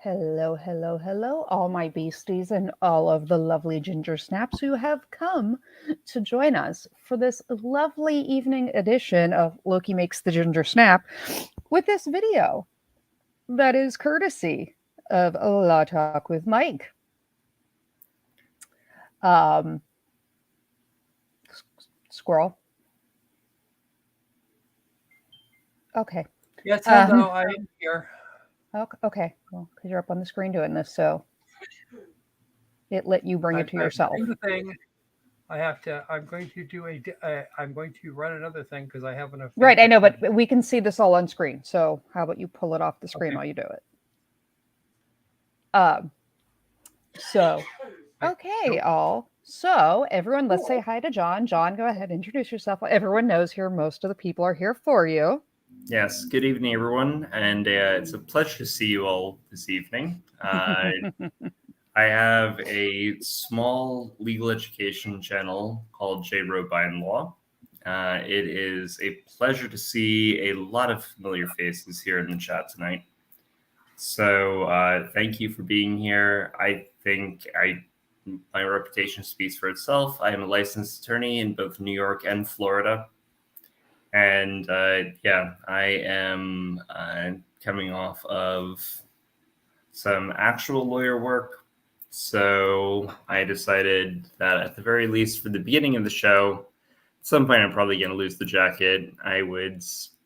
Hello, hello, hello, all my beasties and all of the lovely ginger snaps who have come to join us for this lovely evening edition of Loki Makes the Ginger Snap with this video that is courtesy of Law Talk with Mike. Squirrel. Okay. Yes, hello, I am here. Okay. Well, because you're up on the screen doing this, so it let you bring it to yourself. The thing I have to. I'm going to do I'm going to run another thing because I have enough. Right, I know, but we can see this all on screen. So how about you pull it off the screen while you do it? Okay, all. So everyone, let's say hi to John. John, go ahead, introduce yourself. Everyone knows here, most of the people are here for you. Yes, good evening, everyone, and it's a pleasure to see you all this evening. I have a small legal education channel called Robine Law. It is a pleasure to see a lot of familiar faces here in the chat tonight. So thank you for being here. I think my reputation speaks for itself. I am a licensed attorney in both New York and Florida. And yeah, I am coming off of some actual lawyer work. So I decided that at the very least for the beginning of the show, at some point I'm probably going to lose the jacket. I would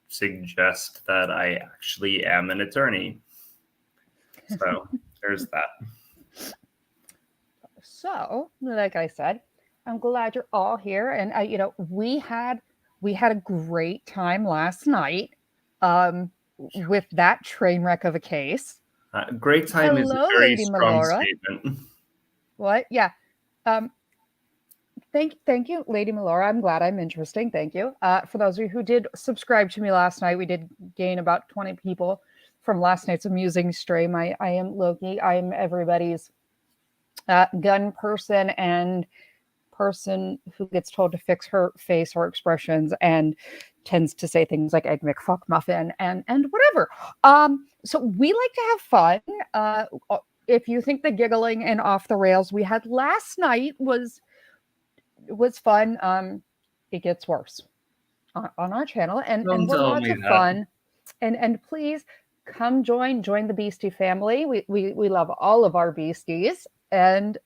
suggest that I actually am an attorney. So there's that. So, like I said, I'm glad you're all here. And, we had a great time last night with that train wreck of a case. Great time is a very Lady strong Melora. Statement. What? Yeah. Thank you, Lady Melora. I'm glad I'm interesting. Thank you. For those of you who did subscribe to me last night, we did gain about 20 people from last night's amusing stream. I am Loki. I am everybody's gun person and person who gets told to fix her face or expressions and tends to say things like egg McFuck muffin and whatever. So we like to have fun. If you think the giggling and off the rails we had last night was fun, it gets worse on our channel and we're lots of fun. And please come join the Beastie family. We love all of our beasties. And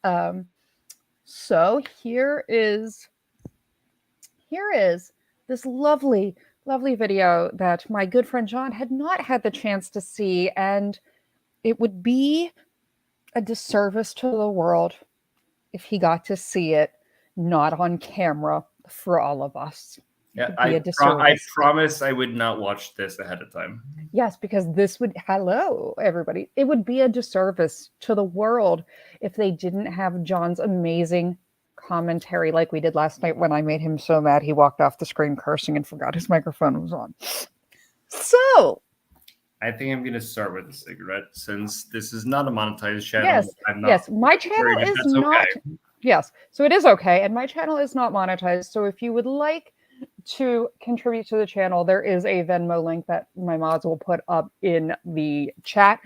so here is this lovely video that my good friend John had not had the chance to see, and it would be a disservice to the world if he got to see it not on camera for all of us. Yeah, I promise I would not watch this ahead of time. Yes, because this would, hello, everybody. It would be a disservice to the world if they didn't have John's amazing commentary like we did last night when I made him so mad he walked off the screen cursing and forgot his microphone was on. So, I think I'm going to start with a cigarette since this is not a monetized channel. Yes, my channel is not. Okay. Yes, so it is okay, and my channel is not monetized. So if you would like to contribute to the channel, there is a Venmo link that my mods will put up in the chat.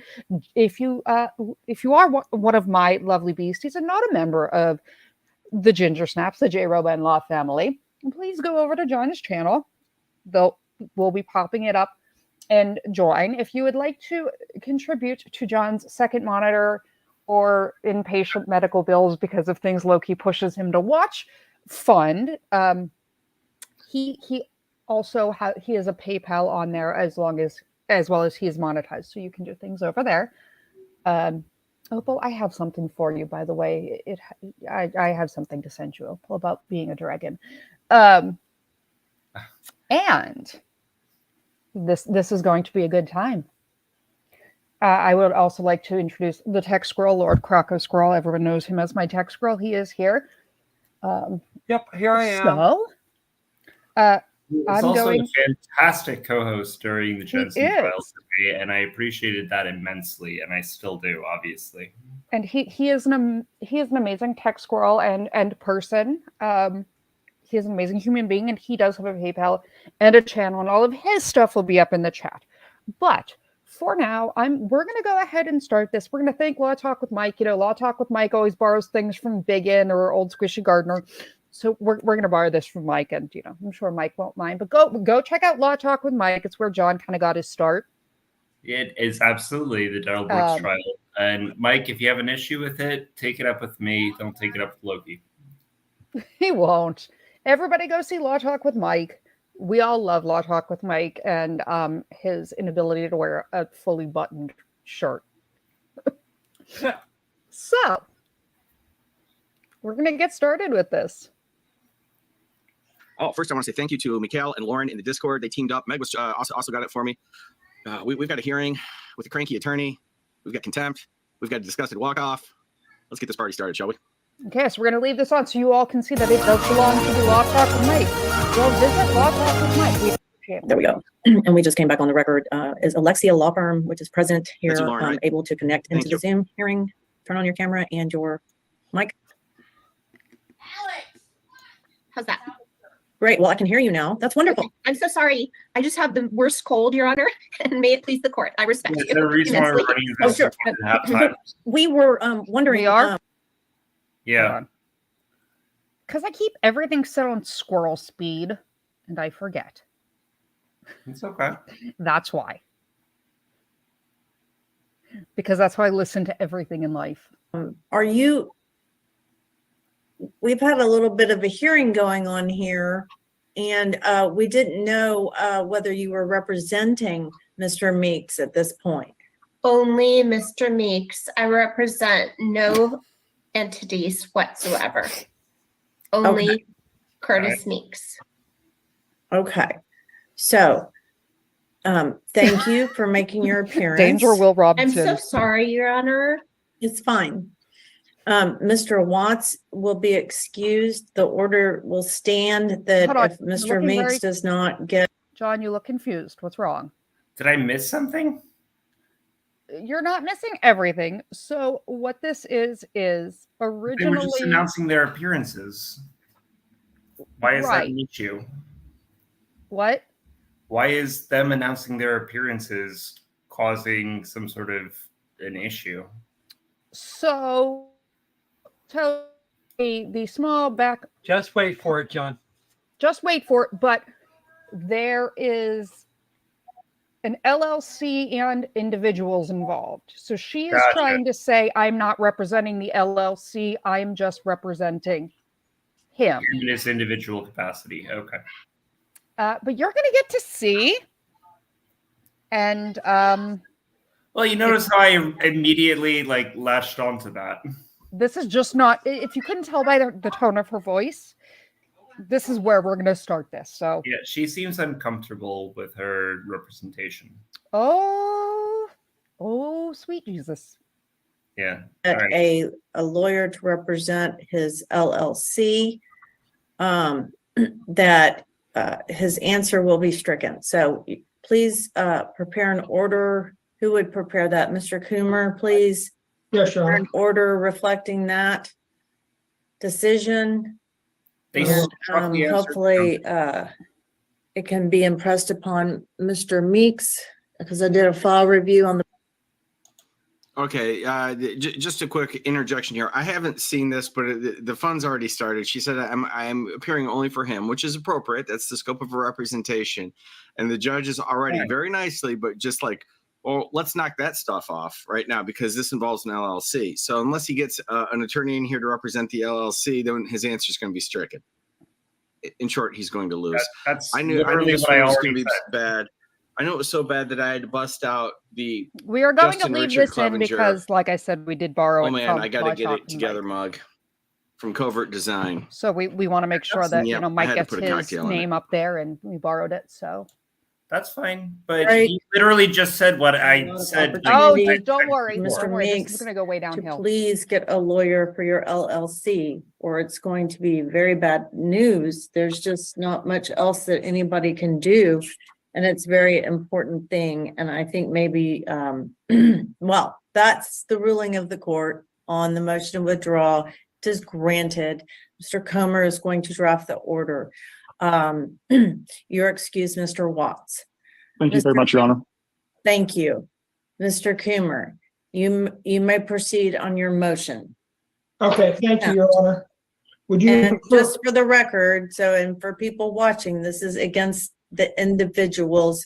If you are one of my lovely beasties and not a member of the Ginger Snaps, the Robine Law family, please go over to John's channel. We'll be popping it up and join. If you would like to contribute to John's second monitor or inpatient medical bills because of things Loki pushes him to watch, fund. He also he has a PayPal on there as well as he is monetized, so you can do things over there. Opal, I have something for you, by the way. I have something to send you, Opal, about being a dragon. And this is going to be a good time. I would also like to introduce the tech squirrel, Lord Croco Squirrel. Everyone knows him as my tech squirrel. He is here. Yep, here I am. So, I'm also a fantastic co-host during the Jensen trials today, and I appreciated that immensely, and I still do, obviously. And he is an amazing tech squirrel and person. He is an amazing human being, and he does have a PayPal and a channel, and all of his stuff will be up in the chat. But for now, we're going to go ahead and start this. We're going to thank Law Talk with Mike. Law Talk with Mike always borrows things from Big In or Old Squishy Gardener. So we're going to borrow this from Mike, and I'm sure Mike won't mind. But go check out Law Talk with Mike. It's where John kind of got his start. It is absolutely the Delbrooks trial. And Mike, if you have an issue with it, take it up with me. Don't take it up with Loki. He won't. Everybody go see Law Talk with Mike. We all love Law Talk with Mike and his inability to wear a fully buttoned shirt. So we're going to get started with this. Oh, first I want to say thank you to Mikhail and Lauren in the Discord. They teamed up. Meg was also got it for me. We've got a hearing with the cranky attorney. We've got contempt. We've got a disgusted walk-off. Let's get this party started, shall we? Okay, so we're going to leave this on so you all can see that it does belong to the Law Talk with Mike. Go visit Law Talk with Mike. There we go. And we just came back on the record. Is Alexia Law Firm, which is present here, Lauren, right? able to connect into the Zoom hearing? Turn on your camera and your mic. Alex, how's that? Great. Well, I can hear you now. That's wonderful. Okay. I'm so sorry. I just have the worst cold, Your Honor, and may it please the court. I respect you. The reason why we're running this sure. at halftime. We were wondering. We are? Yeah. Because I keep everything set on squirrel speed, and I forget. It's okay. That's why. Because that's how I listen to everything in life. We've had a little bit of a hearing going on here, and we didn't know whether you were representing Mr. Meeks at this point. Only Mr. Meeks. I represent no entities whatsoever. Only Okay. Curtis Meeks. Okay. So, thank you for making your appearance. Danger, Will I'm Robinson. so sorry, Your Honor. It's fine. Mr. Watts will be excused. The order will stand that Hold on. if You're Mr. looking Meeks very- does not get. John, you look confused. What's wrong? Did I miss something? You're not missing everything. So what this is They were just originally announcing their appearances. Why is that Right. an issue? what? Why is them announcing their appearances causing some sort of an issue? So tell the small back. Just wait for it, John. Just wait for it. But there is an LLC and individuals involved. So she is Gotcha. trying to say, I'm not representing the LLC. I'm just representing him. In his individual capacity. Okay. But you're going to get to see. And Well, you notice how I immediately latched onto that. this is just not, if you couldn't tell by the tone of her voice, this is where we're going to start this. So, Yeah, she seems uncomfortable with her representation. oh, sweet Jesus. Yeah. Get All right. a lawyer to represent his LLC, that his answer will be stricken. So please prepare an order. Who would prepare that? Mr. Coomer, please. Yes, Prepare an order reflecting that decision. They And, struck the answer hopefully it can be impressed upon Mr. Meeks, because I did a file review on the. Okay, just a quick interjection here. I haven't seen this, but the fun's already started. She said I'm appearing only for him, which is appropriate. That's the scope of her representation. And the judge is already Right. very nicely, but just like, well, let's knock that stuff off right now because this involves an LLC. So unless he gets an attorney in here to represent the LLC, then his answer is going to be stricken. In short, he's going to lose. That's I knew literally this what I one was already going to be said. bad. I know it was so bad that I had to bust out the We are going Justin to leave Richard this in Clevenger. because, like I said, we did borrow oh it man, from I got to Law get Talk it and together Mike. mug from Covert Design. So we want to make sure that Yep, I Mike had to gets put a his cocktail in it. name up there, and we borrowed it. So That's fine. But Right. he literally just said what I Lot of said. opportunity. just don't worry, Mr. don't worry. This Meeks, is going to go way To downhill. please get a lawyer for your LLC, or it's going to be very bad news. There's just not much else that anybody can do. And it's a very important thing. And I think maybe, well, that's the ruling of the court on the motion to withdraw. It is granted. Mr. Comer is going to draft the order. Your excuse, Mr. Watts. Thank you very Mr. much, Your Honor. Thank you. Mr. Coomer, you may proceed on your motion. Okay, thank you, Your Honor. Would you? And just for the record, and for people watching, this is against the individuals,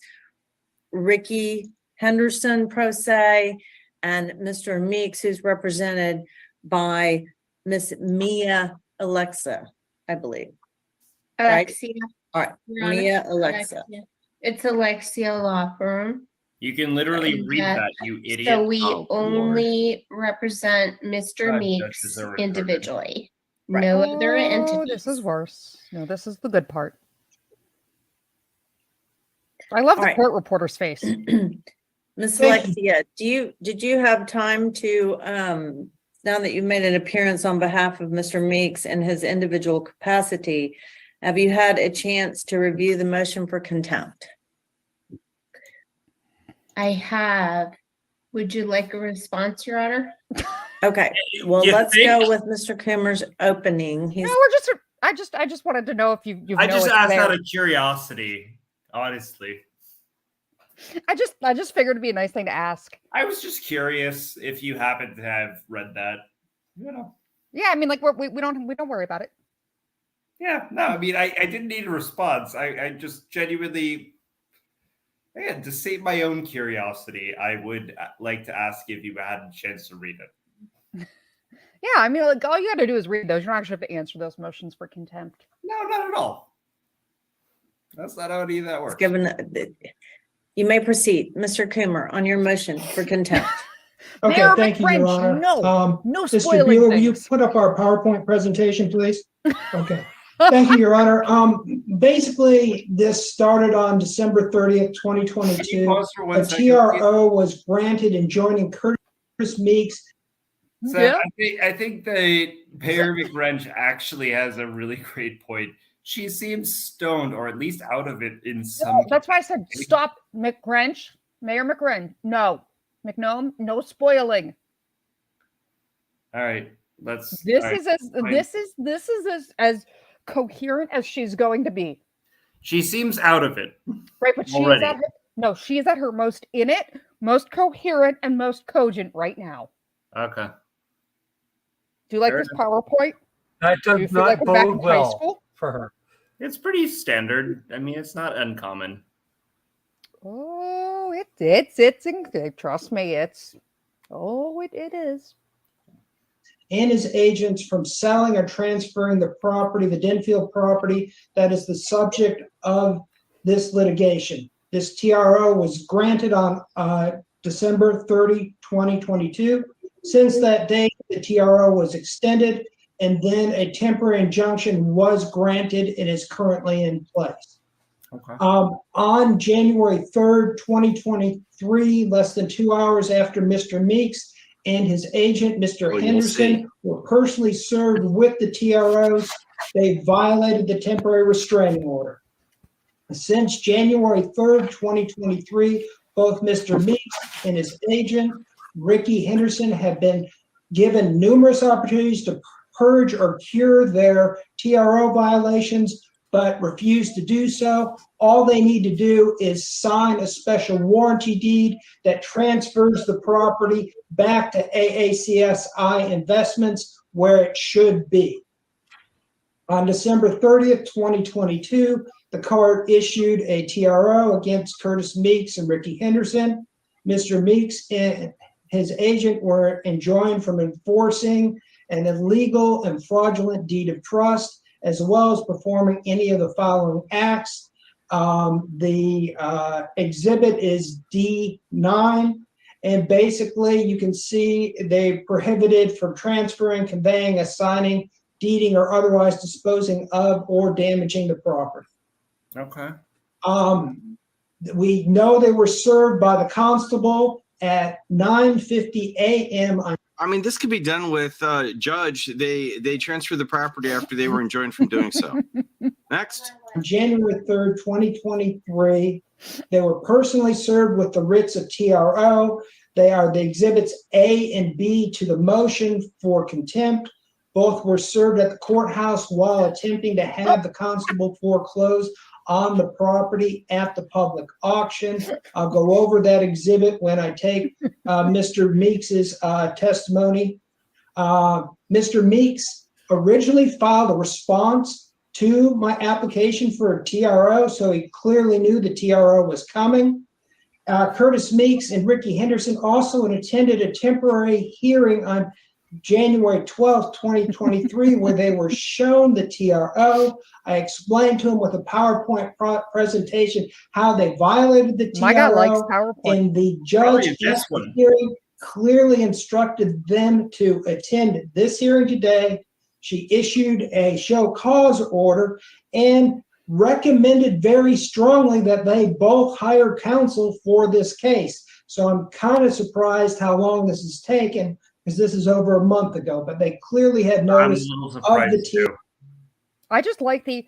Ricky Henderson pro se and Mr. Meeks, who's represented by Miss Mia Alexa, I believe. Right? Alexia. All right, Your Honor. Mia Alexa. It's Alexia Law Firm. You can literally And read that- that, you idiot. So we Oh, Lord. only represent Mr. God, Meeks judges are retarded. individually. Right. No other Oh, entities. this is worse. No, this is the good part. I love All the right. court reporter's face. Miss Thank Alexia, did you have time to, now that you've made an appearance on behalf of Mr. Meeks in his individual capacity, have you had a chance to review the motion for contempt? I have. Would you like a response, Your Honor? Okay, well, You let's think? go with Mr. Coomer's opening. He's No, we're just, I just wanted to know if you I just asked there. out of curiosity, honestly. I just figured it'd be a nice thing to ask. I was just curious if you happen to have read that. You know. Yeah, I mean, like we don't worry about it. Yeah, no, I mean, I didn't need a response. I just genuinely, again, to save my own curiosity, I would like to ask if you had a chance to read it. Yeah, I mean, like all you got to do is read those. You don't actually have to answer those motions for contempt. No, not at all. That's not how any of that works. given, you may proceed, Mr. Coomer, on your motion for contempt. Okay, Mayor thank you, Your McFrench, Honor. no Mr. spoiling Bueller, will you things. put up our PowerPoint presentation, please? Okay. Thank you, Your Honor. Basically, this started on December 30th, Can you 2022. pause for 1 A second, please? TRO was granted in joining Curtis Meeks. So Yeah. I think that Mayor McWrench actually has a really great point. She seems stoned, or at least out of it in some. No, that's why I said stop, McWrench, Mayor McWrench. No, McNome, no spoiling. All right, let's. This all right. is as fine. this is as coherent as she's going to be. She seems out of it. Right, but she Already. is at her, no, she is at her most in it, most coherent, and most cogent right now. Okay. Do you like Fair this PowerPoint? That Do you does feel like not we're back bode in high well school? for her. It's pretty standard. I mean, it's not uncommon. Oh, trust me, it is. And his agents from selling or transferring the property, the Denfield property, that is the subject of this litigation. This TRO was granted on December 30, 2022. Since that date, the TRO was extended, and then a temporary injunction was granted and is currently in place. Okay. On January 3rd, 2023, less than 2 hours after Mr. Meeks and his agent, Mr. Well, you'll Henderson, see. were personally served with the TROs, they violated the temporary restraining order. Since January 3rd, 2023, both Mr. Meeks and his agent, Ricky Henderson, have been given numerous opportunities to purge or cure their TRO violations, but refuse to do so. All they need to do is sign a special warranty deed that transfers the property back to AACSI Investments where it should be. On December 30th, 2022, the court issued a TRO against Curtis Meeks and Ricky Henderson. Mr. Meeks and his agent were enjoined from enforcing an illegal and fraudulent deed of trust, as well as performing any of the following acts. The exhibit is D9, and basically you can see they prohibited from transferring, conveying, assigning, deeding, or otherwise disposing of or damaging the property. Okay. We know they were served by the constable at 9:50 a.m. on I mean, this could be done with Judge. They transferred the property after they were enjoined from doing so. Next. January 3rd, 2023. They were personally served with the writs of TRO. They are the exhibits A and B to the motion for contempt. Both were served at the courthouse while attempting to have the constable foreclose on the property at the public auction. I'll go over that exhibit when I take Mr. Meeks's testimony. Mr. Meeks originally filed a response to my application for a TRO, so he clearly knew the TRO was coming. Curtis Meeks and Ricky Henderson also attended a temporary hearing on January 12th, 2023, where they were shown the TRO. I explained to them with a PowerPoint presentation how they violated the TRO. My God likes PowerPoint. And the judge at the hearing clearly instructed them to attend this hearing today. She issued a show cause order and recommended very strongly that they both hire counsel for this case. So I'm kind of surprised how long this has taken, because this is over a month ago, but they clearly had notice of the TRO. I just like the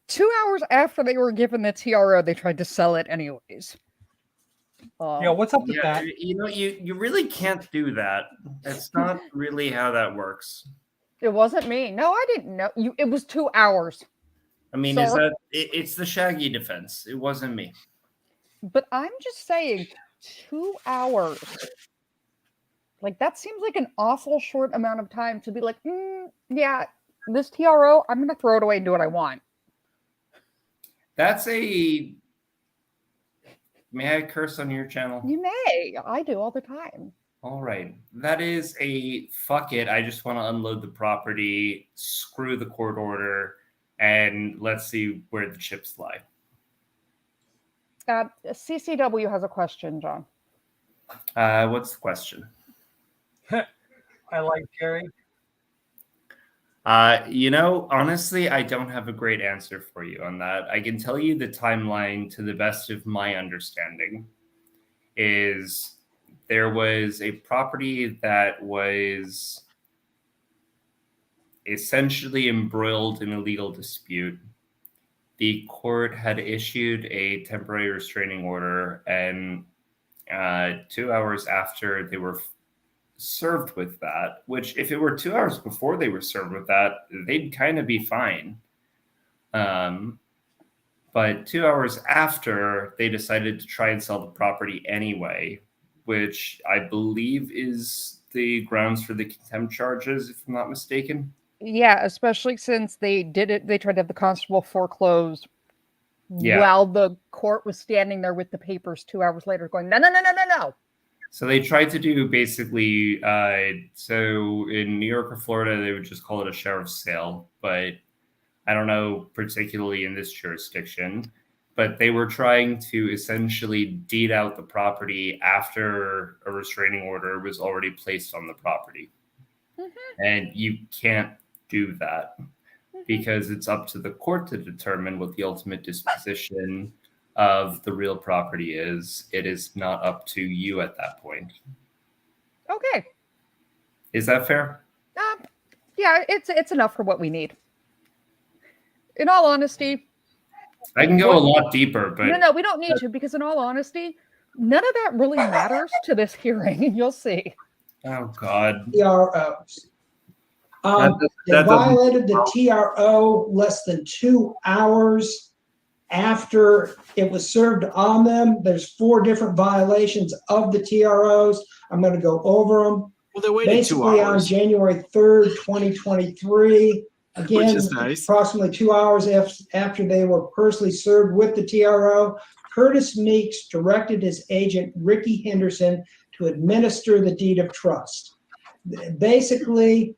2 hours after they were given the TRO, they tried to sell it anyways. Yeah, what's up with that? You know, you really can't do that. That's not really how that works. It wasn't me. No, I didn't know. It was 2 hours. I mean, it's the Shaggy defense. It wasn't me. But I'm just saying, 2 hours. Like, that seems like an awful short amount of time to be like, yeah, this TRO, I'm going to throw it away and do what I want. That's a... May I curse on your channel? You may. I do all the time. All right. That is a fuck it. I just want to unload the property, screw the court order, and let's see where the chips lie. CCW has a question, John. What's the question? I like Jerry. You know, honestly, I don't have a great answer for you on that. I can tell you the timeline to the best of my understanding is there was a property that was essentially embroiled in a legal dispute. The court had issued a temporary restraining order, and 2 hours after they were served with that, which if it were 2 hours before they were served with that, they'd kind of be fine. But 2 hours after, they decided to try and sell the property anyway, which I believe is the grounds for the contempt charges, if I'm not mistaken. Yeah, especially since they did it. They tried to have the constable foreclose while the court was standing there with the papers 2 hours later going, no, no, no, no, no, no. So they tried to do basically, so in New York or Florida, they would just call it a sheriff's sale, but I don't know particularly in this jurisdiction, but they were trying to essentially deed out the property after a restraining order was already placed on the property. Mm-hmm. And you can't do that because it's up to the court to determine what the ultimate disposition of the real property is. It is not up to you at that point. Okay. Is that fair? Yeah, it's enough for what we need. In all honesty, I can go a lot deeper, but no, we don't need to, because in all honesty, none of that really matters to this hearing. You'll see. Oh God. TROs. They violated the TRO less than 2 hours after it was served on them. There's 4 different violations of the TROs. I'm going to go over them. Well, they waited Basically 2 hours. on January 3rd, 2023. Again, Which is nice. Approximately 2 hours after they were personally served with the TRO, Curtis Meeks directed his agent, Ricky Henderson, to administer the deed of trust. Basically,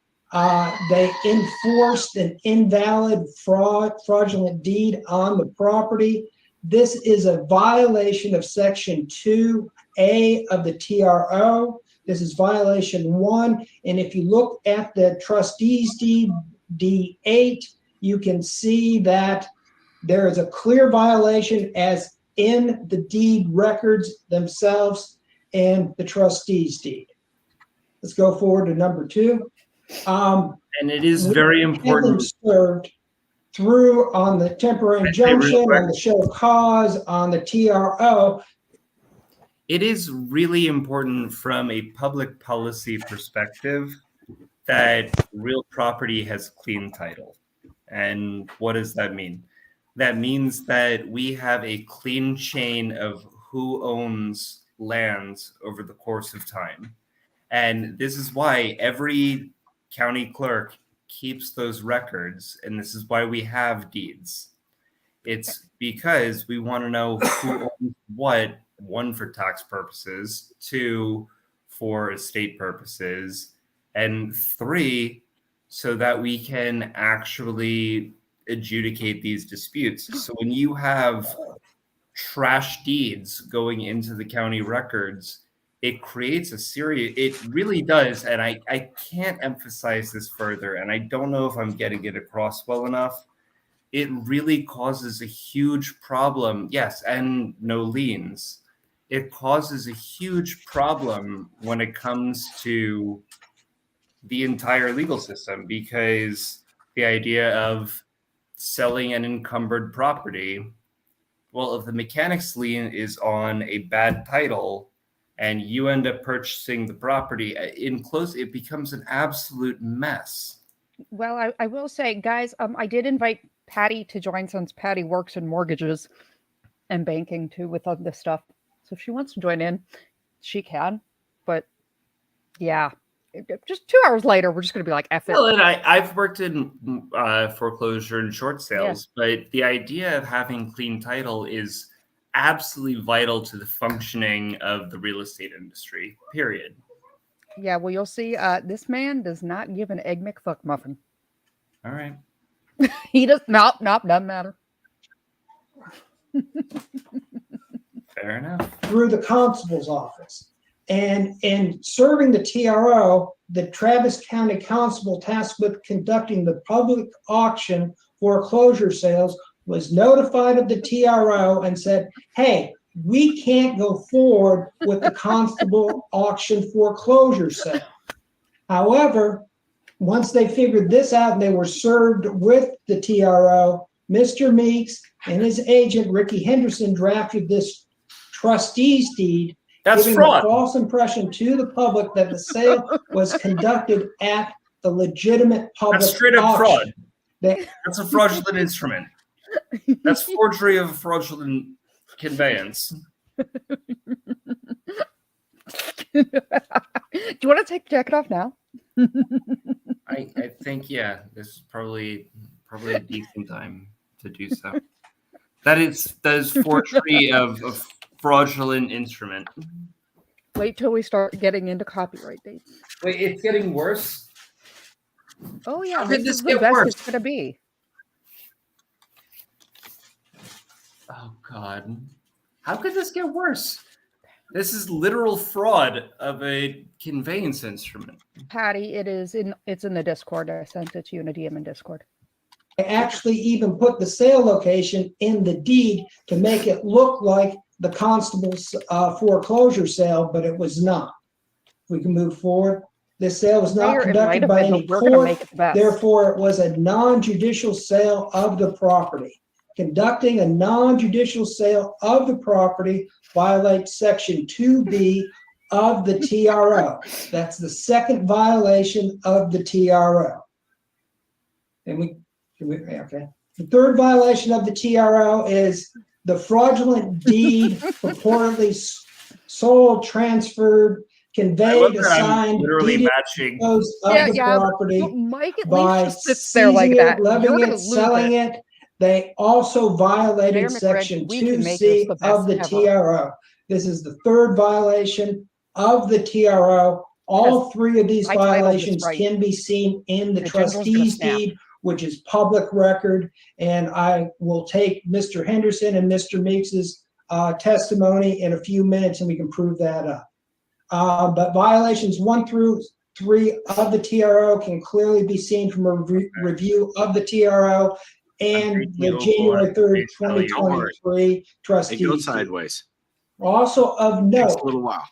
they enforced an invalid fraudulent deed on the property. This is a violation of Section 2A of the TRO. This is violation 1. And if you look at the trustee's deed, D8, you can see that there is a clear violation as in the deed records themselves and the trustee's deed. Let's go forward to number 2. And it is very important. Served through on the temporary injunction, on the show cause, on the TRO. It is really important from a public policy perspective that real property has clean title. And what does that mean? That means that we have a clean chain of who owns lands over the course of time. And this is why every county clerk keeps those records, and this is why we have deeds. It's because we want to know who owns what, one, for tax purposes, two, for estate purposes, and three, so that we can actually adjudicate these disputes. So when you have trash deeds going into the county records, it creates a serious, it really does. And I can't emphasize this further, and I don't know if I'm getting it across well enough. It really causes a huge problem. Yes, and no liens. It causes a huge problem when it comes to the entire legal system, because the idea of selling an encumbered property, well, if the mechanic's lien is on a bad title and you end up purchasing the property it becomes an absolute mess. Well, I will say, guys, I did invite Patty to join, since Patty works in mortgages and banking too with all this stuff. So if she wants to join in, she can. But yeah, just 2 hours later, we're just going to be like, F it. Well, and I've worked in foreclosure and short sales, but the idea of having clean title is absolutely vital to the functioning of the real estate industry, period. Yeah, well, you'll see, this man does not give an Egg McFuck muffin. All right. He does not, doesn't matter. Fair enough. Through the constable's office. And in serving the TRO, the Travis County Constable tasked with conducting the public auction foreclosure sales was notified of the TRO and said, hey, we can't go forward with the constable auction foreclosure sale. However, once they figured this out and they were served with the TRO, Mr. Meeks and his agent, Ricky Henderson, drafted this trustee's deed, That's giving fraud. a false impression to the public that the sale was conducted at the legitimate public That's straight up auction. fraud. That's a fraudulent instrument. That's forgery of a fraudulent conveyance. Do you want to take the jacket off now? I think, yeah, this is probably a decent time to do so. That is forgery of a fraudulent instrument. Wait till we start getting into copyright dates. Wait, it's getting worse? Oh yeah, How could this this is get the best worse? it's gonna be. Oh God. How could this get worse? This is literal fraud of a conveyance instrument. Patty, it's in the Discord. I sent it to you in a DM in Discord. They actually even put the sale location in the deed to make it look like the constable's foreclosure sale, but it was not. We can move forward. This sale was not Mayor, it might conducted have by been, any but we're gonna court, make it the best. therefore it was a non-judicial sale of the property. Conducting a non-judicial sale of the property violates Section 2B of the TRO. That's the second violation of the TRO. And okay. The third violation of the TRO is the fraudulent deed purportedly sold, transferred, conveyed, assigned, literally deeded matching. of the property Mike at by least just sits there like seizing that. it, levying You're gonna it, lose selling it. it. They also violated Mayor McRae, Section we can make this 2C the of the best ever. TRO. This is the third violation of the TRO. All three of these I titled this violations right. can be seen in the The general's gonna trustee's snap. deed, which is public record. And I will take Mr. Henderson and Mr. Meeks's testimony in a few minutes, and we can prove that up. But violations 1 through 3 of the TRO can clearly be seen from a review of the TRO and the January 3rd, 2023 It trustees goes deed. sideways. Also of Takes note, a little while.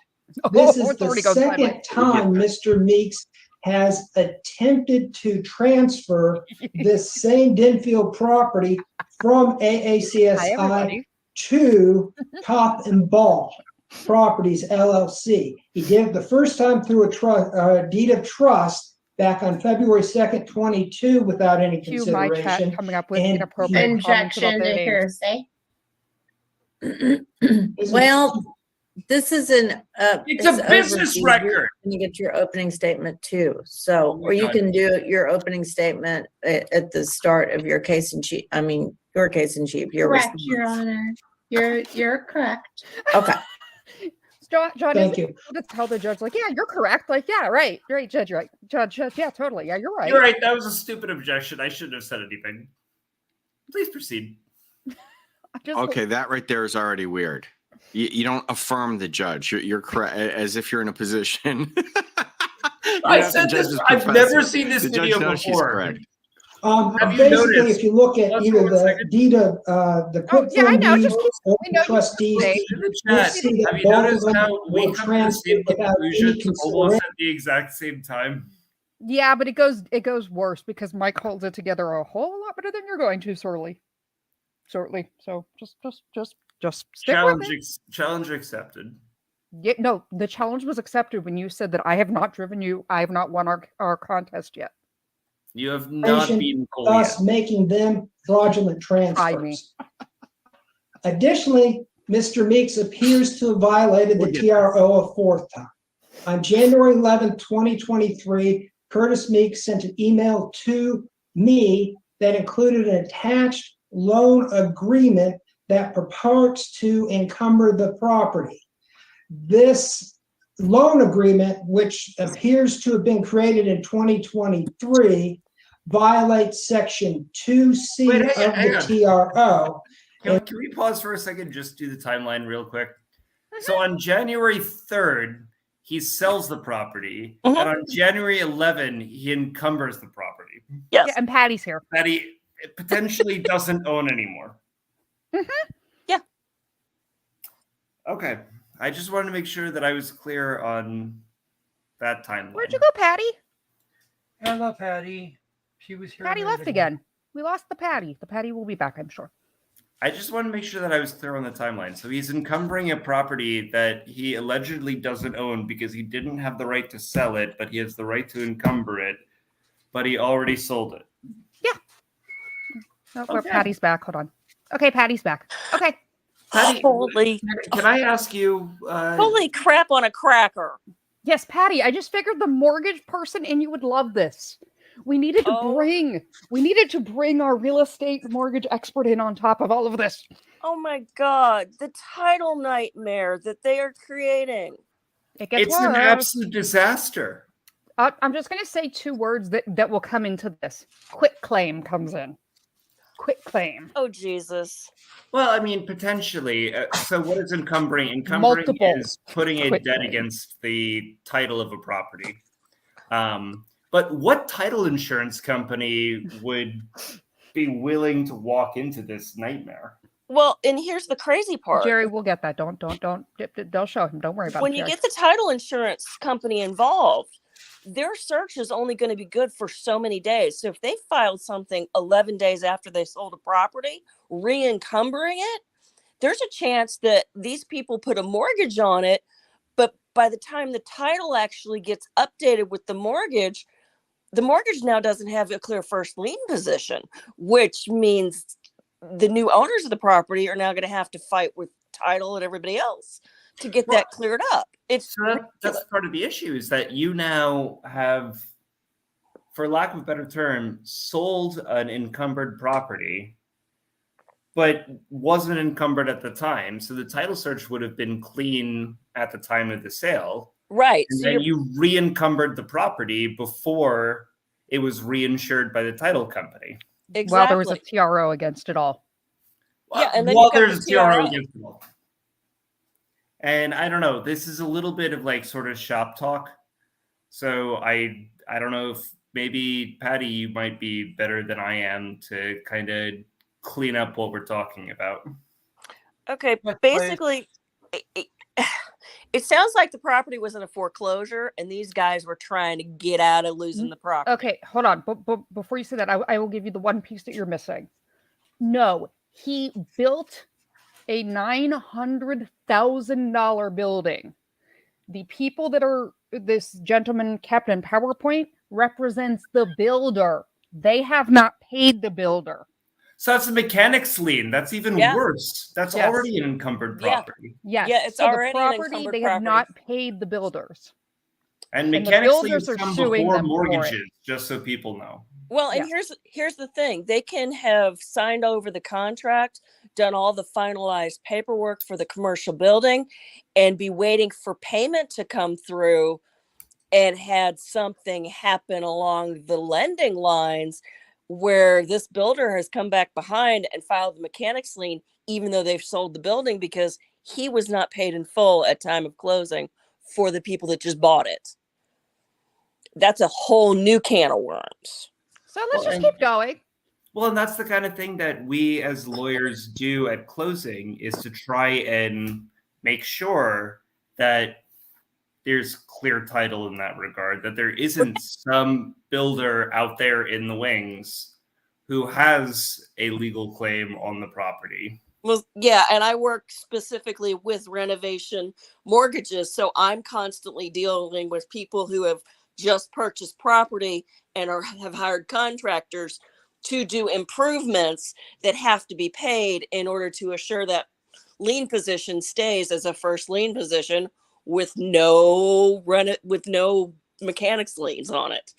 this Oh, is it's the already gone second sideways. time Mr. Meeks has attempted to transfer this same Denfield property from Hi, AACSI everybody. to Top and Ball Properties LLC. He did it the first time through a deed of trust back on February 2nd, 22, without any Cue my chat consideration. coming up with and inappropriate comments about Injection their to names. hearsay. Well, this is an, It's a business overview. record. You get your opening statement too. So, Oh my or you God. can do your opening statement at the start of your case in chief. I mean, your case in chief, your Correct, Your response. Honor. You're correct. Okay. John, Thank is you. it to tell the judge, like, yeah, you're correct. Like, yeah, right. You're right, Judge. You're right. Judge, yeah, totally. Yeah, you're right. You're right. That was a stupid objection. I shouldn't have said anything. Please proceed. Okay, that right there is already weird. You don't affirm the judge. You're correct, as if you're in a position. I said this. I've never seen this The judge video knows she's before. correct. Have you Basically, noticed- if you look at Let's either hold on a the second. deed of, the Oh, quick yeah, I claim know. deed Just keep, or we the know you trustees, say- In the you'll chat, see that have you both of noticed them how we were come to the same transferred without any conclusions almost consideration. at the exact same time? Yeah, but it goes worse because Mike holds it together a whole lot better than you're going to, Sorely. So just stick with it. Challenge accepted. Yeah, no, the challenge was accepted when you said that I have not driven you. I have not won our contest yet. You have not beaten Cole Thus yet. making them fraudulent Try me. transfers. Additionally, Mr. Meeks appears to have violated the TRO a fourth time. On January 11th, 2023, Curtis Meeks sent an email to me that included an attached loan agreement that purports to encumber the property. This loan agreement, which appears to have been created in 2023, violates Section 2C Wait, of hang the on. TRO. Can we pause for a second? Just do the timeline real quick. So on January 3rd, he sells the property, and on January 11th, he encumbers the property Yeah, and Patty's here. that he potentially doesn't own anymore. Yeah. Okay. I just wanted to make sure that I was clear on that timeline. Where'd you go, Patty? Hello, Patty. She was here. Patty a minute left ago. again. We lost the Patty. The Patty will be back, I'm sure. I just want to make sure that I was clear on the timeline. So he's encumbering a property that he allegedly doesn't own because he didn't have the right to sell it, but he has the right to encumber it, but he already sold it. Oh, Okay. Patty's back. Hold on. Okay, Patty's back. Okay. Patty, Holy, can I ask you? holy crap on a cracker. Yes, Patty, I just figured the mortgage person and you would love this. We needed to bring our real estate mortgage expert in on top of all of this. Oh my God, the title nightmare that they are creating. It gets It's an worse. absolute disaster. I'm just going to say two words that will come into this. Quit claim comes in. Quit claim. Oh, Jesus. Well, I mean, potentially. So what is encumbering? Encumbering Multiple is putting a quit debt claim. against the title of a property. But what title insurance company would be willing to walk into this nightmare? Well, and here's the crazy part. Jerry, we'll get that. Don't show him. Don't worry about When it. you Jerry. get the title insurance company involved, their search is only going to be good for so many days. So if they filed something 11 days after they sold a property, re-encumbering it, there's a chance that these people put a mortgage on it, but by the time the title actually gets updated with the mortgage now doesn't have a clear first lien position, which means the new owners of the property are now going to have to fight with title and everybody else to get that cleared up. It's That's part of the issue, is that you now have, for lack of a better term, sold an encumbered property, but wasn't encumbered at the time. So the title search would have been clean at the time of the sale. right. And So then you re-encumbered the property before it was reinsured by the title company. exactly. Well, there was a TRO against it all. Yeah, and then Well, you've got there's the a TRO TRO. against it all. And I don't know. This is a little bit of like sort of shop talk. So I don't know if maybe Patty, you might be better than I am to kind of clean up what we're talking about. Okay, Yes, basically, it sounds like the property was in a foreclosure, and these guys were trying to get out of losing the property. Okay, hold on. But before you say that, I will give you the one piece that you're missing. No, he built a $900,000 building The people that are this gentleman kept in PowerPoint represents the builder. They have not paid the builder. So that's a mechanics lien. That's even Yeah. worse. That's Yes. already an encumbered Yeah. property. Yes. Yeah, it's so the already an property, encumbered they have property. not paid the builders. And the mechanics builders liens are come suing before them for it. mortgages, just so people know. Well, and here's the thing. They can have signed over the contract, done all the finalized paperwork for the commercial building, and be waiting for payment to come through, and had something happen along the lending lines where this builder has come back behind and filed the mechanics lien, even though they've sold the building, because he was not paid in full at time of closing for the people that just bought it. That's a whole new can of worms. So let's just keep going. Well, and that's the kind of thing that we as lawyers do at closing, is to try and make sure that there's clear title in that regard, that there isn't some builder out there in the wings who has a legal claim on the property. Well, yeah, and I work specifically with renovation mortgages, so I'm constantly dealing with people who have just purchased property and have hired contractors to do improvements that have to be paid in order to assure that lien position stays as a first lien position with no mechanics liens on it.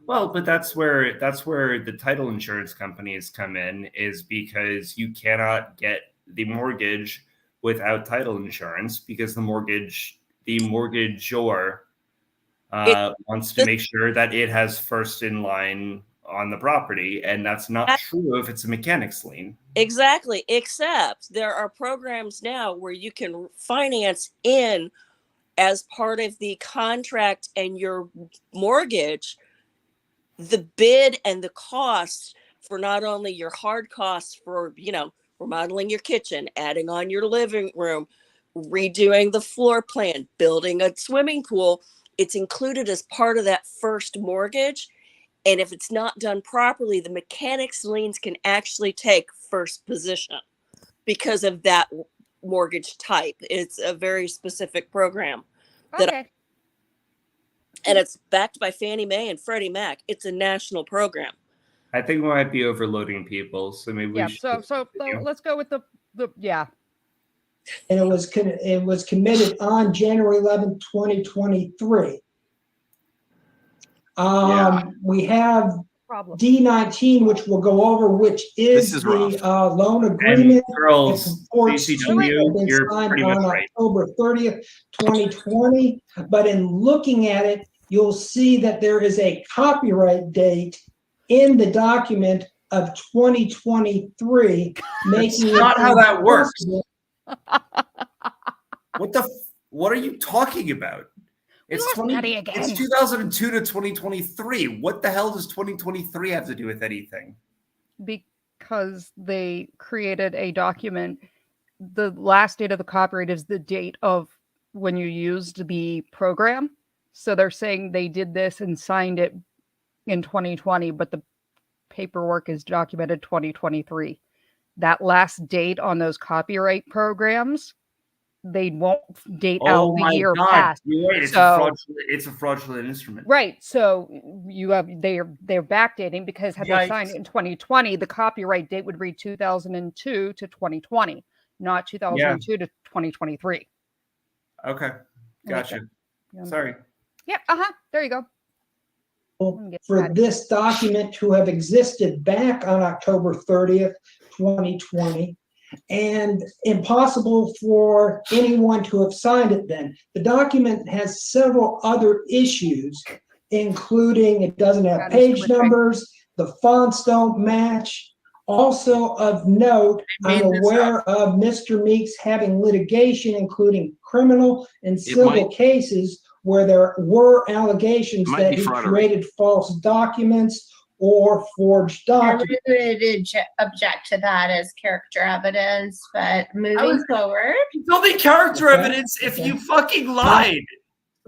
Well, but that's where the title insurance companies come in, is because you cannot get the mortgage without title insurance, because the mortgagor wants to make sure that it has first in line on the property, and that's not true if it's a mechanics lien. Exactly, except there are programs now where you can finance in as part of the contract and your mortgage, the bid and the costs for not only your hard costs for, remodeling your kitchen, adding on your living room, redoing the floor plan, building a swimming pool. It's included as part of that first mortgage. And if it's not done properly, the mechanics liens can actually take first position because of that mortgage type. It's a very specific program. Okay. And it's backed by Fannie Mae and Freddie Mac. It's a national program. I think we might be overloading people, so maybe we should. So let's go with the yeah. And it was committed on January 11th, 2023. We have D19, which we'll go over, which is the loan agreement. And girls, It purports to have been you're signed pretty on much right. October 30th, 2020. But in looking at it, you'll see that there is a copyright date in the document of 2023, making it not how that works. impossible. What are you talking about? It's 2002 to 2023. What the hell does 2023 have to do with anything? Because they created a document. The last date of the copyright is the date of when you used the program. So they're saying they did this and signed it in 2020, but the paperwork is documented 2023. That last date on those copyright programs, they won't date out the year past. You're right. It's a fraudulent instrument. Right. So they're backdating, because had they signed it in 2020, the copyright date would read 2002 to 2020, not 2002 to 2023. Okay. Gotcha. Sorry. Yeah. There you go. For this document to have existed back on October 30th, 2020, and impossible for anyone to have signed it then. The document has several other issues, including it doesn't have page numbers, the fonts don't match. Also of note, I'm aware of Mr. Meeks having litigation, including criminal and civil cases, where there were allegations that he created false documents or forged documents. I would object to that as character evidence, but moving forward. It's only character evidence if you fucking lied.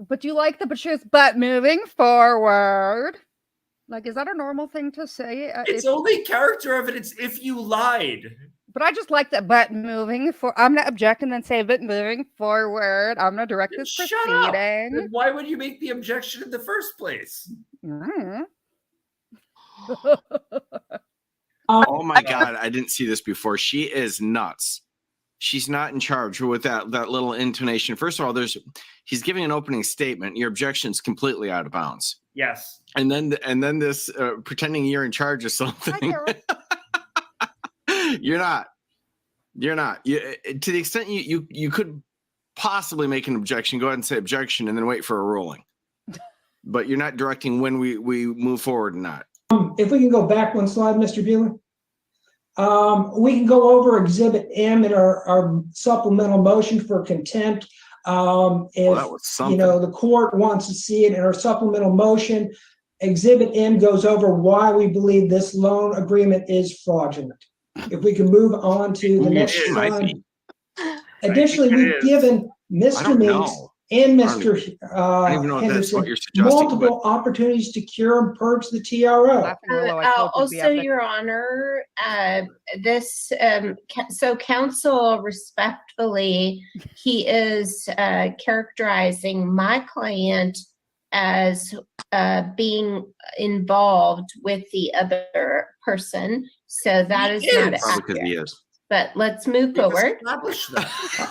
But you like the but moving forward. Like, is that a normal thing to say? It's only character evidence if you lied. But I just like that. But I'm not objecting and say, but moving forward, I'm gonna direct this Shut up. proceeding. Then why would you make the objection in the first place? Oh my God, I didn't see this before. She is nuts. She's not in charge with that little intonation. First of all, he's giving an opening statement. Your objection's completely out of bounds. Yes. And then this pretending you're in charge of something. You're not. To the extent you could possibly make an objection, go ahead and say objection and then wait for a ruling. But you're not directing when we move forward or not. If we can go back one slide, Mr. Bueller. We can go over Exhibit M in our supplemental motion for contempt. If that was something. the court wants to see it in our supplemental motion, Exhibit M goes over why we believe this loan agreement is fraudulent. If we can move on to the next slide. Additionally, we've given Mr. Meeks and Mr. I don't even know if that's what Henderson you're suggesting. multiple opportunities to cure and purge the TRO. Also, Your Honor, so counsel respectfully, he is characterizing my client as being involved with the other person. So that is not because he accurate. is. But let's move forward.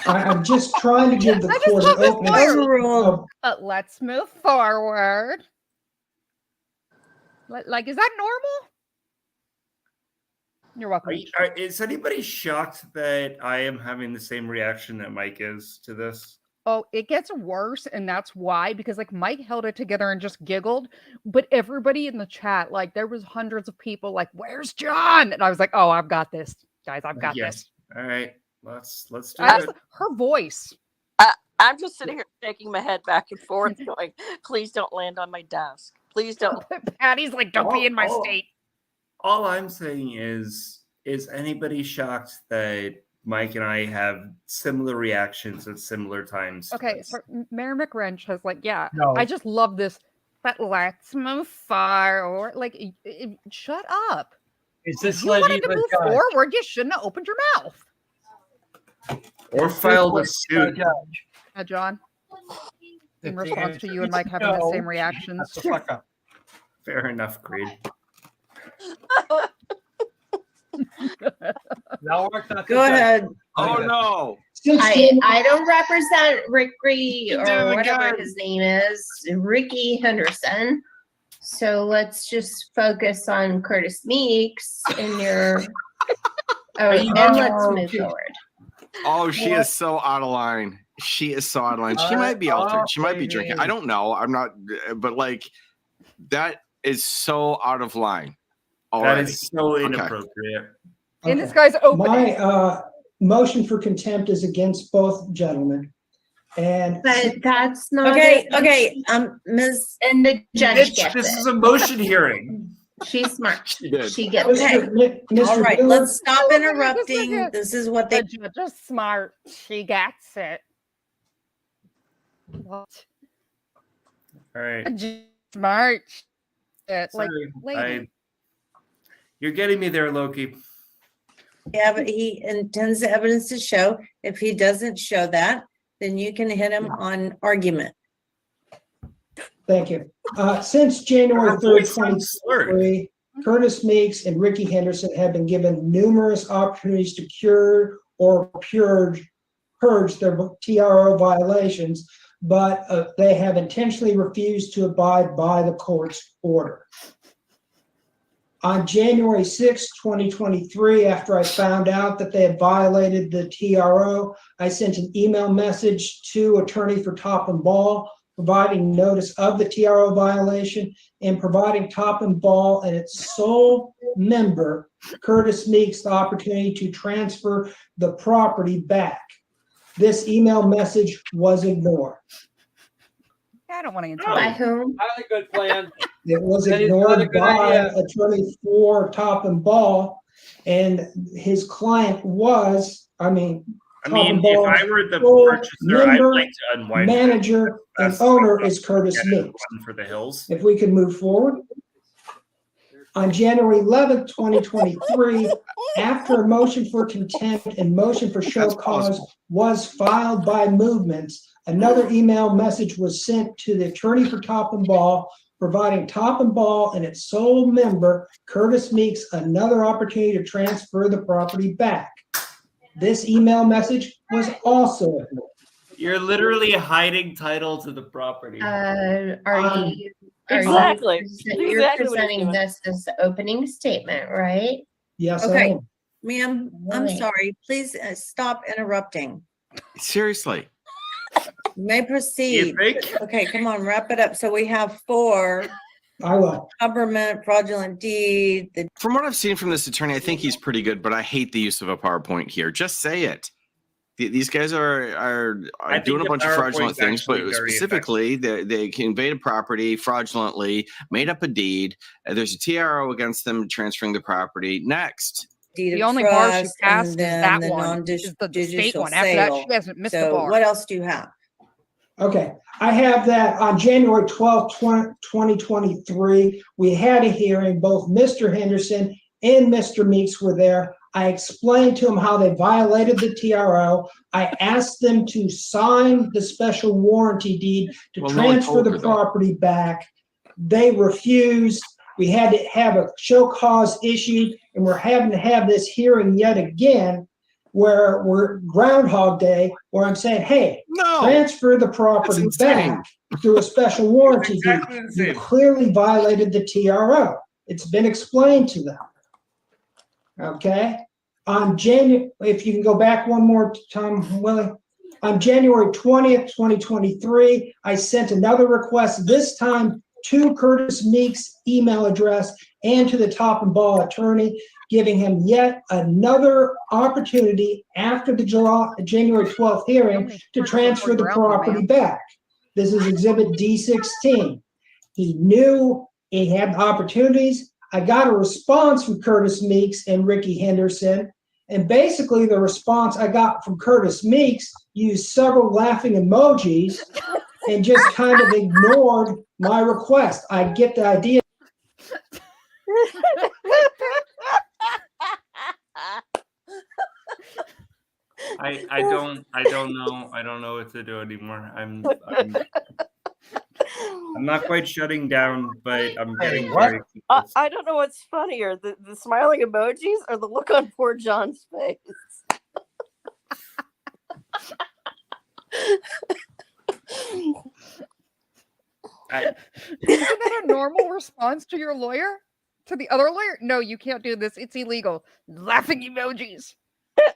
I'm just trying to give the court an opening. But let's move forward. Like, is that normal? You're welcome. Is anybody shocked that I am having the same reaction that Mike is to this? Oh, it gets worse, and that's why, because like Mike held it together and just giggled, but everybody in the chat, like there was hundreds of people like, "Where's John?" And I was like, "Oh, I've got this, guys. I've got this." All right, let's do it. Her voice. I'm just sitting here shaking my head back and forth, going, "Please don't land on my desk. Please don't." Patty's like, "Don't be in my state." All I'm saying is anybody shocked that Mike and I have similar reactions at similar times? Okay, so Mayor McWrench has like, No. I just love this. But let's move forward. Like, shut up. Is this You wanted to move forward? You shouldn't have opened your mouth. Or filed a suit. John, in response to you and Mike having the same reactions. Fair enough, Creed. Go ahead. Oh no! I don't represent Ricky or whatever his name is, Ricky Henderson. So let's just focus on Curtis Meeks and let's move forward. Oh, she is so out of line. She is so out of line. She might be altered. She might be drinking. I don't know. I'm not. But like, that is so out of line. Already. That is so inappropriate. And this guy's opening. My motion for contempt is against both gentlemen. But that's not okay. Ms. And the judge gets this it. is a motion hearing. She's smart. She did. She gets it. All right, let's stop interrupting. This is what they do. Just smart. She gets it. What? All right. Smart. You're getting me there, Loki. Yeah, but he intends the evidence to show. If he doesn't show that, then you can hit him on argument. Thank you. Since January 3rd, 2023, Curtis Meeks and Ricky Henderson have been given numerous opportunities to cure or purge their TRO violations, but they have intentionally refused to abide by the court's order. On January 6, 2023, after I found out that they had violated the TRO, I sent an email message to attorney for Top and Ball, providing notice of the TRO violation and providing Top and Ball and its sole member, Curtis Meeks, the opportunity to transfer the property back. This email message was ignored. I don't want to By whom? Highly good plan. It was ignored by attorney for Top and Ball, and his client was, if I were the purchaser, I'd like to unwind. Manager and owner is Curtis Meeks. For the hills. If we can move forward. On January 11th, 2023, after a motion for contempt and motion for show That's cause plausible. was filed by Movements, another email message was sent to the attorney for Top and Ball, providing Top and Ball and its sole member, Curtis Meeks, another opportunity to transfer the property back. This email message was also ignored. You're literally hiding title to the property. Are you? Exactly. You're Exactly what he's presenting doing. this as the opening statement, right? Yes, I Okay. am. Ma'am, I'm Right. sorry. Please stop interrupting. Seriously. You may You proceed. think? Okay, come on, wrap it up. So we have 4, I will. government, fraudulent deed, the From what I've seen from this attorney, I think he's pretty good, but I hate the use of a PowerPoint here. Just say it. These guys are I think doing a the bunch of fraudulent PowerPoint's things, but actually very specifically they invaded property fraudulently, made up a deed. There's a TRO against them transferring the property. Next. deed The of only bar she trust, passed and is then that the one, is the state non-judicial one. After that, sale. she hasn't missed a So bar. what else do you have? Okay, I have that on January 12th, 2023. We had a hearing. Both Mr. Henderson and Mr. Meeks were there. I explained to them how they violated the TRO. I asked them to sign the special warranty deed to Well, no one transfer told the her, though. property back. They refused. We had to have a show cause issued, and we're having to have this hearing yet again where we're Groundhog Day, where I'm saying, hey, No. transfer the property That's insane. back through a special warranty deed. Exactly the You same. clearly violated the TRO. It's been explained to them. Okay? On January, if you can go back one more time, Willie. On January 20th, 2023, I sent another request, this time to Curtis Meeks' email address and to the Top and Ball attorney, giving him yet another opportunity after the January 12th hearing to transfer the property back. This is Exhibit D16. He knew he had opportunities. I got a response from Curtis Meeks and Ricky Henderson. And basically the response I got from Curtis Meeks used several laughing emojis and just kind of ignored my request. I get the idea. I don't know what to do anymore. I'm not quite shutting down, but I'm getting what? very I don't know what's funnier, the smiling emojis or the look on poor John's face. Isn't that a normal response to your lawyer? To the other lawyer? No, you can't do this. It's illegal. Laughing emojis.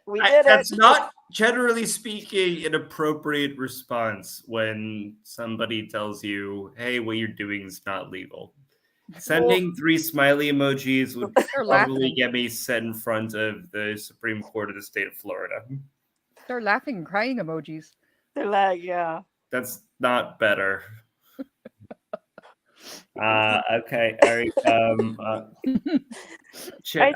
We did That's it. not, generally speaking, an appropriate response when somebody tells you, hey, what you're doing is not legal. Sending 3 smiley emojis would They're probably laughing. get me set in front of the Supreme Court of the state of Florida. They're laughing and crying emojis. They're like, yeah. That's not better. Okay. All right. Shit,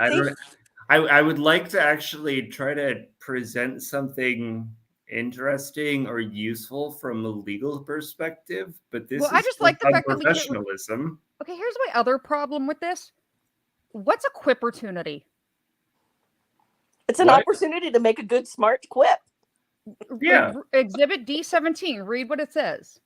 I would like to actually try to present something interesting or useful from a legal perspective, but this I is just like the fact that we can't- professionalism. Okay, here's my other problem with this. What's a quippertunity? It's an What? opportunity to make a good, smart quip. Yeah. Exhibit D17. Read what it says.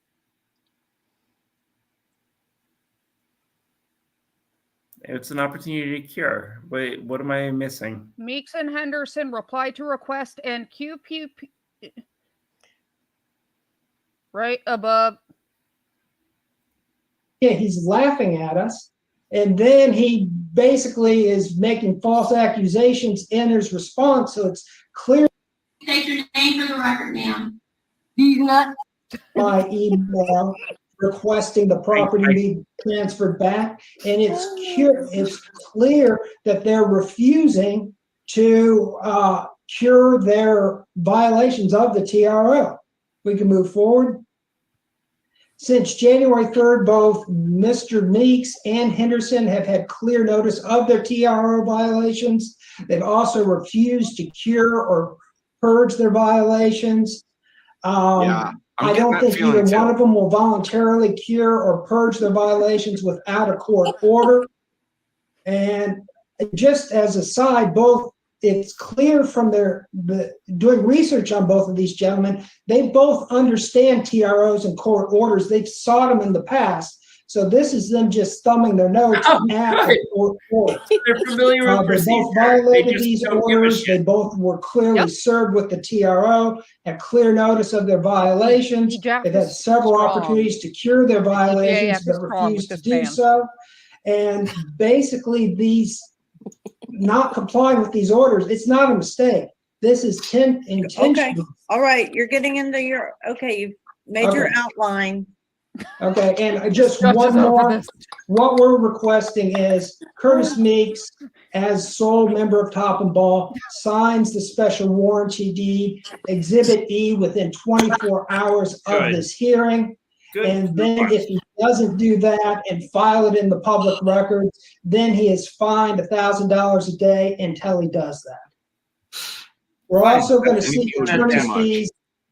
It's an opportunity to cure. Wait, what am I missing? Meeks and Henderson reply to request and QPP right above. Yeah, he's laughing at us. And then he basically is making false accusations in his response. So it's clear State your name for the record, ma'am. by email requesting the property be transferred back. And it's clear that they're refusing to cure their violations of the TRO. We can move forward. Since January 3rd, both Mr. Meeks and Henderson have had clear notice of their TRO violations. They've also refused to cure or purge their violations. Yeah, I don't that think feeling either too. one of them will voluntarily cure or purge their violations without a court order. And just as a side, it's clear from doing research on both of these gentlemen, they both understand TROs and court orders. They've sought them in the past. So this is them just thumbing their nose at the court order. They're familiar with They procedure. both violated just these don't give a orders. shit. They both were clearly served with the TRO, had clear notice of their violations. They've had several opportunities to cure their violations, but refused to do so. And basically, these not complying with these orders, it's not a mistake. This is intentional. Okay, all right, you're getting into you've made your outline. Okay, and just one more. What we're requesting is Curtis Meeks, as sole member of Top and Ball, signs the special warranty deed, Exhibit E, within 24 hours of this hearing. And then if he doesn't do that and file it in the public records, then he is fined $1,000 a day until he does that. We're also going to seek attorney's fees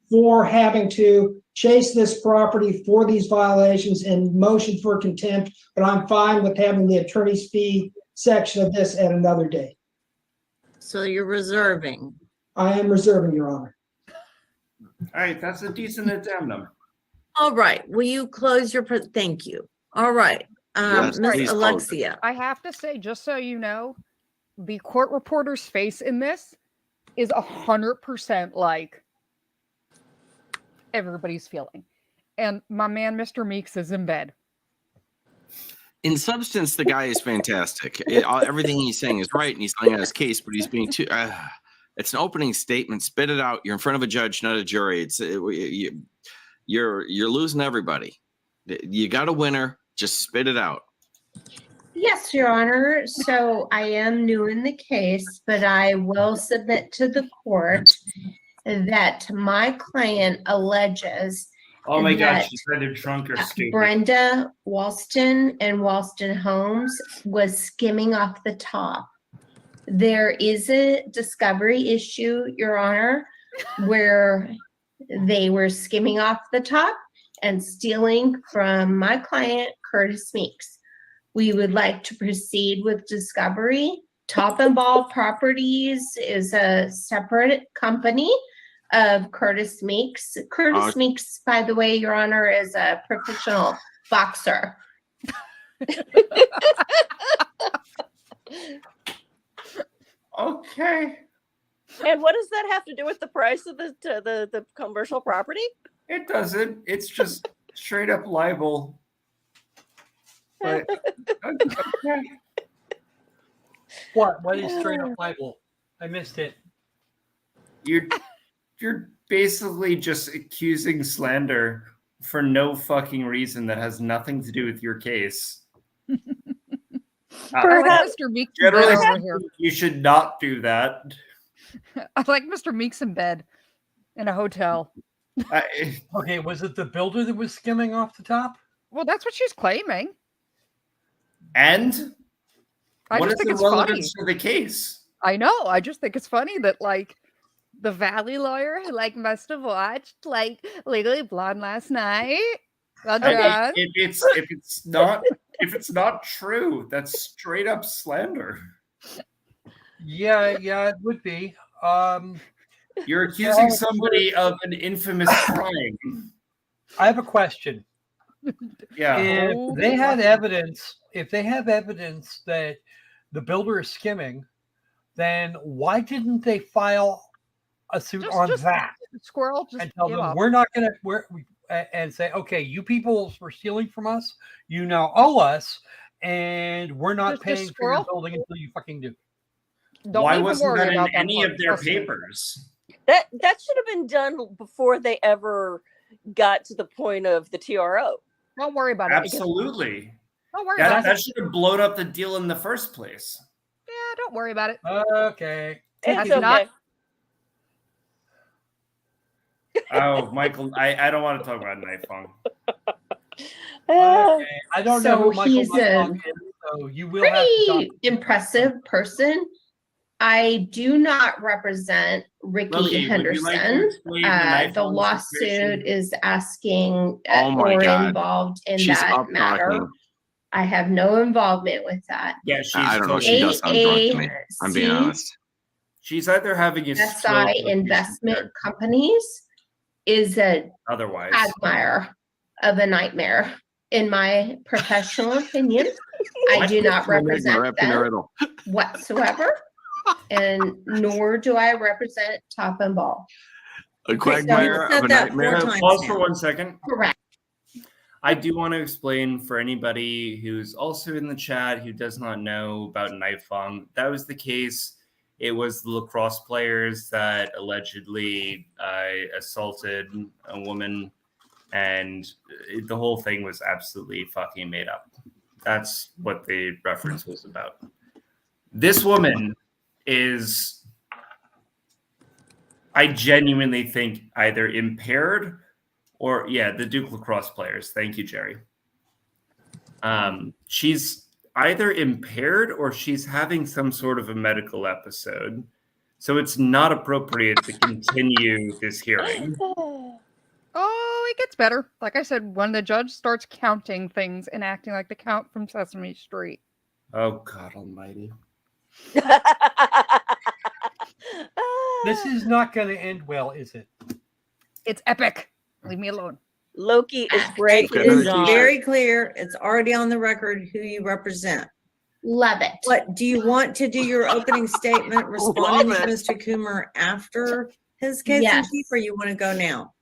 for having to chase this property for these violations and motion for contempt, but I'm fine with having the attorney's fee section of this at another date. So you're reserving. I am reserving, Your Honor. All right, that's a decent addendum. All right, will you close your, thank you. All right, Yes, Ms. please close. Alexia. I have to say, just so you know, the court reporter's face in this is 100% like everybody's feeling. And my man, Mr. Meeks, is in bed. In substance, the guy is fantastic. Everything he's saying is right, and he's laying out his case, but he's being too. It's an opening statement. Spit it out. You're in front of a judge, not a jury. You're losing everybody. You got a winner. Just spit it out. Yes, Your Honor. So I am new in the case, but I will submit to the court that my client alleges Oh my that gosh, she's either drunk or stupid. Brenda Walston and Walston Homes was skimming off the top. There is a discovery issue, Your Honor, where they were skimming off the top and stealing from my client, Curtis Meeks. We would like to proceed with discovery. Top and Ball Properties is a separate company of Curtis Meeks. Curtis Meeks, by the way, Your Honor, is a professional boxer. Okay. And what does that have to do with the price of the commercial property? It doesn't. It's just straight up libel. But okay. What is straight up libel? I missed it. You're basically just accusing slander for no fucking reason that has nothing to do with your case. Perhaps Mr. Meeks in bed over here. You should not do that. I like Mr. Meeks in bed in a hotel. Okay, was it the builder that was skimming off the top? Well, that's what she's claiming. And I what just is think the it's relevance funny. to the case? I know. I just think it's funny that like the Valley lawyer who like must have watched like Legally Blonde last night. Well done. If it's not true, that's straight up slander. Yeah, it would be. You're accusing somebody of an infamous crime. I have a question. Yeah. If they have evidence that the builder is skimming, then why didn't they file a suit on that? Squirrel, just and tell give them up. we're not going to and say, okay, you people were stealing from us. You now owe us, and we're not paying for your building until you fucking do. Why wasn't that in any of their papers? That should have been done before they ever got to the point of the TRO. Don't worry about it. Absolutely. Don't worry about That it. should have blown up the deal in the first place. Yeah, don't worry about it. Okay. It's That's not- okay. Oh, Michael, I don't want to talk about knife phone. Okay. I don't know So who Michael he's Mudlock a is, so you will have to talk. pretty impressive person. I do not represent Ricky Loki, would you like to Henderson. explain the knife The phone lawsuit situation? is asking Oh my or God. involved in She's that up matter. talking. I have no involvement with that. Yeah, she's I don't know. totally- She does sound drunk to me. I'm being AAC honest. She's either having a SI stroke or she's investment impaired. companies is a Otherwise, quagmire of a nightmare. In my professional opinion, I do not represent Wrapped in a them riddle. whatsoever, and nor do I represent Top and Ball. A quagmire said of a that nightmare. four times pause for now. 1 second. Correct. I do want to explain for anybody who's also in the chat who does not know about Nightfong. That was the case. It was the lacrosse players that allegedly assaulted a woman, and the whole thing was absolutely fucking made up. That's what the reference was about. This woman is, I genuinely think, either impaired or, yeah, the Duke lacrosse players. Thank you, Jerry. She's either impaired or she's having some sort of a medical episode. So it's not appropriate to continue this hearing. Oh, it gets better. Like I said, when the judge starts counting things and acting like the Count from Sesame Street. Oh, God almighty. This is not going to end well, is it? It's epic. Leave me alone. Loki is breaking Okay, It is his arm. very clear. It's already on the record who you represent. Love it. What, do you want to do your opening statement responding to Mr. Coomer after his case in Yes. chief, or you want to go now?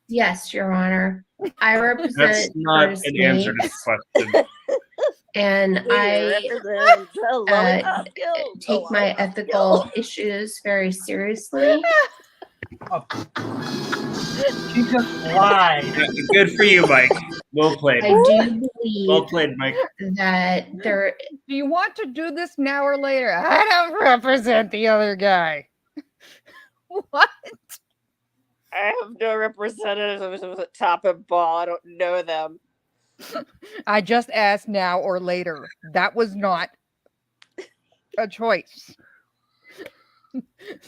Yes, Your Honor. I That's represent not Curtis an answer to Meeks, the question. and We I represent the Lollipop Guild, the take my Lollipop ethical Guild. issues very seriously. She just lied. Yeah, good for you, Mike. Well played. I do Well believe played, Mike. that there Do you want to do this now or later? I don't represent the other guy. What? I have no representatives of the Top and Ball. I don't know them. I just asked now or later. That was not a choice.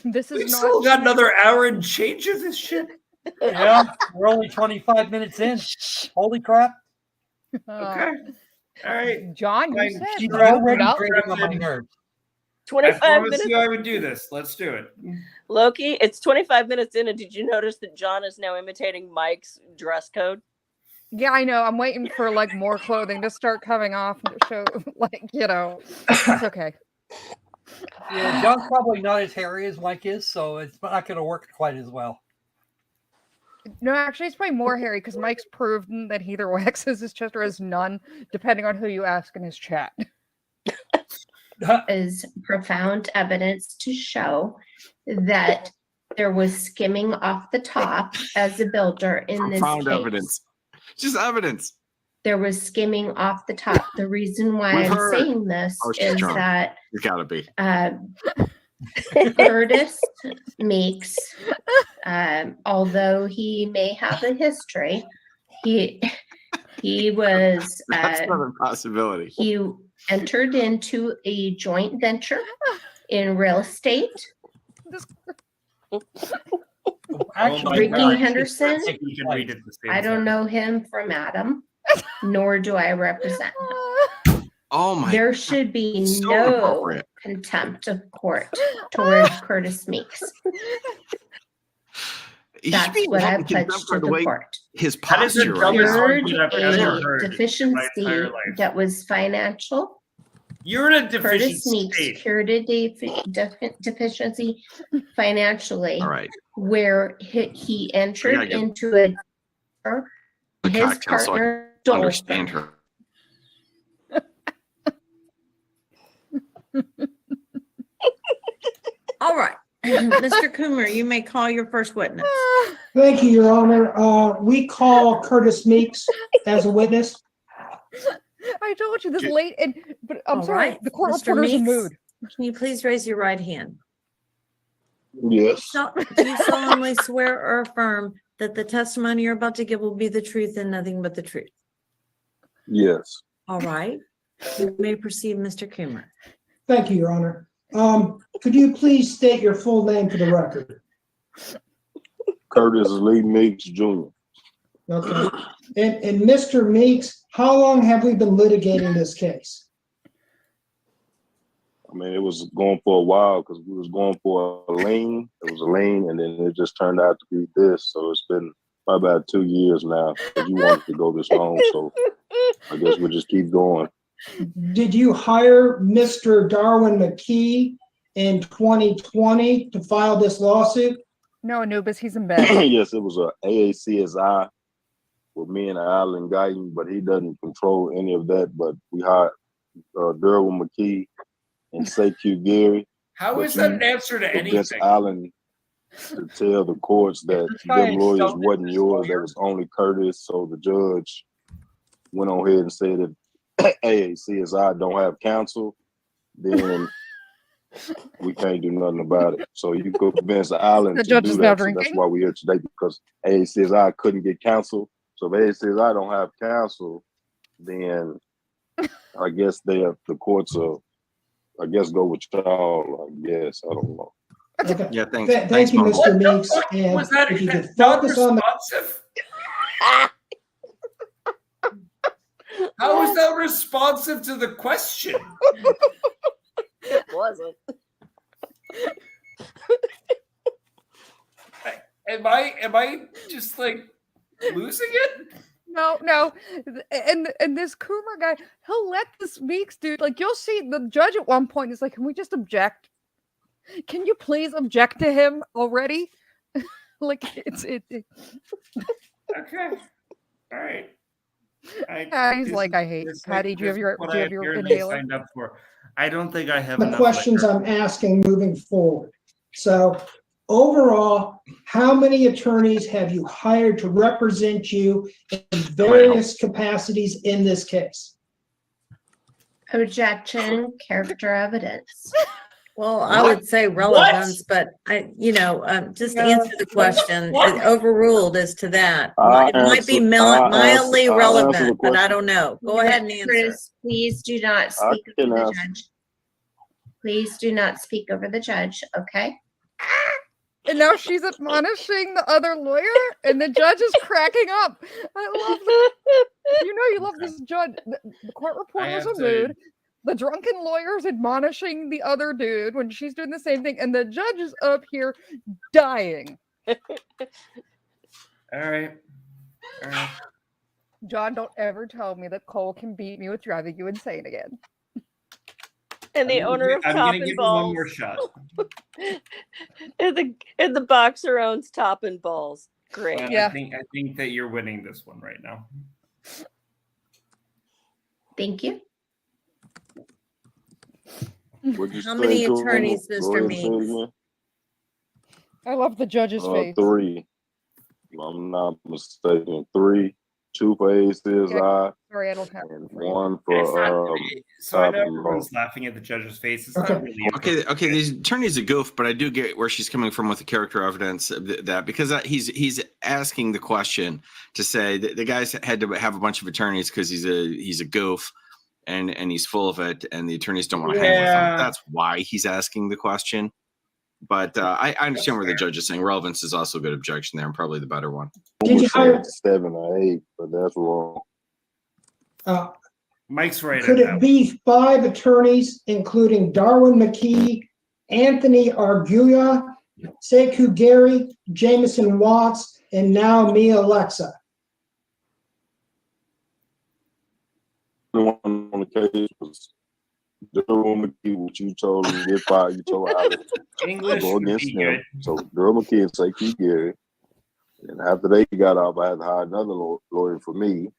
This We've is still not. got another hour and change of this shit. Yeah, we're only 25 minutes in. Holy crap. Okay. All right. John, you Fine. said She's Right. already well, grating on my nerves. I 25 promise minutes. you I would do this. Let's do it. Loki, it's 25 minutes in, and did you notice that John is now imitating Mike's dress code? yeah, I know. I'm waiting for like more clothing to start coming off and to show, like, it's okay. Yeah, John's probably not as hairy as Mike is, so it's not going to work quite as well. No, actually, it's probably more hairy because Mike's proven that he either waxes his chest or has none, depending on who you ask in his chat. is profound evidence to show that there was skimming off the top as a builder in this Profound case. evidence. Just evidence. There was skimming off the top. The reason why We've I'm heard. saying this Oh, she's is drunk. that You gotta be. Curtis Meeks, although he may have a history, he was That's not a possibility. he entered into a joint venture in real estate. Actually, Ricky God. Henderson, You can read it the same I don't time. know him from Adam, nor do I represent him. Oh my. There should be So no inappropriate. contempt of court towards Curtis Meeks. He should That's be what I held in pledged contempt to for the the way court. his That is the posture. dumbest right now. argument I've ever A heard in my deficiency entire life. that was financial. You're in a deficient Curtis Meeks state. cured a deficiency financially, All right. where he gotta entered get into a The his cocktail so I partner can understand her. All right. Mr. Coomer, you may call your first witness. Thank you, Your Honor. We call Curtis Meeks as a witness. I told you this late, but I'm All sorry. right. The court Mr. reporter's in Meeks, mood. Can you please raise your right hand? Yes. Do you solemnly swear or affirm that the testimony you're about to give will be the truth and nothing but the truth? Yes. All right. You may proceed, Mr. Coomer. Thank you, Your Honor. Could you please state your full name for the record? Curtis Lee Meeks Jr. Okay. And Mr. Meeks, how long have we been litigating this case? I mean, it was going for a while because we was going for a lien. It was a lien, and then it just turned out to be this. So it's been probably about 2 years now because you wanted to go this long. So I guess we'll just keep going. Did you hire Mr. Darwin McKee in 2020 to file this lawsuit? No, Anubis, he's in bed. Yes, it was a AACSI with me and Alan Guyton, but he doesn't control any of that. But we hired Darwin McKee and CQ Gary. How But is that you an answer to convinced anything? Alan to tell the courts that them lawyers wasn't yours, that was only Curtis. So the judge went on ahead and said that AACSI don't have counsel, then we can't do nothing about it. So you convince Alan The to judge do is now that. So that's drinking. why we're here today, because AACSI couldn't get counsel. So if AACSI don't have counsel, then I guess the courts are, I guess, go with y'all. I guess, I don't know. Okay. Yeah, thanks. Thank you, Mark. Mr. Meeks. What And was that? if you could Not focus on the responsive? How is that responsive to the question? It wasn't. Am I just like losing it? No. And this Coomer guy, he'll let this Meeks dude, like, you'll see the judge at one point is like, can we just object? Can you please object to him already? Like, it. Okay. All right. Patty's like, I hate. Patty, do you have your inhaler? Signed up for. I don't think I have the enough questions liquor. I'm asking moving forward. So overall, how many attorneys have you hired to represent you in various capacities in this case? Objection, character evidence. Well, I would say relevance, but just answer the question. Overruled as to that. It might be mildly relevant, but I don't know. Go ahead and answer. Curtis, please do not speak over the judge. Please do not speak over the judge, okay? And now she's admonishing the other lawyer, and the judge is cracking up. I love the, you love this judge. The court reporter was a mood. The drunken lawyer's admonishing the other dude when she's doing the same thing, and the judge is up here dying. All right. John, don't ever tell me that Cole can beat me with driving you insane again. And the owner of I'm Top gonna and give you one Balls. more shot. and the boxer owns Top and Balls. Great. Well, Yeah. I think that you're winning this one right now. Thank you. How many attorneys, Mr. Meeks? I love the judge's face. 3. If I'm not mistaken. 3. 2 for AACSI. Sorry, I don't have and 1 for So I know everyone's laughing at the judge's face. It's not really Okay. The attorney's a goof, but I do get where she's coming from with the character evidence that because he's asking the question to say that the guy's had to have a bunch of attorneys because he's a goof and he's full of it, and the attorneys don't want to hang with him. That's why he's asking the question. But I understand where the judge is saying relevance is also a good objection there, and probably the better one. Did you hire 7 or 8, but that's wrong. Mike's right. Could it be 5 attorneys, including Darwin McKee, Anthony Arguya, Sekou Gary, Jameson Watts, and now me, Alexa? The one on the case was Darwin McKee, which you told him to get fired. You told Alex English to go against would be him. good. So Darwin McKee and CQ Gary. And after they got off, I had to hire another lawyer for me.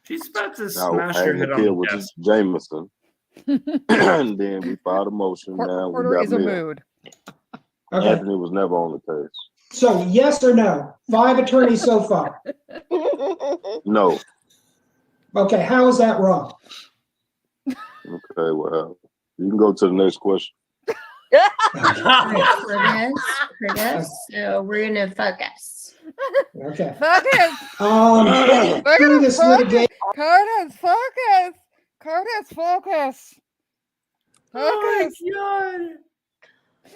She's about to Now, smash I her had head the on kid, the which desk. is Jameson. And then we filed a motion. Now we Porter got is a me. mood. Okay. Anthony was never on the case. So yes or no? 5 attorneys so far. No. Okay, how is that wrong? Okay, well, you can go to the next question. Curtis, so we're gonna focus. Okay. Focus. Through this litigation. Curtis, focus. Curtis, focus. Focus.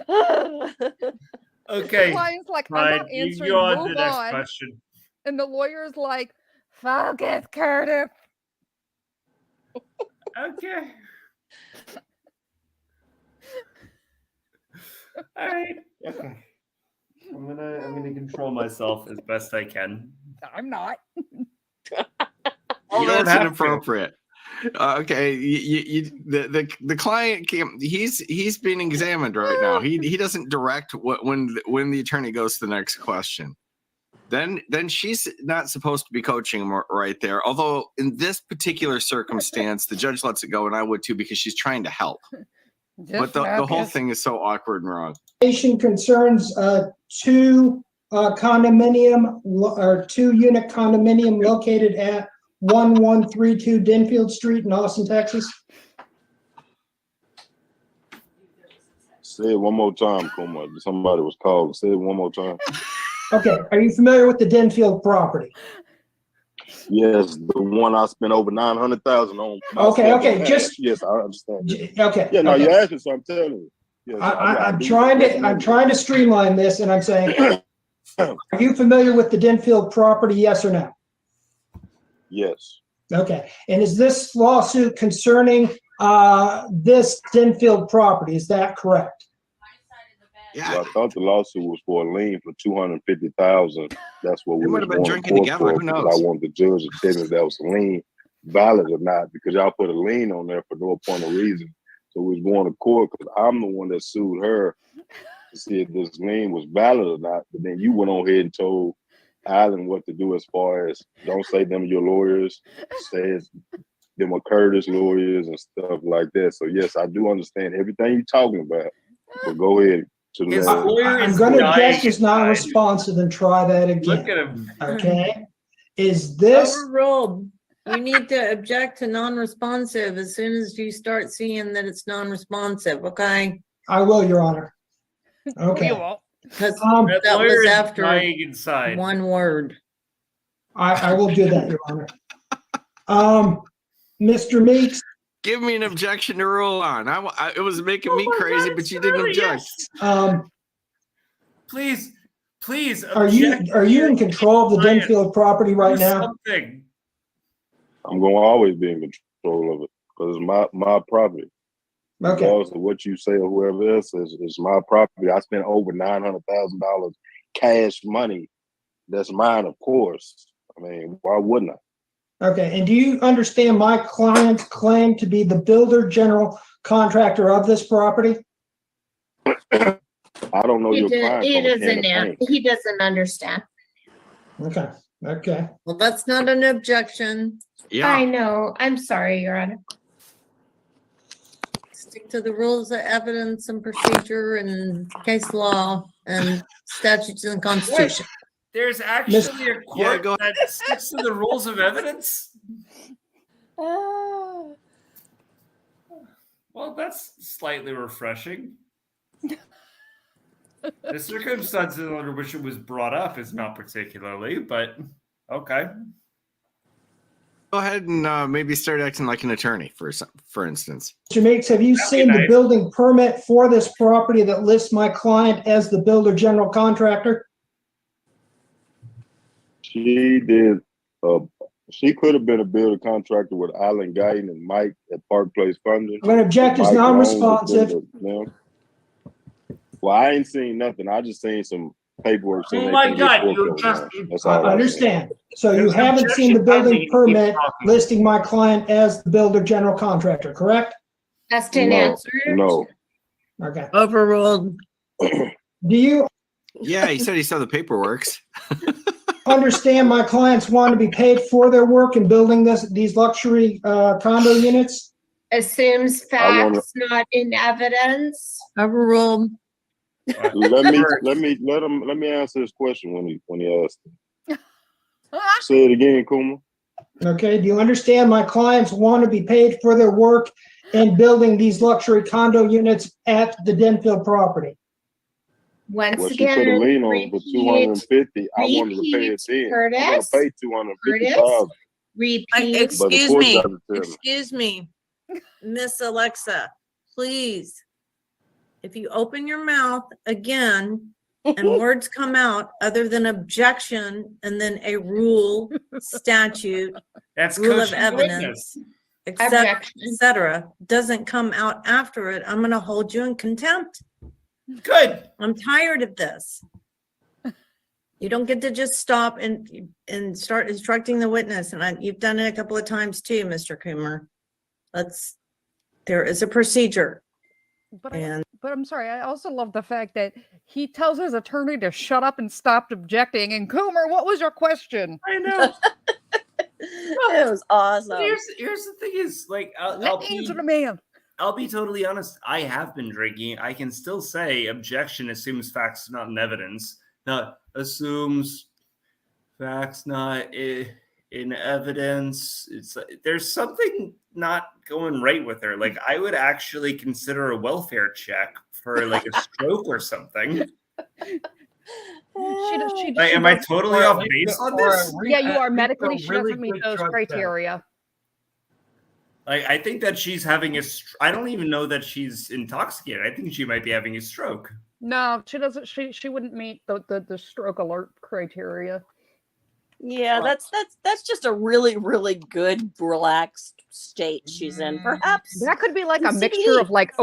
Oh The Okay. client's like, I'm Fine. not You answering. go on to Move the next on. question. And the lawyer's like, Focus, Curtis. Okay. All right. Okay. I'm gonna control myself as best I can. I'm not. You don't That's have to. inappropriate. Okay, the client can't. He's being examined right now. He doesn't direct when the attorney goes to the next question. Then she's not supposed to be coaching him right there. Although in this particular circumstance, the judge lets it go, and I would too because she's trying to help. But the whole thing is so awkward and wrong. Concerns two condominium or 2-unit condominium located at 1132 Denfield Street in Austin, Texas. Say it one more time, Kuma. Somebody was called. Say it one more time. Okay, are you familiar with the Denfield property? Yes, the one I spent over $900,000 on. Okay, just yes, I understand. okay. Yeah, no, okay. you're asking, so I'm telling you. Yes, I'm trying to streamline this, and I'm saying, are you familiar with the Denfield property? Yes or no? Yes. Okay, and is this lawsuit concerning this Denfield property? Is that correct? Yeah, Well, I thought the lawsuit was for a lien for $250,000. That's what we They might were have been going drinking to together, court who for. Because knows? I wanted the judge to tell me if that was a lien valid or not, because y'all put a lien on there for no appointed reason. So we was going to court because I'm the one that sued her to see if this lien was valid or not. But then you went on ahead and told Alan what to do as far as don't say them your lawyers, say them are Curtis lawyers and stuff like that. So yes, I do understand everything you're talking about. But go ahead. His lawyer I'm is going to dying guess is non-responsive and try that again. Look at him. Okay. Is this Overruled. You need to object to non-responsive as soon as you start seeing that it's non-responsive, okay? I will, Your Honor. You Okay. won't. Because That that lawyer was is after dying inside. one word. I will do that, Your Honor. Mr. Meeks, Give me an objection to rule on. It was making me crazy, but you didn't object. Please are you in control of the Denfield property right now? Something. I'm going to always be in control of it because it's my property. Okay. Regardless of what you say or whoever else says, it's my property. I spent over $900,000 cash money. That's mine, of course. I mean, why wouldn't I? Okay, and do you understand my client's claim to be the builder general contractor of this property? I don't know your client. He doesn't understand. Okay, okay. Well, that's not an objection. Yeah. I know. I'm sorry, Your Honor. Stick to the rules of evidence and procedure and case law and statutes and constitution. There's actually a court go that sticks to the rules of evidence. Well, that's slightly refreshing. The circumstances under which it was brought up is not particularly, but okay. Go ahead and maybe start acting like an attorney, for instance. Mr. Meeks, have you seen the building permit for this property that lists my client as the builder general contractor? She did. She could have been a builder contractor with Alan Guyton and Mike at Park Place Funding. I'm going to object as non-responsive. Well, I ain't seen nothing. I just seen some paperwork. Oh my God! You just I understand. So you haven't seen the building permit listing my client as the builder general contractor, correct? That's an answer. No. Okay. Overruled. Do you Yeah, he said he saw the paperwork. understand my clients want to be paid for their work in building these luxury condo units? Assumes facts, not in evidence. Overruled. Let me answer his question when he asked it. Say it again, Kuma. Okay. Do you understand my clients want to be paid for their work in building these luxury condo units at the Denfield property? Once Well, again, she put a lien on for $250. I wanted to pay it then. Curtis, I want to pay $250,000. Repeat. Excuse me, Miss Alexa, please. If you open your mouth again, and words come out other than objection and then a rule, statute, That's rule of coaching the evidence, witness. etc., doesn't come out after it, I'm going to hold you in contempt. Good. I'm tired of this. You don't get to just stop and start instructing the witness. And you've done it a couple of times too, Mr. Coomer. There is a procedure. But I'm sorry. I also love the fact that he tells his attorney to shut up and stop objecting. And Coomer, what was your question? I know. It was awesome. Here's the thing: is like Let me answer the man. I'll be totally honest. I have been drinking. I can still say objection assumes facts, not in evidence. Not assumes facts, not in evidence. It's there's something not going right with her. Like I would actually consider a welfare check for like a stroke or something. Am I totally off base on this? Yeah, you are medically. She doesn't meet those criteria. I think that she's having I don't even know that she's intoxicated. I think she might be having a stroke. No, she doesn't. She wouldn't meet the stroke alert criteria. Yeah, that's just a really, really good relaxed state she's in. Perhaps that could be like a mixture of like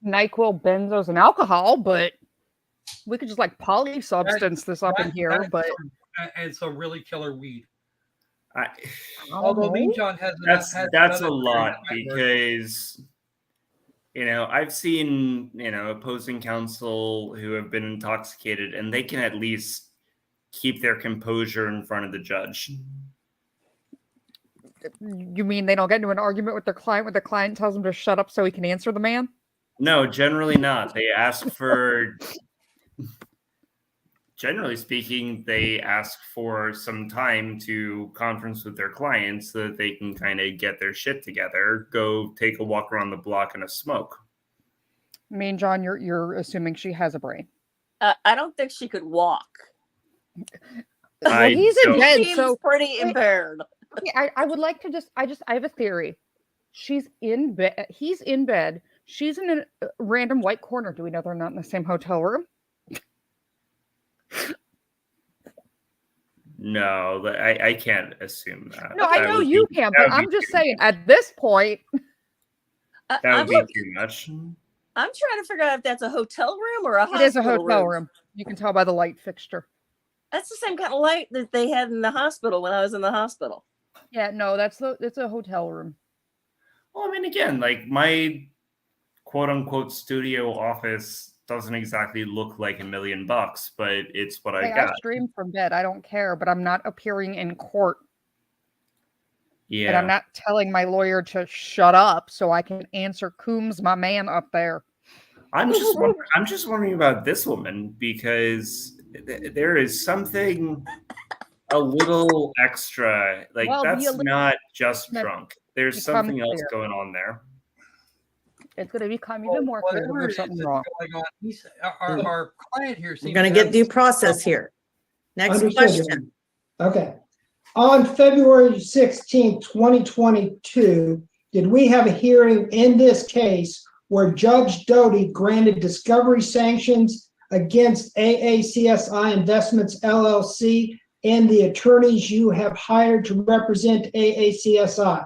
NyQuil, benzos, and alcohol, but we could just like polysubstance this up in here. But it's a really killer weed. Although Mean John has that's a lot because I've seen opposing counsel who have been intoxicated and they can at least keep their composure in front of the judge. You mean they don't get into an argument with their client when the client tells them to shut up so he can answer the man? No, generally not. They ask for generally speaking, they ask for some time to conference with their clients so that they can kind of get their shit together, go take a walk around the block and a smoke. Mean John, you're assuming she has a brain. I don't think she could walk. Well, he's in bed, so pretty impaired. Okay, I would like to I have a theory. She's in bed. He's in bed. She's in a random white corner. Do we know they're not in the same hotel room? No, I can't assume that. No, I know you can, but I'm just saying at this point. That would be too much. I'm trying to figure out if that's a hotel room or a hospital room. It is a hotel room. You can tell by the light fixture. That's the same kind of light that they had in the hospital when I was in the hospital. Yeah, no, it's a hotel room. Well, I mean, again, like my quote unquote studio office doesn't exactly look like $1 million, but it's what I got. I stream from bed. I don't care, but I'm not appearing in court. Yeah. And I'm not telling my lawyer to shut up so I can answer Coombs, my man up there. I'm just wondering about this woman because there is something a little extra. Like that's not just drunk. There's something else going on there. It's going to become even more clear there's something wrong. Our client here seems we're going to get due process here. Next question. Okay. On February 16th, 2022, did we have a hearing in this case where Judge Doty granted discovery sanctions against AACSI Investments LLC and the attorneys you have hired to represent AACSI?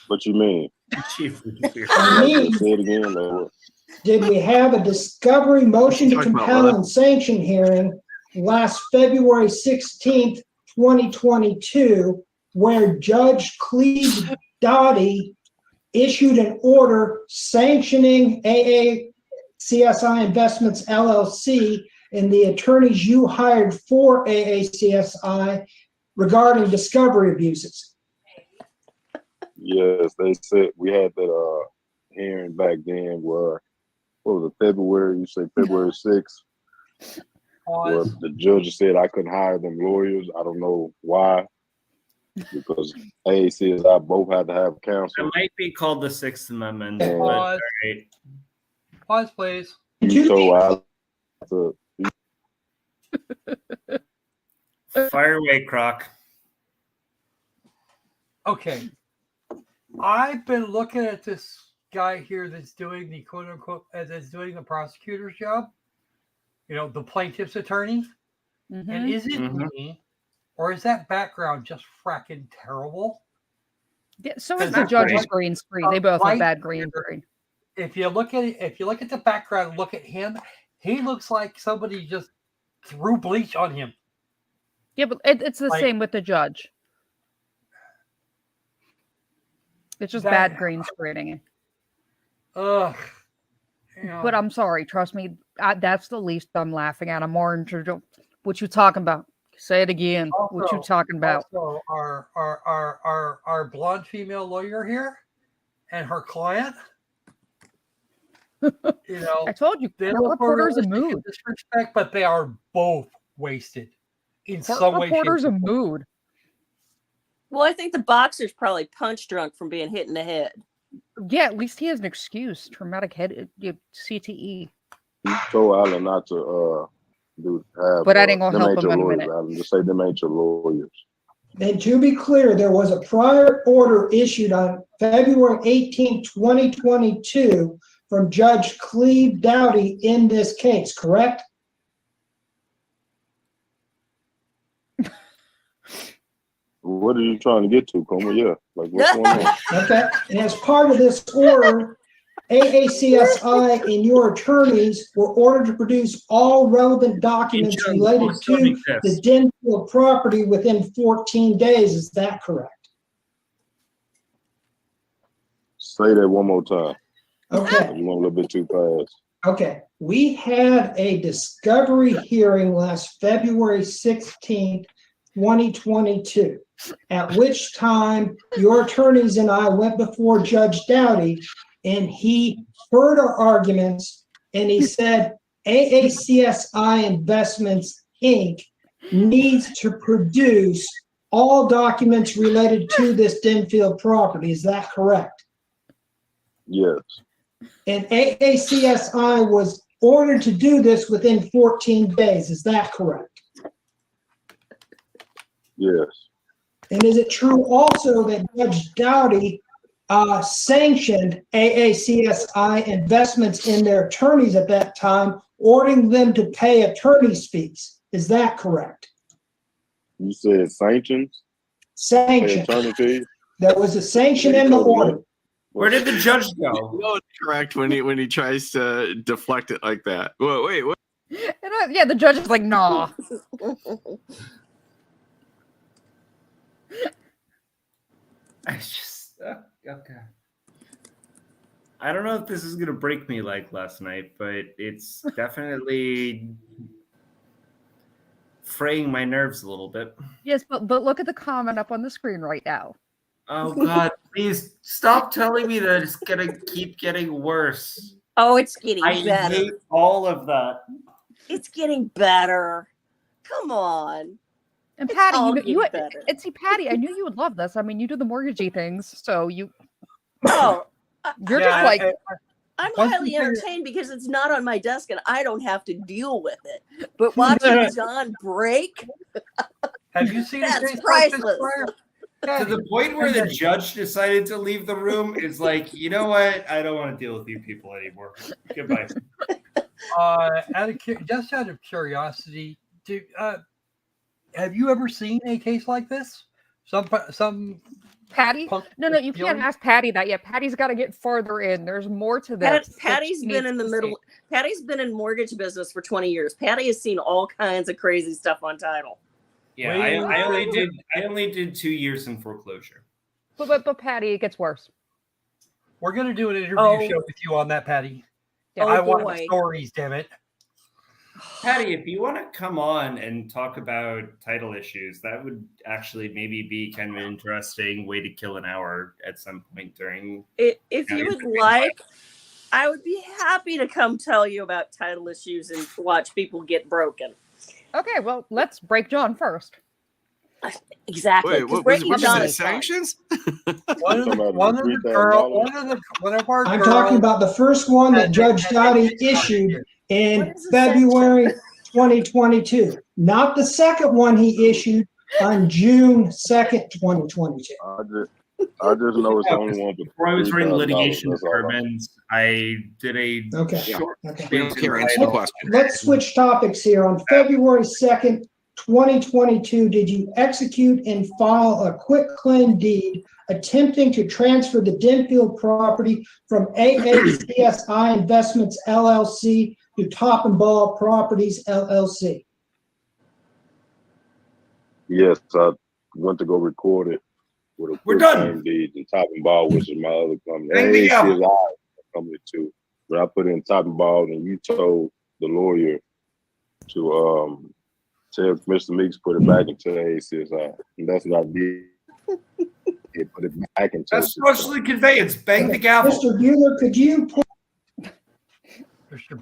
What you mean? I mean, say it again, Lair. Did we have a discovery motion to compel and sanction hearing last February 16th, 2022, where Judge Cleve Doty issued an order sanctioning AACSI Investments LLC and the attorneys you hired for AACSI regarding discovery abuses? Yes, they said we had that hearing back then where, what was it, February? You say February 6th? Where the judge said I couldn't hire them lawyers. I don't know why. Because AAC and I both had to have counsel. It might be called the Sixth Amendment. Pause. Pause, please. So fire away, Croc. Okay. I've been looking at this guy here that's doing the quote unquote that's doing the prosecutor's job. the plaintiff's attorney? Mhm. And is it me, or is that background just fracking terrible? Yeah, so is Because the that's judge's like green screen. They both have right bad green here. screen. If you look at it, if you look at the background, look at him. He looks like somebody just threw bleach on him. Yeah, but it's the Like- same with the judge. It's just That- bad green screening. Ugh. But I'm sorry, trust me, that's the least I'm laughing at. I'm more into what you talking about. Say it again. What you talking about? Also, our blonde female lawyer here and her client. I told you, they court look reporters a realistic in mood. this respect, but they are both wasted in Court some way. reporters shape, a mood. Well, I think the boxer's probably punch drunk from being hit in the head. Yeah, at least he has an excuse. Traumatic head CTE. He told Alan not to have. But that ain't gonna them help ain't him your in a lawyers, minute. Alan. Just say them ain't your lawyers. And to be clear, there was a prior order issued on February 18, 2022 from Judge Cleve Dowdy in this case, correct? What are you trying to get to, Kuma? Yeah, like what's going on? Okay, and as part of this order, AACSI and your attorneys were ordered to produce all relevant documents related to the Denfield property within 14 days. Is that correct? Say that one more time. Okay. You went a little bit too fast. Okay, we had a discovery hearing last February 16th, 2022, at which time your attorneys and I went before Judge Dowdy, and he heard our arguments, and he said AACSI Investments, Inc. needs to produce all documents related to this Denfield property. Is that correct? Yes. And AACSI was ordered to do this within 14 days. Is that correct? Yes. And is it true also that Judge Dowdy sanctioned AACSI Investments in their attorneys at that time, ordering them to pay attorney's fees? Is that correct? You said sanctions? Sanction. Pay attorney fees? There was a sanction in the order. Where did the judge go? No, it's correct when he tries to deflect it like that. Wait, what? And yeah, the judge is like, nah. I just okay. I don't know if this is gonna break me like last night, but it's definitely fraying my nerves a little bit. Yes, but look at the comment up on the screen right now. Oh God, please stop telling me that it's gonna keep getting worse. Oh, it's getting I better. hate all of that. It's getting better. Come on. And It's Patty, all you getting better. and see, Patty, I knew you would love this. I mean, you do the mortgagey things, so you. Oh, You're just like. I'm Once highly you figure- entertained because it's not on my desk and I don't have to deal with it. But watching John break, Have you seen a that's case like this priceless. prior? To the point where the judge decided to leave the room is like, you know what? I don't want to deal with you people anymore. Goodbye. Just out of curiosity, have you ever seen a case like this? Some Patty? punk No, you can't feeling? ask Patty that yet. Patty's got to get farther in. There's more to this. Patty's been in the middle. Patty's been in mortgage business for 20 years. Patty has seen all kinds of crazy stuff on title. Yeah, I only did 2 years in foreclosure. But Patty, it gets worse. We're gonna do an interview Oh. show with you on that, Patty. Yeah, Oh, I want boy. the stories, damn it. Patty, if you want to come on and talk about title issues, that would actually maybe be kind of an interesting way to kill an hour at some point during. If Yeah, you you're would pretty like, I would be happy to come tell you about title issues and watch people get broken. Okay, well, let's break John first. Exactly. Wait, 'cause what was breaking it? John The is fun. sanctions? One of our I'm girls. talking about the first one that Judge Dowdy issued What in is a February 2022, not the second one he issued on June 2nd, 2022. I just know it's the only one Before I was for running $3,000. litigation That's all. departments, I did a Okay. short Okay. We don't stint care. in Answer the title. question. Let's switch topics here. On February 2nd, 2022, did you execute and file a quitclaim deed attempting to transfer the Denfield property from AACSI Investments LLC to Top and Ball Properties LLC? Yes, I went to go record it with a We're quick done. claim deed and Top and Ball, which is my other company. Hang me up. AACSI company too. But I put in Top and Ball, and you told the lawyer to tell Mr. Meeks put it back into AACSI. And that's what I did. He put it back into That's the fraudulent conveyance. Bang the gavel. Mr. Bueller, could you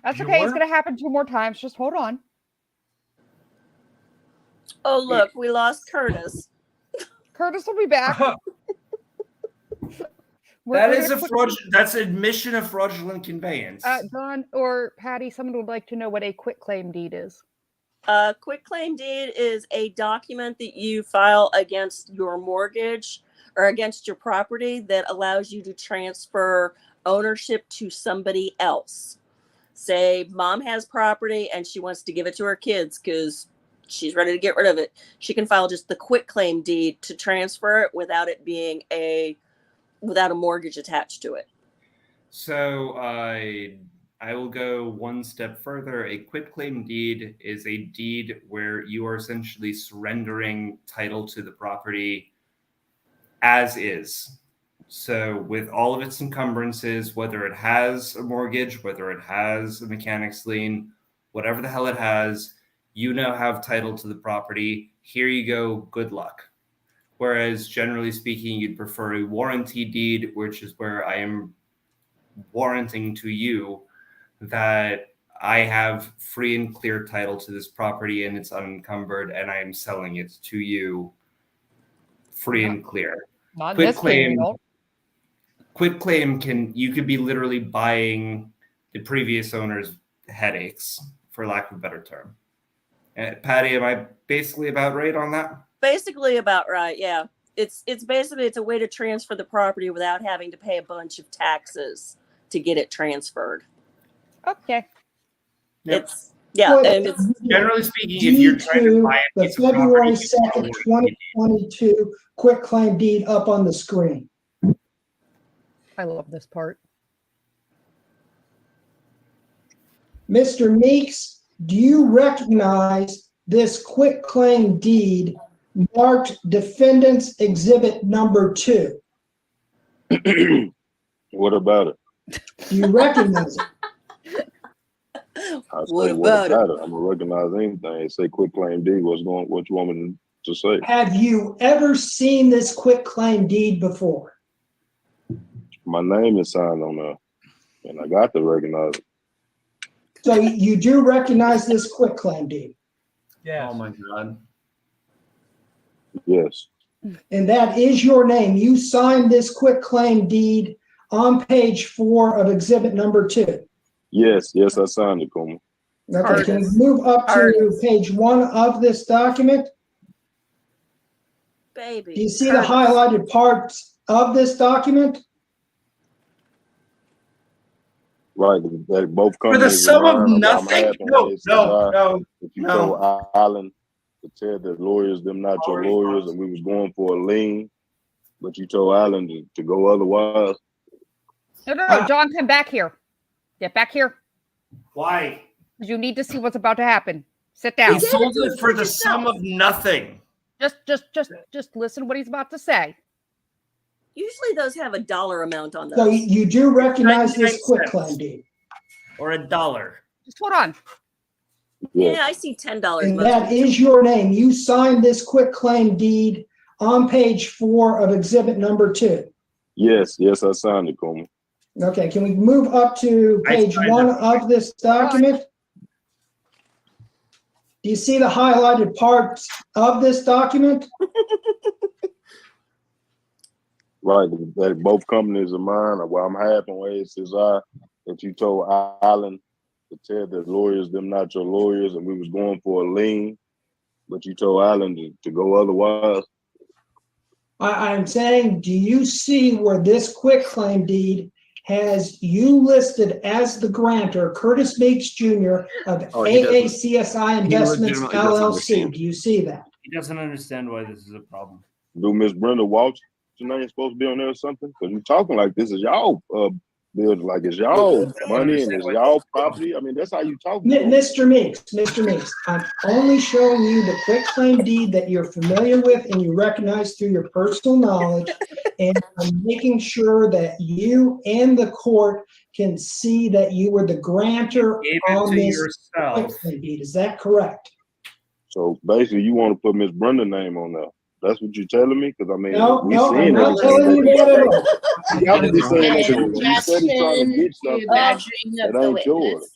That's okay. It's going to happen 2 more times. Just hold on. Oh, look, we lost Curtis. Curtis will be back. That is a fraudulent. That's admission of fraudulent conveyance. Don or Patty, someone would like to know what a quitclaim deed is. A quitclaim deed is a document that you file against your mortgage or against your property that allows you to transfer ownership to somebody else. Say mom has property and she wants to give it to her kids because she's ready to get rid of it. She can file just the quitclaim deed to transfer it without it being without a mortgage attached to it. So I will go one step further. A quitclaim deed is a deed where you are essentially surrendering title to the property as is. So with all of its encumbrances, whether it has a mortgage, whether it has a mechanics lien, whatever the hell it has, you now have title to the property. Here you go. Good luck. Whereas generally speaking, you'd prefer a warranty deed, which is where I am warranting to you that I have free and clear title to this property and it's unencumbered and I am selling it to you free and clear. Not this Quitclaim, deal. quitclaim you could be literally buying the previous owner's headaches, for lack of a better term. Patty, am I basically about right on that? Basically about right, yeah. It's basically a way to transfer the property without having to pay a bunch of taxes to get it transferred. Okay. Yep. It's and it's generally speaking, if you're trying to buy a the piece of February property, 2nd, 2022 quitclaim deed up on the screen. I love this part. Mr. Meeks, do you recognize this quitclaim deed marked Defendant's Exhibit Number 2? What about it? Do you recognize it? I say, what about it? I'm gonna recognize anything. Say quitclaim deed. What you want me to say? Have you ever seen this quitclaim deed before? My name is signed on there, and I got to recognize it. So you do recognize this quitclaim deed? Yeah. Oh my God. Yes. And that is your name. You signed this quitclaim deed on page 4 of Exhibit Number 2. Yes, I signed it, Kuma. Okay, can you move up to page 1 of this document? baby. Do you see the highlighted parts of this document? Right, that both For the companies. sum of nothing? No. If you told Alan to tell the lawyers them not your lawyers, and we was going for a lien, but you told Alan to go otherwise. No, John, come back here. Get back here. Why? You need to see what's about to happen. Sit down. He sold it for the sum of nothing. Just listen to what he's about to say. Usually those have a dollar amount on those. So you do recognize this quitclaim deed? Or $1. Just hold on. Yeah, I see $10. And that is your name. You signed this quitclaim deed on page 4 of Exhibit Number 2. Yes, I signed it, Kuma. Okay, can we move up to page 1 of this document? Do you see the highlighted parts of this document? Right, that both companies are mine. Well, I'm half on ASSI that you told Alan to tell the lawyers them not your lawyers, and we was going for a lien, but you told Alan to go otherwise. I'm saying, do you see where this quitclaim deed has you listed as the grantor, Curtis Meeks Jr. of AACSI Investments legitimately doesn't LLC? understand. Do you see that? He doesn't understand why this is a problem. Do Miss Brenda Walsh, your name supposed to be on there or something? Because you're talking like this is y'all building, like it's y'all money and it's y'all property. I mean, that's how you talk. Mr. Meeks, I'm only showing you the quitclaim deed that you're familiar with and you recognize through your personal knowledge, and I'm making sure that you and the court can see that you were the grantor on this quitclaim deed. Is that correct? So basically, you want to put Miss Brenda's name on there. That's what you're telling me? Because I mean, No, we I'm seeing not telling you that at all. You got to be saying that because you said he's trying to get something that ain't yours.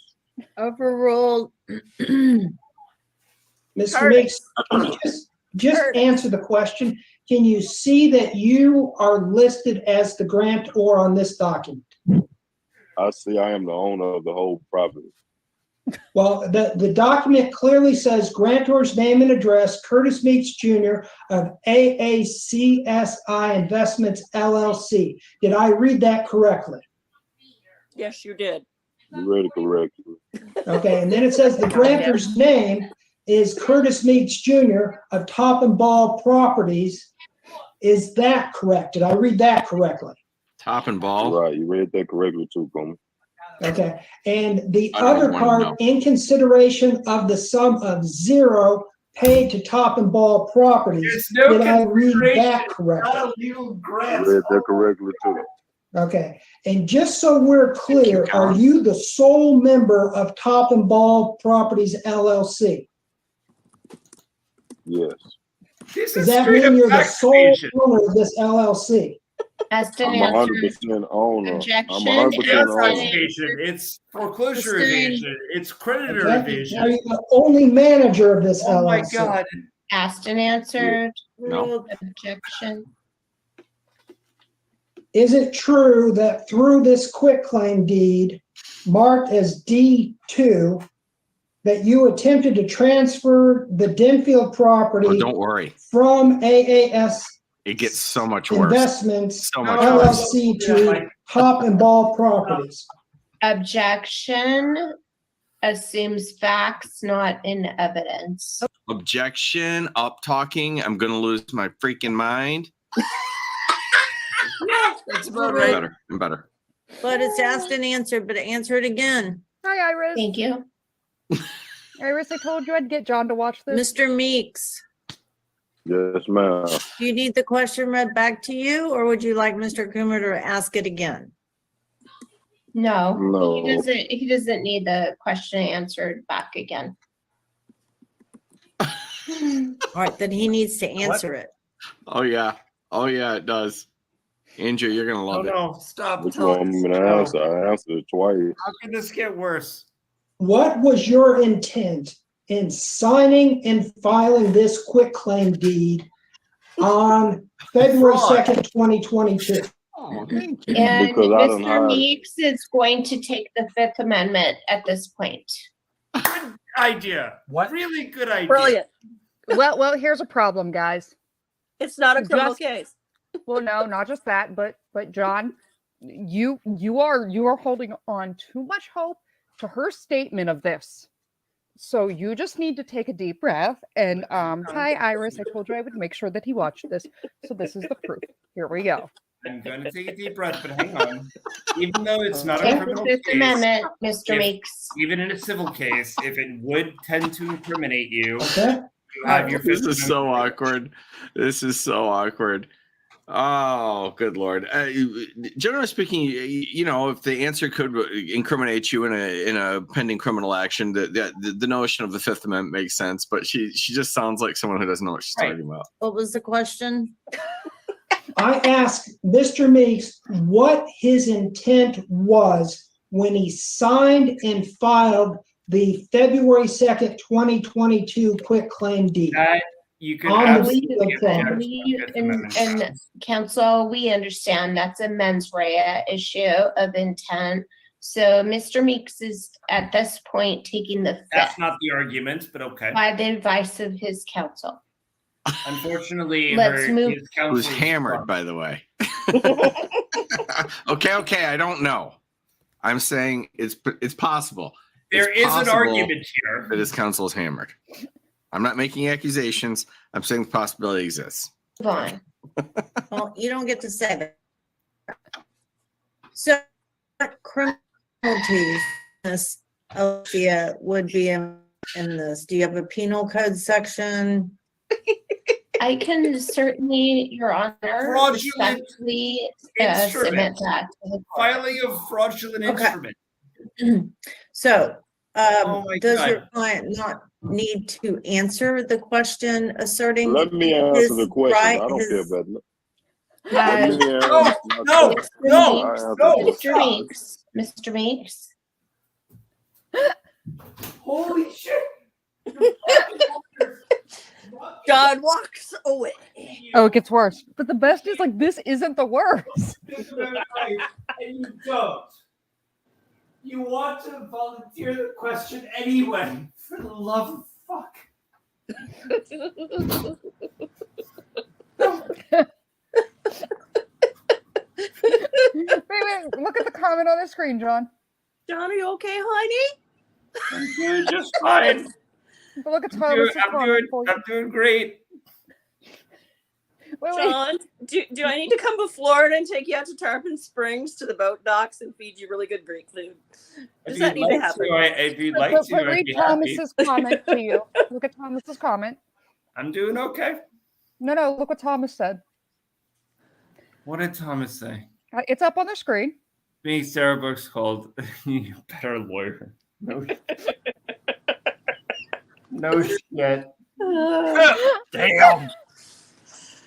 Overruled. Mr. Meeks, can you just answer the question? Can you see that you are listed as the grantor on this document? I see I am the owner of the whole property. Well, the document clearly says grantor's name and address, Curtis Meeks Jr. of AACSI Investments LLC. Did I read that correctly? Yes, you did. You read it correctly. Okay, and then it says the grantor's name is Curtis Meeks Jr. of Top and Ball Properties. Is that correct? Did I read that correctly? Top and Ball. Right, you read that correctly too, Coleman. Okay, and the other part, in consideration of the sum of $0 paid to Top and Ball Properties, did I read that correctly? You read that correctly too. Okay, and just so we're clear, are you the sole member of Top and Ball Properties LLC? Yes. Does that mean you're the sole owner of this LLC? As to I'm 100% owner. Objection. I'm 100% owner. It's foreclosure evasion. It's creditor Okay. evasion. Are you the only manager of this LLC? Oh my God. Asked and answered. No. Objection. Is it true that through this quitclaim deed marked as D2 that you attempted to transfer the Denfield property Oh, don't worry. from AAS It gets so much worse. Investments So much worse. LLC to Top and Ball Properties? Objection assumes facts, not in evidence. Objection. Up talking. I'm gonna lose my freaking mind. That's about right. I'm better. But it's asked and answered, but answer it again. Hi, Iris. Thank you. Iris, I told you I'd get John to watch this. Mr. Meeks, Yes, ma'am. do you need the question read back to you, or would you like Mr. Coomer to ask it again? No, No. he doesn't need the question answered back again. All right, then he needs to answer it. Oh yeah. Oh yeah, it does. Andrew, you're gonna love it. No, stop. Which one I'm going to answer? I answered it twice. How can this get worse? What was your intent in signing and filing this quitclaim deed on February 2nd, 2022? Oh, thank you. And Because I don't Mr. have- Meeks is going to take the Fifth Amendment at this point. Good idea. What? Really good idea. Brilliant. Well, here's a problem, guys. It's not a criminal Just- case. Well, no, not just that, but John, you are holding on too much hope to her statement of this. So you just need to take a deep breath. And hi, Iris. I told you I would make sure that he watched this. So this is the proof. Here we go. I'm going to take a deep breath, but hang on. Even though it's not a Take the criminal Fifth case, Amendment, Mr. if- Meeks. even in a civil case, if it would tend to incriminate you, Okay. you have your This Fifth is so Amendment. awkward. This is so awkward. Oh, good Lord. Generally speaking, you know, if the answer could incriminate you in a pending criminal action, the notion of the Fifth Amendment makes sense. But she just sounds like someone who doesn't know what she's talking about. What was the question? I asked Mr. Meeks what his intent was when he signed and filed the February 2nd, 2022 quitclaim deed. That you could On the absolutely legal object thing. to the We, Fifth Amendment and grounds. council, we understand that's a mens rea issue of intent. So Mr. Meeks is at this point taking the That's Fifth not the argument, but okay. by the advice of his counsel. Unfortunately, Let's move- his counsel Who's is hammered, drunk. by the way. Okay, I don't know. I'm saying it's possible. There It's is an possible argument here. that his counsel is hammered. I'm not making accusations. I'm saying the possibility exists. Move on. Well, you don't get to say that. So what criminal penalties Althea would be in this? Do you have a penal code section? I can certainly, Your Honor, Fraudulent respectfully instrument. submit that to the court. Filing of fraudulent Okay. instrument. So, Oh my does God. your client not need to answer the question asserting? Let me answer the question. I don't care about that. Let me answer No, Mr. no, Meeks, no, Mr. Meeks, Mr. Meeks. Holy shit. John walks away. Oh, it gets worse. But the best is like this isn't the worst. And you don't. You want to volunteer the question anyway. For the love of fuck. Wait, look at the comment on the screen, John. John, are you okay, honey? I'm doing just fine. But look at Thomas's comment for you. I'm doing great. Wait. John, do I need to come to Florida and take you out to Tarpon Springs to the boat docks and feed you really good Greek food? Does that need to happen? If you'd like to, But I'd read be happy. Thomas's comment to you. Look at Thomas's comment. I'm doing okay. No, look what Thomas said. What did Thomas say? It's up on the screen. Being Sarah Brooks called you a better lawyer. No, no shit. Damn.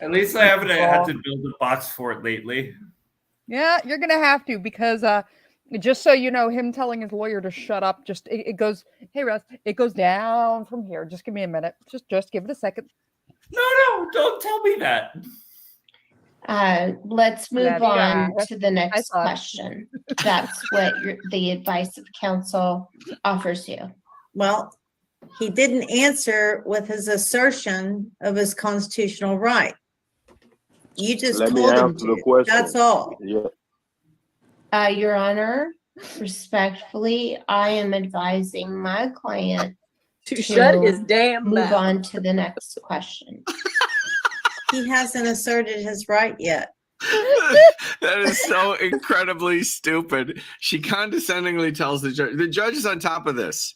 At least I haven't had to build a box for it lately. Yeah, you're gonna have to because just so you know, him telling his lawyer to shut up, just it goes. Hey Russ, it goes down from here. Just give me a minute. Just give it a second. No, don't tell me that. Let's move Yeah, on to the next thought. question. That's what the advice of counsel offers you. Well, he didn't answer with his assertion of his constitutional right. You just Let me told him answer the to. question. That's all. Yeah. Your Honor, respectfully, I am advising my client To shut his damn move mouth. on to the next question. He hasn't asserted his right yet. That is so incredibly stupid. She condescendingly tells the judge is on top of this.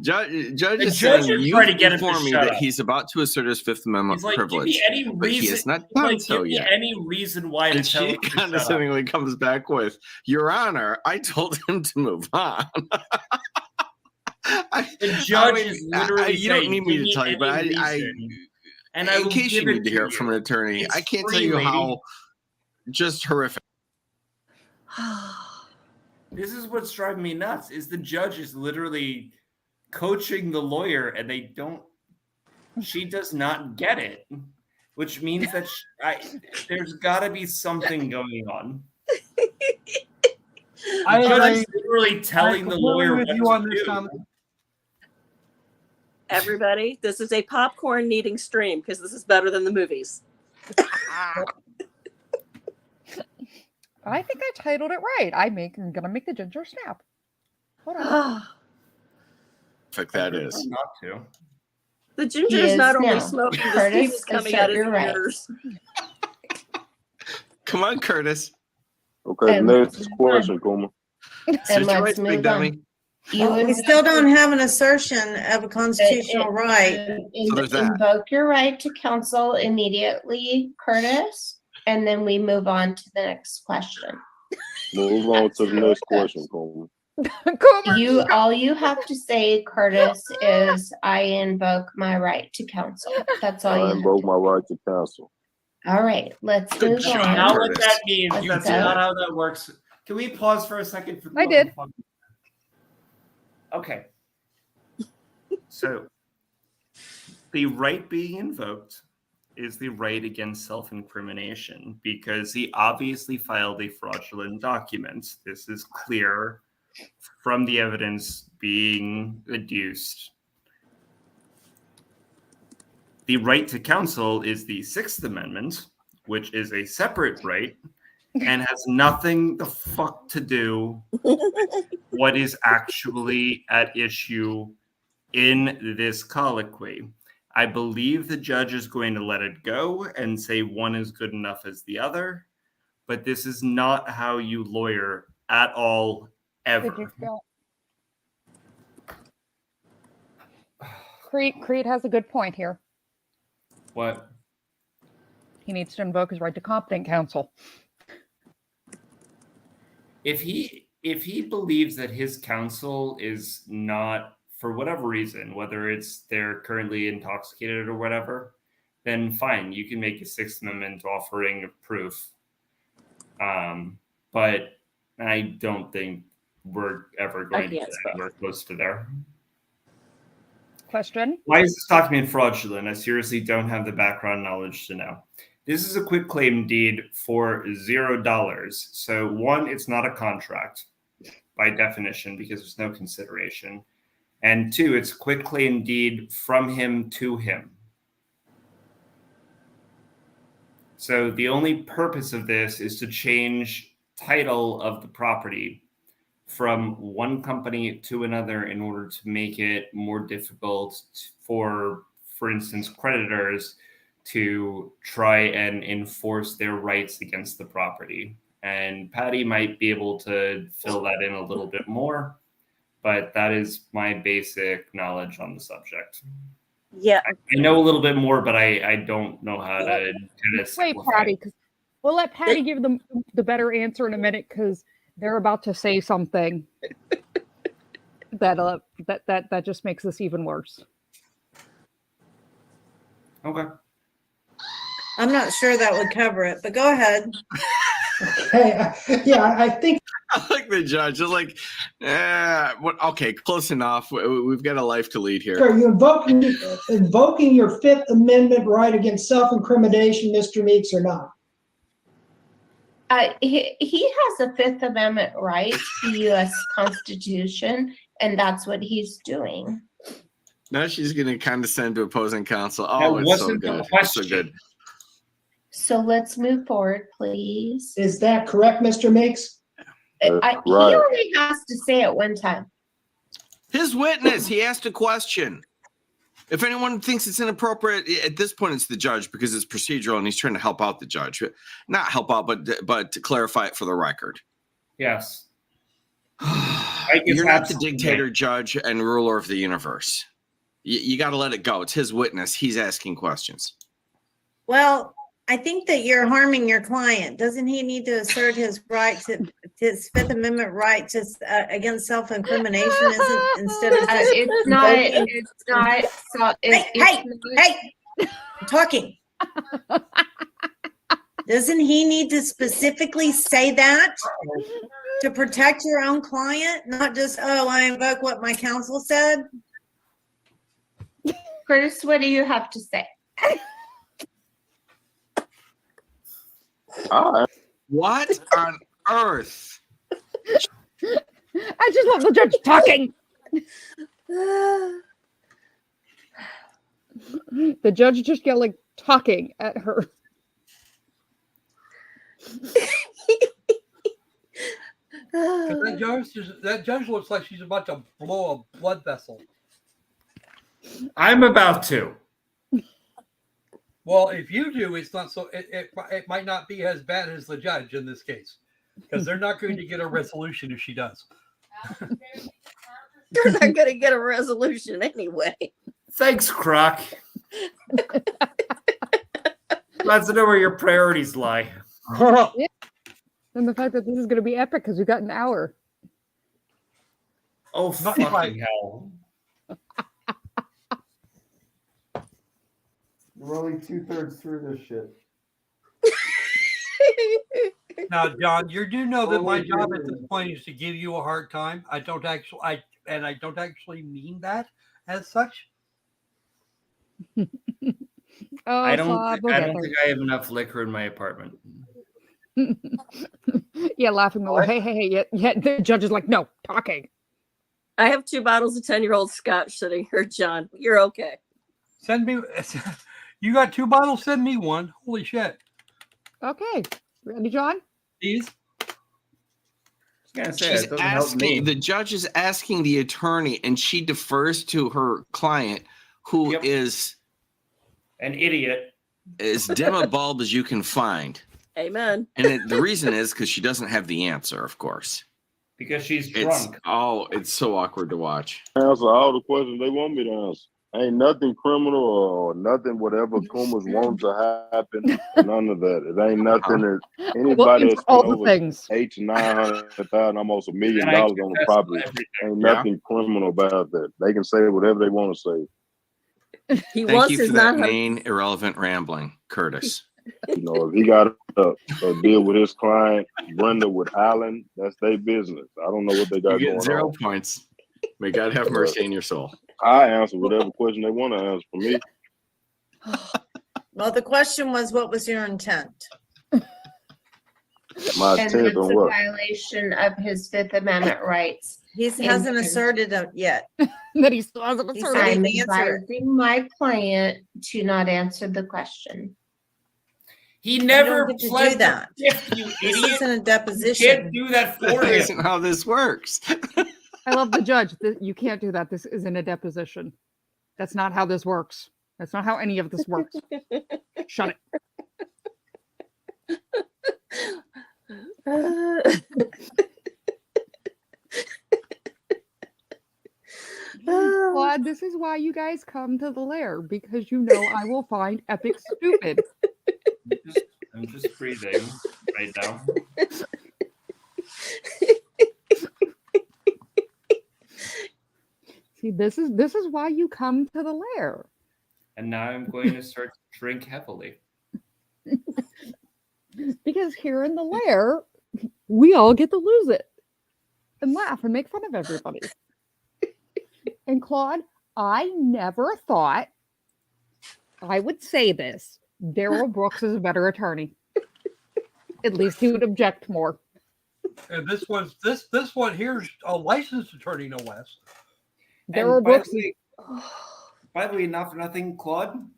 Judge is judge saying, is you trying to get him to inform me shut that up. he's about to assert his Fifth Amendment He's like, give privilege. me any But he reason. has not He's done like, so give me yet. any reason why to And tell she him to shut up. condescendingly comes back with, Your Honor, I told him to move on. The judge I mean, is literally you don't saying, need me "Give to tell you, but any I reason, and I in will case you give need to hear it from an attorney, It's I can't free, tell you lady. how just horrific. This is what's driving me nuts. Is the judge is literally coaching the lawyer, and they don't. She does not get it, which means that there's got to be something going on. I The judge agree. is literally telling the completely lawyer with what you to on this do. comment. Everybody, this is a popcorn eating stream because this is better than the movies. I think I titled it right. I'm gonna make the ginger snap. Hold on. Fuck that is. Not to. The He ginger is is not only now. smoking, the Curtis, steam is coming out assert his your right. ears. Come on, Curtis. Okay, And next let's move question, Kuma. And Sit your let's rights, big move dummy. on. You We still don't have an assertion of a constitutional right. So there's that. Invoke your right to counsel immediately, Curtis, and then we move on to the next question. Move on to the next question, Kuma. All you have to say, Curtis, is I invoke my right to counsel. That's all I you have invoke to my right to counsel. All right, let's Good move job, on. Not Curtis. what that means. Let's That's go. not how that works. Can we pause for a second? For the I love did. of fuck? Okay. So, the right being invoked is the right against self-incrimination because he obviously filed a fraudulent document. This is clear from the evidence being adduced. The right to counsel is the Sixth Amendment, which is a separate right and has nothing the fuck to do with what is actually at issue in this colloquy. I believe the judge is going to let it go and say one is good enough as the other, but this is not how you lawyer at all, ever. Creed has a good point here. What? He needs to invoke his right to competent counsel. If he believes that his counsel is not, for whatever reason, whether it's they're currently intoxicated or whatever, then fine, you can make a Sixth Amendment offering of proof. But I don't think we're ever going to get anywhere close to there. Question? Why is this document fraudulent? I seriously don't have the background knowledge to know. This is a quitclaim deed for $0. So one, it's not a contract by definition because there's no consideration. And two, it's a quitclaim deed from him to him. So the only purpose of this is to change title of the property from one company to another in order to make it more difficult for instance, creditors to try and enforce their rights against the property. And Patty might be able to fill that in a little bit more, but that is my basic knowledge on the subject. Yeah. I know a little bit more, but I don't know how to kind of Wait, Patty, because we'll let Patty give them the better answer in a minute because they're about to say something that just makes this even worse. Okay. I'm not sure that would cover it, but go ahead. Okay. Yeah, I think. I like the judge. It's like, okay, close enough. We've got a life to lead here. Are you invoking your Fifth Amendment right against self-incrimination, Mr. Meeks, or not? He has a Fifth Amendment right to the U.S. Constitution, and that's what he's doing. Now she's going to condescend to opposing counsel. Oh, it's so good. It's so good. So let's move forward, please. Is that correct, Mr. Meeks? He only has to say it one time. His witness, he asked a question. If anyone thinks it's inappropriate, at this point it's the judge because it's procedural and he's trying to help out the judge. Not help out, but to clarify it for the record. Yes. You're not the dictator, judge, and ruler of the universe. You got to let it go. It's his witness. He's asking questions. Well, I think that you're harming your client. Doesn't he need to assert his right to his Fifth Amendment right to against self-incrimination? Instead of Hey, I'm talking. Doesn't he need to specifically say that to protect your own client, not just I invoke what my counsel said? Curtis, what do you have to say? What on earth? I just love the judge talking. The judge just yelling, talking at her. That judge looks like she's about to blow a blood vessel. I'm about to. Well, if you do, it's not so. It might not be as bad as the judge in this case, because they're not going to get a resolution if she does. They're not going to get a resolution anyway. Thanks, Croc. Glad to know where your priorities lie. Yeah. And the fact that this is going to be epic because we got an hour. Oh, fucking hell. We're only 2/3 through this shit. Now, John, you do know that my job at this point is to give you a hard time. I don't actually mean that as such. I don't think I have enough liquor in my apartment. Yeah, laughing. Hey. Yeah, the judge is like, no, talking. I have 2 bottles of 10-year-old scotch sitting here, John. You're okay. Send me You got 2 bottles? Send me one. Holy shit. Okay. Ready, John? Please. She's asking, the judge is asking the attorney, and she defers to her client, who is an idiot, as dim a bulb as you can find. Amen. And the reason is because she doesn't have the answer, of course. Because she's drunk. It's so awkward to watch. Answer all the questions they want me to answer. Ain't nothing criminal or nothing whatever Kuma's want to happen. None of that. It ain't nothing that anybody that's all spent over things. $800,000 to $900,000, almost $1 million on the property. Ain't nothing criminal about that. They can say whatever they want to say. He Thank wants you his for that non- main irrelevant rambling, Curtis. You know, if he got to deal with his client, Brenda with Allen, that's their business. I don't know what they got You going get 0 on. points. May God have mercy in your soul. I answer whatever question they want to answer for me. Well, the question was, what was your intent? My And intent that's on a what? violation of his Fifth Amendment rights. He hasn't asserted it yet. That he still hasn't He asserted. said I'm he'd answer it. advising my client to not answer the question. He You never don't get to do pled that. the fifth, you This idiot. isn't a You deposition. can't do that for That him. isn't how this works. I love the judge. You can't do that. This isn't a deposition. That's not how this works. That's not how any of this works. Shut it. Claude, this is why you guys come to the lair, because you know I will find epic stupid. I'm just breathing right now. See, this is why you come to the lair. And now I'm going to start to drink heavily. Because here in the lair, we all get to lose it and laugh and make fun of everybody. And Claude, I never thought I would say this. Daryl Brooks is a better attorney. At least he would object more. And this one here's a licensed attorney, no less. Daryl Brooks. By the way, not for nothing, Claude,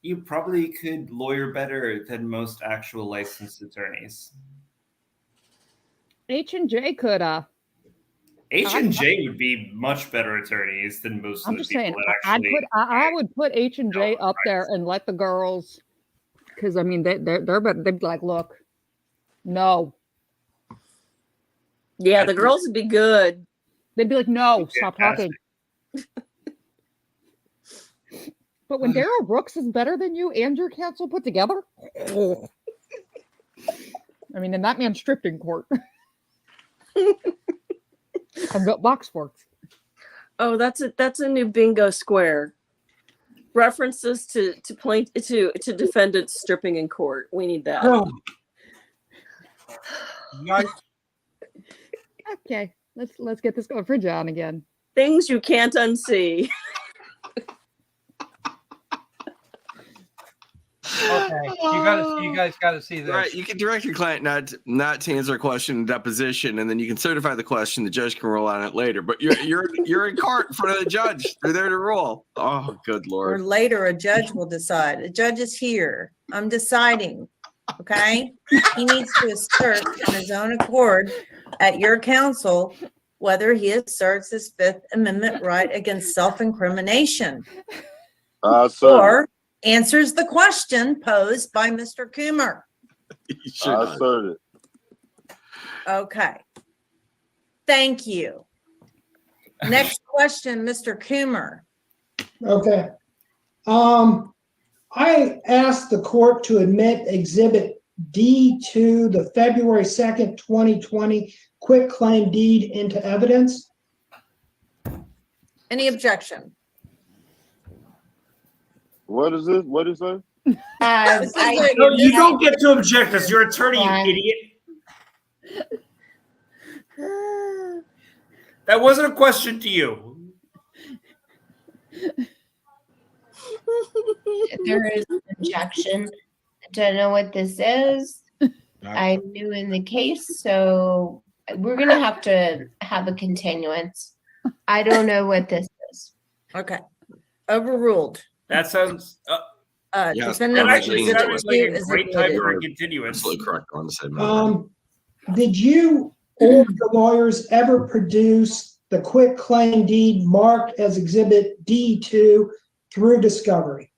you probably could lawyer better than most actual licensed attorneys. H&J could H&J would be much better attorneys than most I'm of the just people saying, that I'd actually. put I would put H&J up there and let the girls, because I mean they'd be like, look, no. Yeah, the girls would be good. They'd be like, no, stop talking. But when Daryl Brooks is better than you and your counsel put together, I mean, and that man stripped in court. I've got box forks. Oh, that's a new bingo square. References to defendants stripping in court. We need that. Oh. Nice. Okay, let's get this going for John again. Things you can't unsee. Okay, you guys got to see this. Right, you can direct your client not to answer a question in deposition, and then you can certify the question. The judge can rule on it later. But you're in court in front of the judge. They're there to rule. Oh, good Or Lord! later, a judge will decide. A judge is here. I'm deciding. Okay, he needs to assert in his own accord at your counsel whether he asserts his Fifth Amendment right against self-incrimination or answers the question posed by Mr. Coomer. I asserted. Okay. Thank you. Next question, Mr. Coomer. Okay. I asked the court to admit Exhibit D2, the February 2nd, 2020 quitclaim deed into evidence. Any objection? What is this? What is it? No, you don't get to object as your attorney, you idiot. That wasn't a question to you. There is an objection. I don't know what this is. I'm new in the case, so we're going to have a continuance. I don't know what this is. Okay. Overruled. That sounds. Yes, defendant's I'm getting into exhibit it. two Like a is great time admitted. for a continuance. Absolutely correct on the side. Did you or the lawyers ever produce the quit claim deed marked as Exhibit D2 through discovery?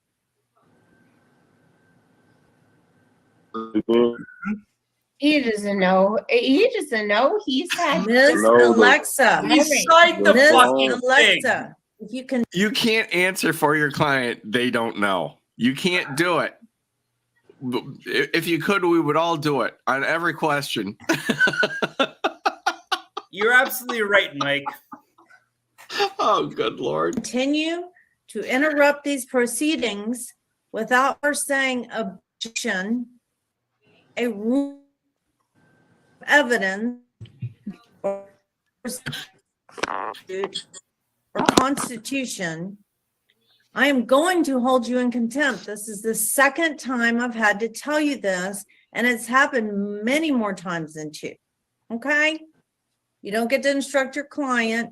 He doesn't know. He doesn't know. He's had. Miss Alexa. Recite the Miss fucking Alexa, if you can. You can't answer for your client. They don't know. You can't do it. If you could, we would all do it on every question. You're absolutely right, Mike. Oh, good Lord. Continue to interrupt these proceedings without her saying objection, a rule of evidence or constitution, I am going to hold you in contempt. This is the second time I've had to tell you this, and it's happened many more times than two. Okay? You don't get to instruct your client.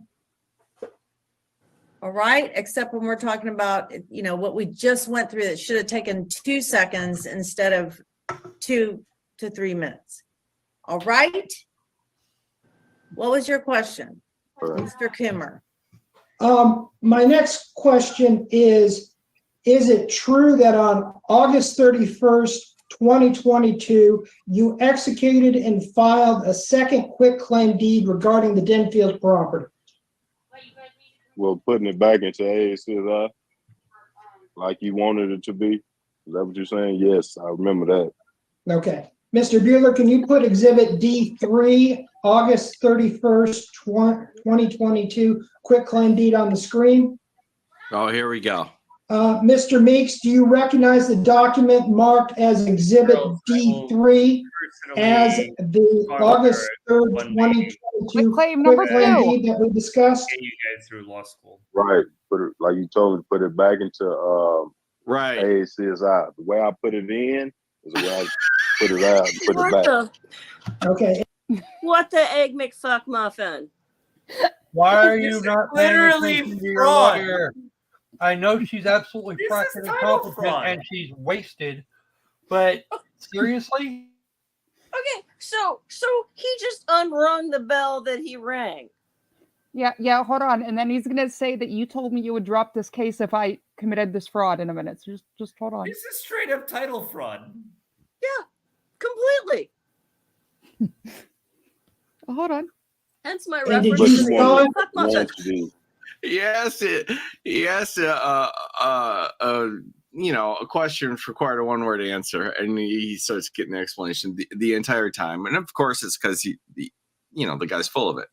All right, except when we're talking about, what we just went through that should have taken 2 seconds instead of 2 to 3 minutes. All right. What was your question, Mr. Kimmer? My next question is it true that on August 31st, 2022, you executed and filed a second quitclaim deed regarding the Denfield property? Well, putting it back into AACSI like you wanted it to be. Is that what you're saying? Yes, I remember that. Okay. Mr. Bueller, can you put Exhibit D3, August 31st, 2022, quitclaim deed on the screen? Oh, here we go. Mr. Meeks, do you recognize the document marked as Exhibit D3 as the August 3rd, 2022 quitclaim number quitclaim 2 deed that we discussed? Get you guys through law school. Right. Put it, like you told me, put it back into right. AACSI. The way I put it in is the way I put it out and put it back. Okay. What the egg McFuck muffin? Why are you not paying literally attention to your fraud. lawyer? I know she's absolutely This is practically title competent fraud. and she's wasted, but seriously? Okay, so he just unrung the bell that he rang. Yeah, hold on. And then he's gonna say that you told me you would drop this case if I committed this fraud in a minute. So just hold on. This is straight up title fraud. Yeah, completely. Hold on. Hence my And did reference you to the sign- egg McFuck muffin. Yes, a question required a one-word answer, and he starts getting the explanation the entire time, and of course it's because the guy's full of it.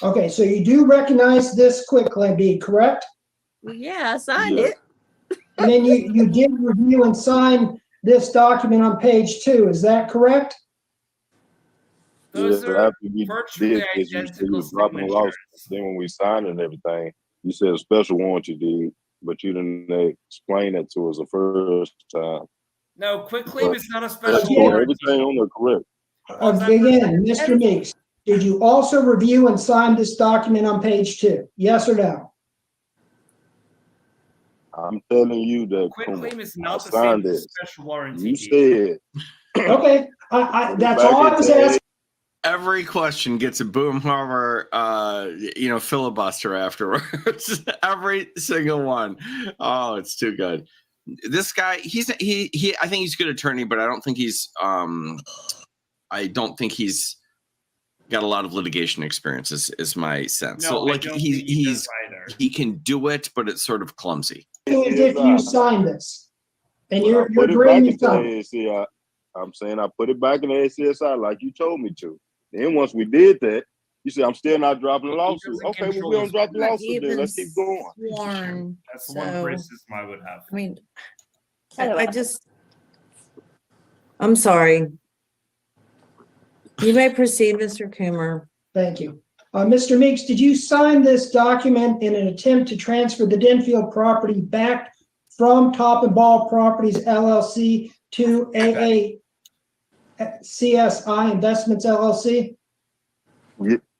Okay, so you do recognize this quitclaim deed, correct? Yeah, I signed it. And then you did review and sign this document on page 2, is that correct? Those Yeah, are after we virtually did this, you said you identical was dropping the lawsuit. Then when we signed and everything, you said a special warranty deed, but you didn't explain it to us the first time. No, quitclaim is not a That's special cool. warranty. Everything on the correct. Again, Mr. Meeks, did you also review and sign this document on page 2? Yes or no? I'm telling you that Quitclaim is not the signed same as it. special warranty. You deed. said Okay, that's all I was asking. Every question gets a Boomhauer, filibuster afterwards. Every single one. Oh, it's too good. This guy, I think he's a good attorney, but I don't think he's got a lot of litigation experience. Is my sense. No, so like I don't think he does either. he can do it, but it's sort of clumsy. If you sign this, and When I you're put it agreeing back you into signed it. AACSI, I'm saying I put it back in the ACSI like you told me to. Then once we did that, you said I'm still not dropping the lawsuit. Okay, well, we don't drop the lawsuit then. Let's keep going. Sworn, That's the one so, criticism I would have. I mean, I'm sorry. You may proceed, Mr. Coomer. Thank you. Mr. Meeks, did you sign this document in an attempt to transfer the Denfield property back from Top and Ball Properties LLC to AACSI Investments LLC?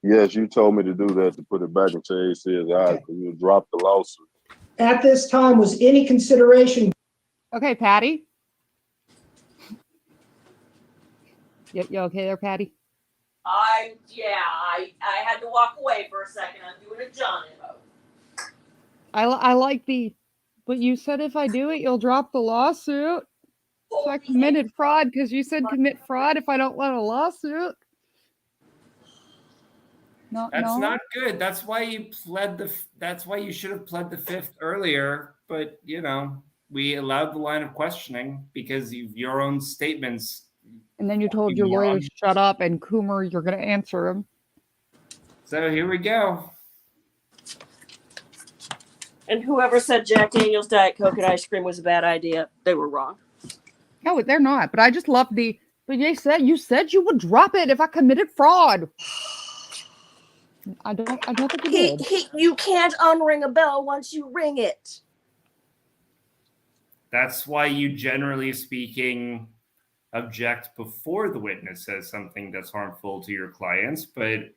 Yes, you told me to do that to put it back into ACSI because you dropped the lawsuit. At this time, was any consideration Okay, Patty. You okay there, Patty? I had to walk away for a second. I'm doing a Johnny mode. I like the, but you said if I do it, you'll drop the lawsuit. So I committed fraud because you said commit fraud if I don't want a lawsuit. No, That's no. not good. That's why you pled that's why you should have pled the fifth earlier. But we allowed the line of questioning because of your own statements. And then you told your lawyer to shut up, and Coomer, you're going to answer him. So here we go. And whoever said Jack Daniel's Diet Coke and ice cream was a bad idea, they were wrong. No, they're not. But I just love the. But you said you would drop it if I committed fraud. I don't think you did. You can't unring a bell once you ring it. That's why you, generally speaking, object before the witness says something that's harmful to your clients. But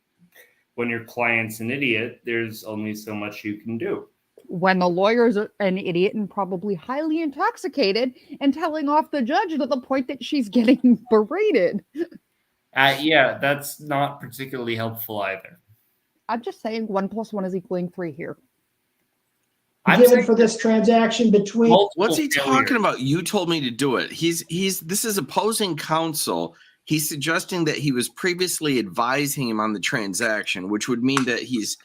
when your client's an idiot, there's only so much you can do. When the lawyer's an idiot and probably highly intoxicated and telling off the judge to the point that she's getting berated. Yeah, that's not particularly helpful either. I'm just saying 1 + 1 is equaling 3 here. Given for this transaction between. What's he talking about? You told me to do it. This is opposing counsel. He's suggesting that he was previously advising him on the transaction, which would mean that he's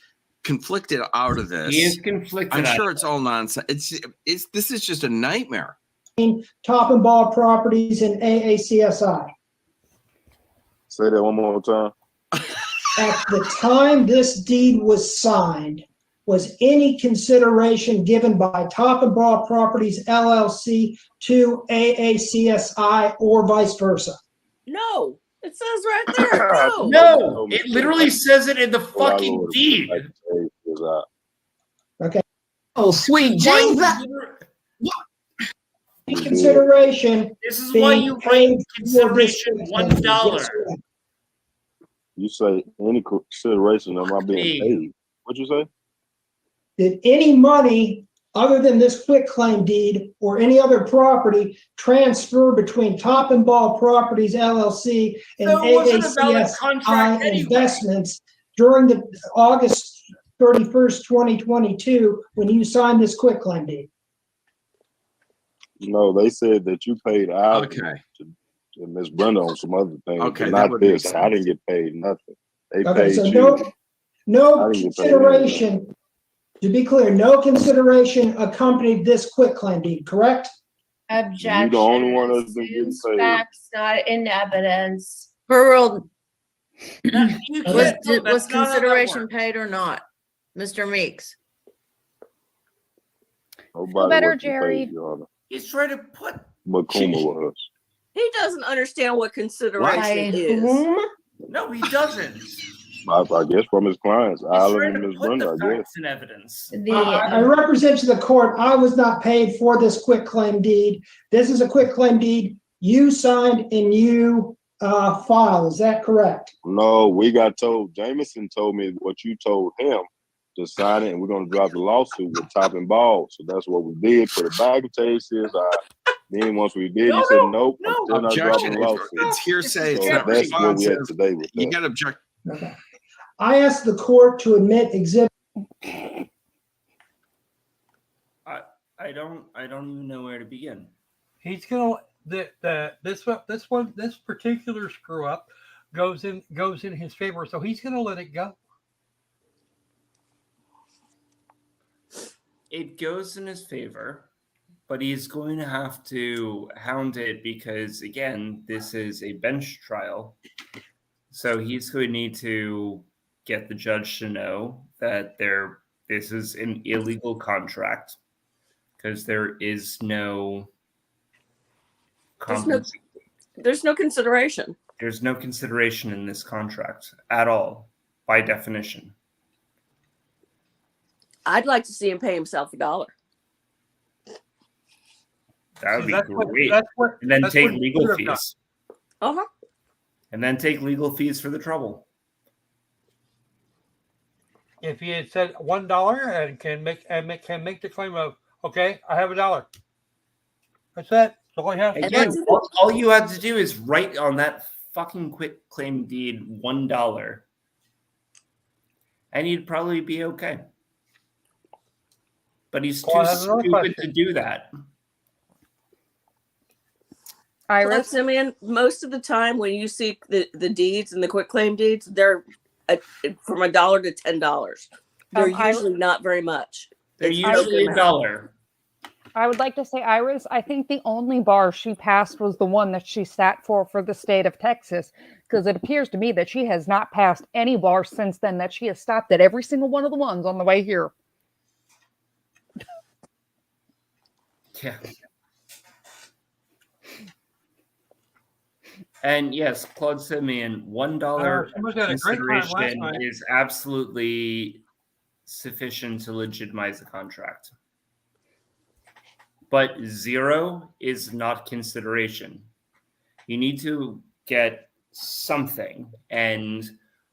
conflicted out of this. He is conflicted. I'm sure it's all nonsense. This is just a nightmare. Top and Ball Properties and AACSI. Say that one more time. At the time this deed was signed, was any consideration given by Top and Ball Properties LLC to AACSI or vice versa? No, it says right there. No. No, it literally says it in the fucking deed. Okay. Oh, sweet Jesus. Consideration. This is why you write consideration $1. You say any consideration of my being paid. What'd you say? Did any money other than this quitclaim deed or any other property transfer between Top and Ball Properties LLC and AACSI Investments during the August 31st, 2022, when you signed this quitclaim deed? No, they said that you paid out to Miss Brenda on some other things. Okay, not this. I didn't get paid nothing. They paid so you. no consideration. To be clear, no consideration accompanied this quitclaim deed, correct? Objection. You the only one that's been getting paid. Facts not in evidence. Harold, You was can't- that's not how that consideration works. paid or not, Mr. Meeks? Nobody better, wants to pay Jerry. you, Honor. He's trying to put. But Kuma with us. He doesn't understand what consideration By is. whom? No, he doesn't. I guess from his clients, He's Island trying and to Miss put Brenda, the I guess. facts and evidence. I represent to the court, I was not paid for this quitclaim deed. This is a quitclaim deed you signed and you filed. Is that correct? No, we got told, Jameson told me what you told him to sign it, and we're going to drop the lawsuit with Top and Ball. So that's what we did. Put it back and CSI. Then once we did, he said, nope, I'm still not dropping the lawsuit. It's hearsay. It's So not that's where we responsive. at today with You that. got to object. Okay. I asked the court to admit exhibit. I don't even know where to begin. He's gonna this particular screw up goes in his favor, so he's gonna let it go. It goes in his favor, but he's going to have to hound it because, again, this is a bench trial. So he's going to need to get the judge to know that this is an illegal contract because there is no There's no consideration. There's no consideration in this contract at all, by definition. I'd like to see him pay himself $1. That would be That's what- great. that's what- And then that's take what legal he should have fees. Uh-huh. And then take legal fees for the trouble. If he had said $1 and can make the claim of, okay, I have $1. That's it. That's all you have to Again, do. all you have to do is write on that fucking quit claim deed $1, and you'd probably be okay. But he's too Well, I have another stupid to question. do that. Iris? Simeon, most of the time when you see the deeds and the quick claim deeds, they're from $1 to $10. They're usually not very much. They're It's usually $1. I would like to say, Iris, I think the only bar she passed was the one that she sat for the state of Texas, because it appears to me that she has not passed any bars since then, that she has stopped at every single one of the ones on the way here. Yeah. And yes, Claude Simeon, $1 someone got a great time last consideration night. is absolutely sufficient to legitimize the contract. But 0 is not consideration. You need to get something. And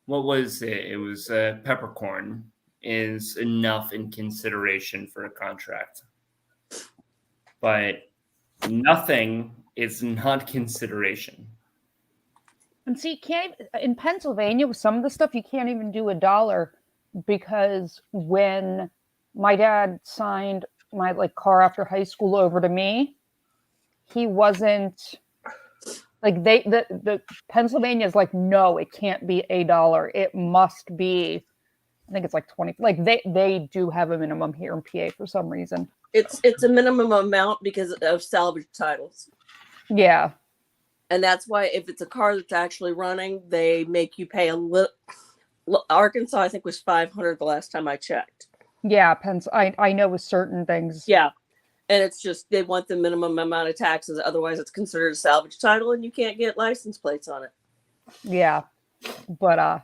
what was it? It was peppercorn is enough in consideration for a contract. But nothing is not consideration. And see, in Pennsylvania with some of the stuff, you can't even do $1, because when my dad signed my car after high school over to me, he wasn't the Pennsylvania is no, it can't be $1. It must be, I think it's 20. They do have a minimum here in PA for some reason. It's a minimum amount because of salvage titles. Yeah. And that's why if it's a car that's actually running, they make you pay a little. Arkansas, I think, was $500 the last time I checked. Yeah, I know with certain things. Yeah. And it's just they want the minimum amount of taxes. Otherwise, it's considered a salvage title and you can't get license plates on it. Yeah. But,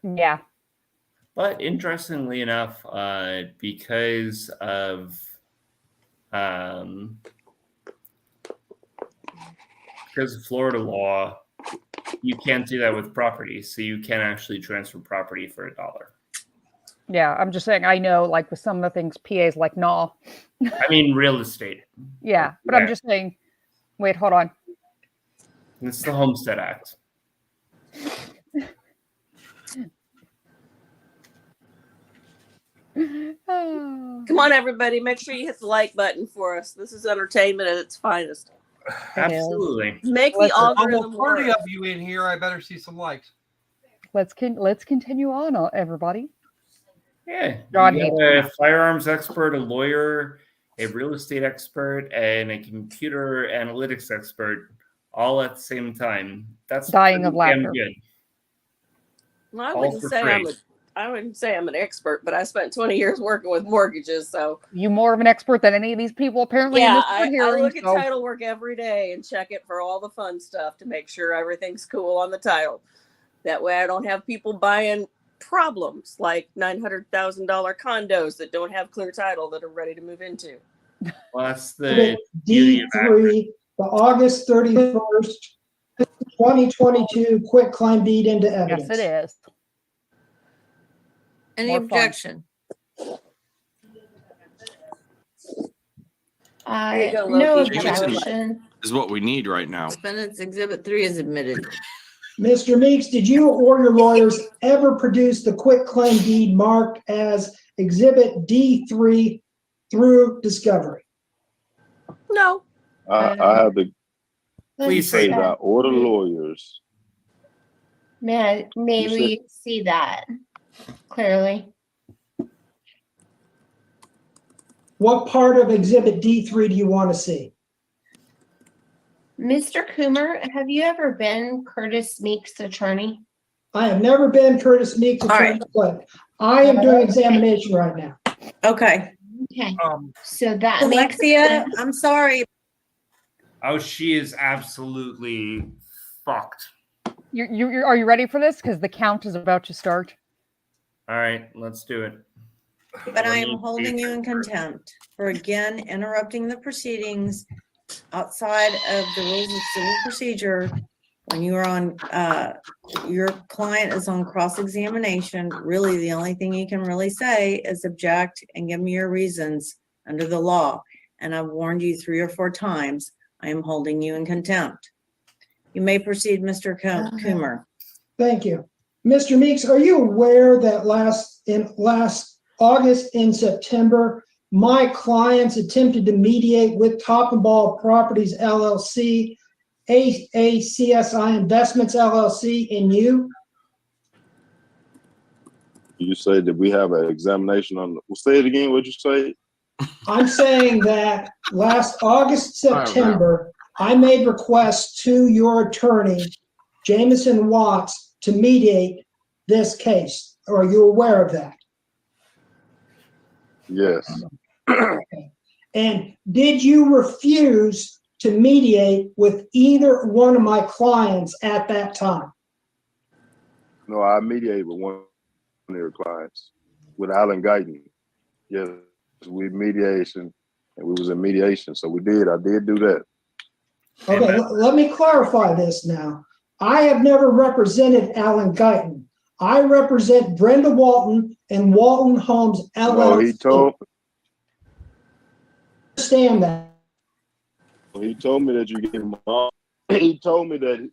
yeah. But interestingly enough, because of Florida law, you can't do that with property. So you can actually transfer property for $1. Yeah, I'm just saying, I know, with some of the things, PA's no. I mean, real estate. Yeah, but I'm just saying, wait, hold on. It's the Homestead Act. Come on, everybody. Make sure you hit the like button for us. This is entertainment at its finest. Absolutely. Make the algorithm Almost 30 work. of you in here. I better see some likes. Let's continue on, everybody. Yeah. God You hates got a that. firearms expert, a lawyer, a real estate expert, and a computer analytics expert all at the same time. That's Dying of pretty damn laughter. good. Well, All for free. I wouldn't say I'm an expert, but I spent 20 years working with mortgages, so You more of an expert than any of these people apparently in yeah, this I court hearing. look at so- title work every day and check it for all the fun stuff to make sure everything's cool on the title. That way, I don't have people buying problems like $900,000 condos that don't have clear title that are ready to move into. Well, that's the beauty of D3, the August 31st, 2022 quick claim deed into evidence. Yes, it is. Any More fun. objection? There you go, No Loki. objection. Is what we need right now. Defendant's Exhibit 3 is admitted. Mr. Meeks, did you or your lawyers ever produce the quick claim deed marked as Exhibit D3 through discovery? No. I have to Please say say that order lawyers. May You said- we see that clearly? What part of Exhibit D3 do you want to see? Mr. Coomer, have you ever been Curtis Meek's attorney? I have never been Curtis Meeks' All right. attorney, but I am doing examination right now. Okay. Okay, Um, so that makes Alexia, sense. I'm sorry. Oh, she is absolutely fucked. Are you ready for this? Because the count is about to start. All right, let's do it. But I am holding you in contempt for again interrupting the proceedings outside of the rules of civil procedure. When you are on, your client is on cross-examination, really the only thing you can really say is object and give me your reasons under the law. and I've warned you 3 or 4 times, I am holding you in contempt. You may proceed, Mr. Coomer. Thank you. Mr. Meeks, are you aware that last August and September, my clients attempted to mediate with Top and Ball Properties LLC, ACSI Investments LLC, and you? You say that we have an examination on. Say it again. What'd you say? I'm saying that last August, September, I made requests to your attorney, Jameson Watts, to mediate this case. Are you aware of that? Yes. And did you refuse to mediate with either one of my clients at that time? No, I mediated with one of your clients, with Alan Guyton. Yes, we mediation, and we was in mediation, so we did. I did do that. Okay, let me clarify this now. I have never represented Alan Guyton. I represent Brenda Walton and Walton Homes LLC. No, he told. Understand that. He told me that you gave him. He told me that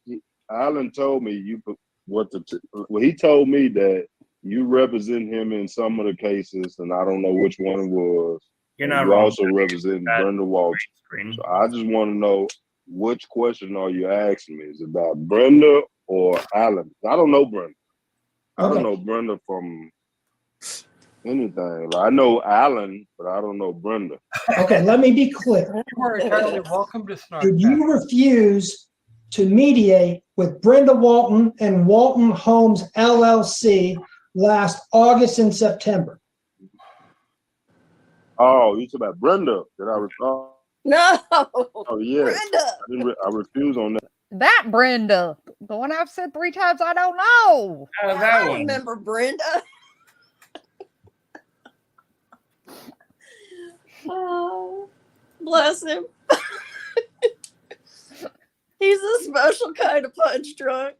Alan told me you put what the. Well, he told me that you represent him in some of the cases, and I don't know which one it was. You're not you wrong. also represent Brenda Walton. So I just want to know which question are you asking me? Is it about Brenda or Alan? I don't know Brenda. I don't know Brenda from anything. I know Alan, but I don't know Brenda. Okay, let me be clear. You are entirely welcome to snark. Did you refuse to mediate with Brenda Walton and Walton Homes LLC last August and September? Oh, you talking about Brenda? Did I recall? No. Oh yeah. Brenda. I refuse on that. That Brenda, the one I've said 3 times, I don't know. Oh, that I one. remember Brenda. Oh, bless him. He's a special kind of punch drunk.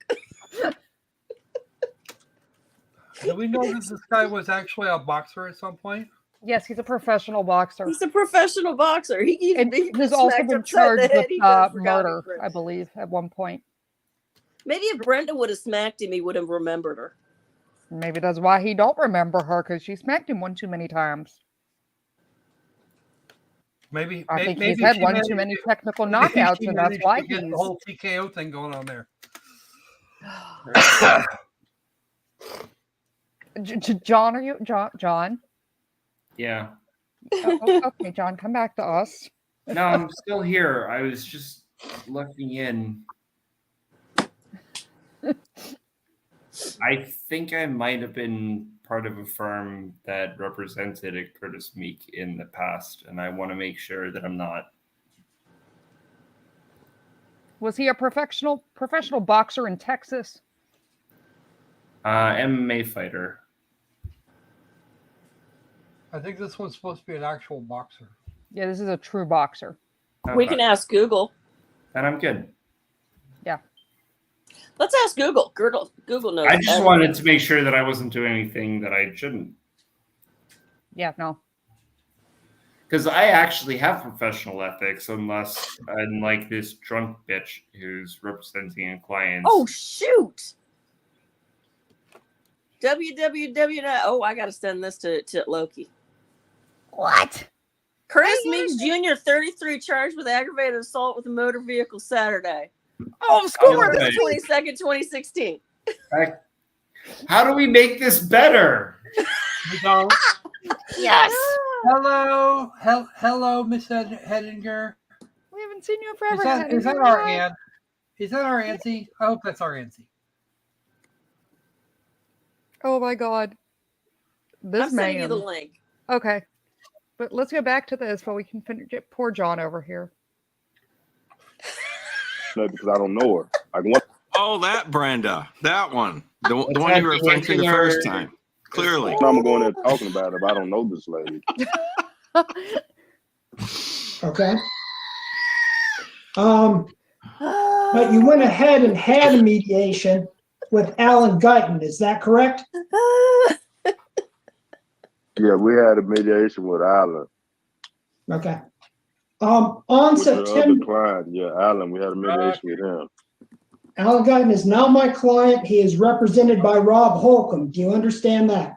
Do we know that this guy was actually a boxer at some point? Yes, he's a professional boxer. He's a professional boxer. He He's also smacked been upside the charged head. with He done forgot murder, Brenda. I believe, at one point. Maybe if Brenda would have smacked him, he would have remembered her. Maybe that's why he don't remember her, because she smacked him one too many times. Maybe I think maybe he's had she one managed- too many technical maybe knockouts, she and that's managed why to get he's the whole TKO thing going on there. John. Are you John? Yeah. Okay, John, come back to us. No, I'm still here. I was just looking in. I think I might have been part of a firm that represented a Curtis Meek in the past, and I want to make sure that I'm not. Was he a professional boxer in Texas? MMA fighter. I think this one's supposed to be an actual boxer. Yeah, this is a true boxer. We can ask Google. And I'm good. Yeah. Let's ask Google. Google knows. I just everything. wanted to make sure that I wasn't doing anything that I shouldn't. Yeah, no. Because I actually have professional ethics, unlike this drunk bitch who's representing a client. Oh, shoot. www. Oh, I got to send this to Loki. What? Curtis Meeks Jr., 33, charged with aggravated assault with a motor vehicle Saturday. Oh, score! Right. 22nd, 2016. How do we make this better? Yes. Hello, Miss Hedinger. We haven't seen you in forever. Is that our aunt? Is that our auntie? I hope that's our auntie. Oh my God. This I'm sending you the man. link. Okay. But let's go back to this while we can get poor John over here. No, because I don't know her. Oh, that Brenda, that one, the one you were referring to the first time. Clearly, I'm going there talking about it, but I don't know this lady. Okay. But you went ahead and had a mediation with Alan Guyton, is that correct? Yeah, we had a mediation with Alan. Okay. On With the other September, client, yeah, Alan, we had a mediation with him. Alan Guyton is now my client. He is represented by Rob Holcomb. Do you understand that?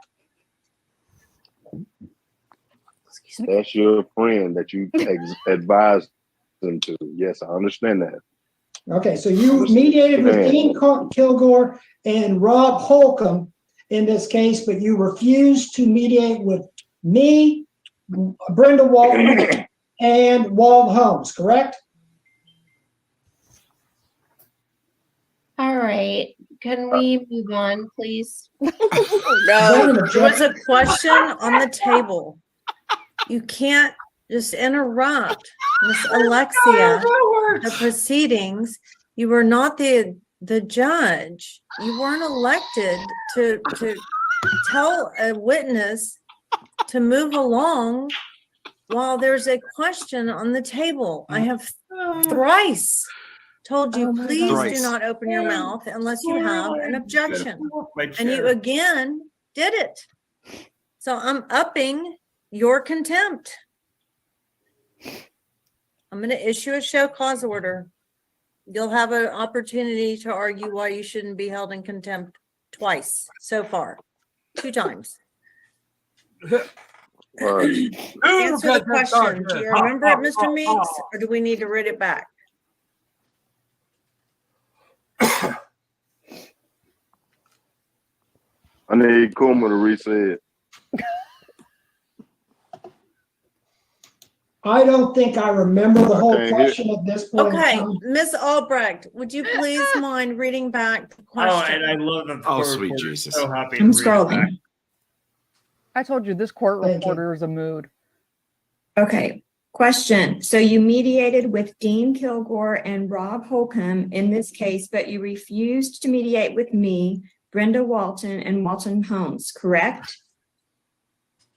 That's your friend that you advised them to. Yes, I understand that. Okay, so you mediated with Dean Kilgore and Rob Holcomb in this case, but you refused to mediate with me, Brenda Walton, and Wald Holmes, correct? All right, can we move on, please? No, there was a question on the table. You can't just interrupt Miss Alexia, the proceedings. You were not the judge. You weren't elected to tell a witness to move along while there's a question on the table. I have thrice told you, please do not open your mouth unless you have an objection. And you again did it. So I'm upping your contempt. I'm going to issue a show cause order. You'll have an opportunity to argue why you shouldn't be held in contempt twice so far. 2 times. Answer the question. Do you remember it, Mr. Meeks, or do we need to read it back? I need Kuma to re-say it. I don't think I remember the whole question at this point. Okay, Miss Albrecht, would you please mind reading back the question? Oh, and I love that. Oh, sweet Jesus! So happy. I'm scrolling. I told you this court reporter is a mood. Okay, question. So you mediated with Dean Kilgore and Rob Holcomb in this case, but you refused to mediate with me, Brenda Walton, and Walton Holmes, correct?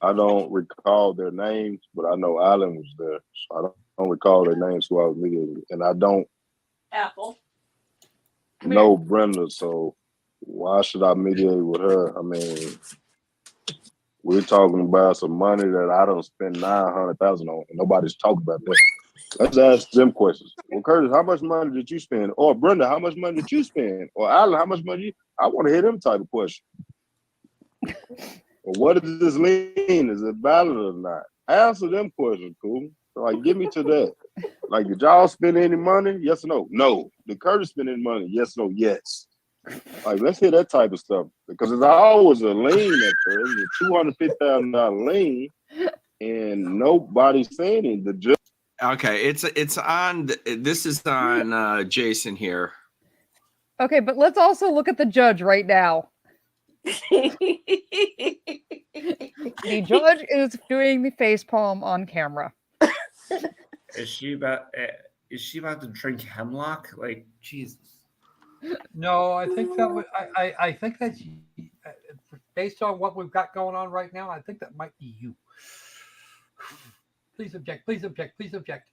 I don't recall their names, but I know Alan was there. So I don't recall their names who I was mediating with. And I don't know Brenda, so why should I mediate with her? I mean, we're talking about some money that I don't spend $900,000 on, and nobody's talking about that. Let's ask them questions. Well, Curtis, how much money did you spend? Or Brenda, how much money did you spend? Or Alan, how much money? I want to hear them type of questions. Well, what does this mean? Is it valid or not? Answer them questions, cool. So, like, get me to that. Like, did y'all spend any money? Yes or no? No. Did Curtis spend any money? Yes or no? Yes. Like, let's hear that type of stuff. Because it's always a lien at first. It's a $250,000 lien, and nobody's saying it. The judge. Okay, it's on. This is on Jason here. Okay, but let's also look at the judge right now. The judge is doing the face palm on camera. Is she about to drink hemlock? Like, Jesus. No, I think that would. I think that's based on what we've got going on right now. I think that might be you. Please object. Please object. Please object.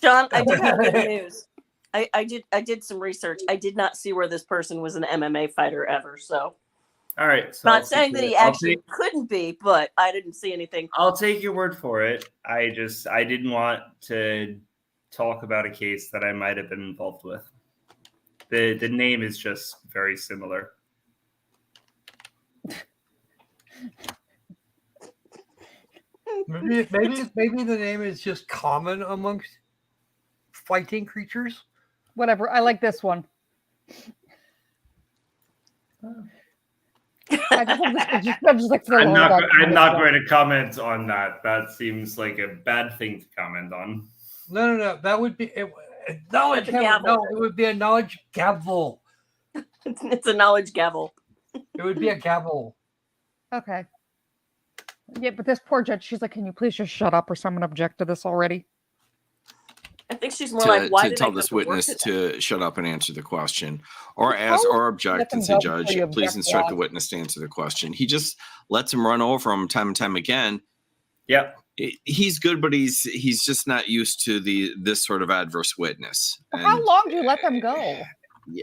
John, I do have good news. I did some research. I did not see where this person was an MMA fighter ever. So, all right. So not saying that he actually couldn't be, but I didn't see anything. I'll take your word for it. I didn't want to talk about a case that I might have been involved with. The name is just very similar. Maybe the name is just common amongst fighting creatures. Whatever. I like this one. I'm not going to comment on that. That seems like a bad thing to comment on. No. That would be knowledge. No, it would be a knowledge gavel. It's a knowledge gavel. It would be a gavel. Okay. Yeah, but this poor judge, she's like, can you please just shut up or someone object to this already? I think she's more like, why to did tell I this go to work witness today? to shut up and answer the question, or object and say, Judge, please instruct the witness to answer the question. He just lets him run over him time and time again. Yeah, he's good, but he's just not used to this sort of adverse witness. Well, how long do you let them go?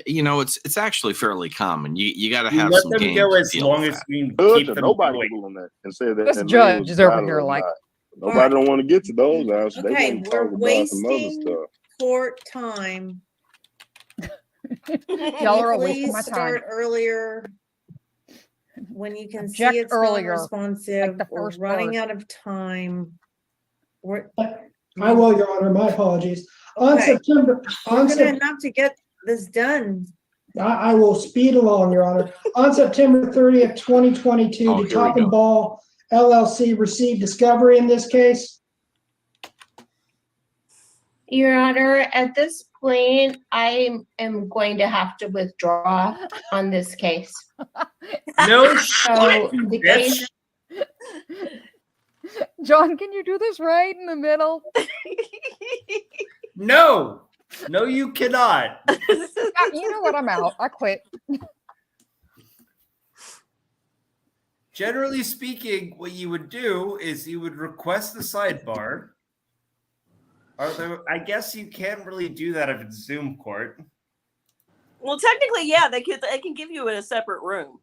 You know, it's actually fairly common. You got to You have let some them game go to as deal long with as that. we Judge keep them nobody going. on that and say that. This and judge it is over valid here or like, not. Nobody don't want to get to those answers. They Okay, want to we're talk about some other wasting stuff. court time. Y'all are wasting Please my time. start earlier when you can Object see it's earlier, like non-responsive. the We're first running word. out of time. We're, I will, Your Honor. My apologies. On Okay. September, we're on gonna Sep- have to get this done. I will speed along, Your Honor. On September 30th, 2022, Oh, did here we Top and go. Ball LLC receive discovery in this case? Your Honor, at this point, I am going to have to withdraw on this case. No So shit, the bitch. case, John, can you do this right in the middle? No, you cannot. You know what? I'm out. I quit. Generally speaking, what you would do is you would request the sidebar. Although I guess you can't really do that if it's Zoom court. Well, technically, yeah, they can give you in a separate room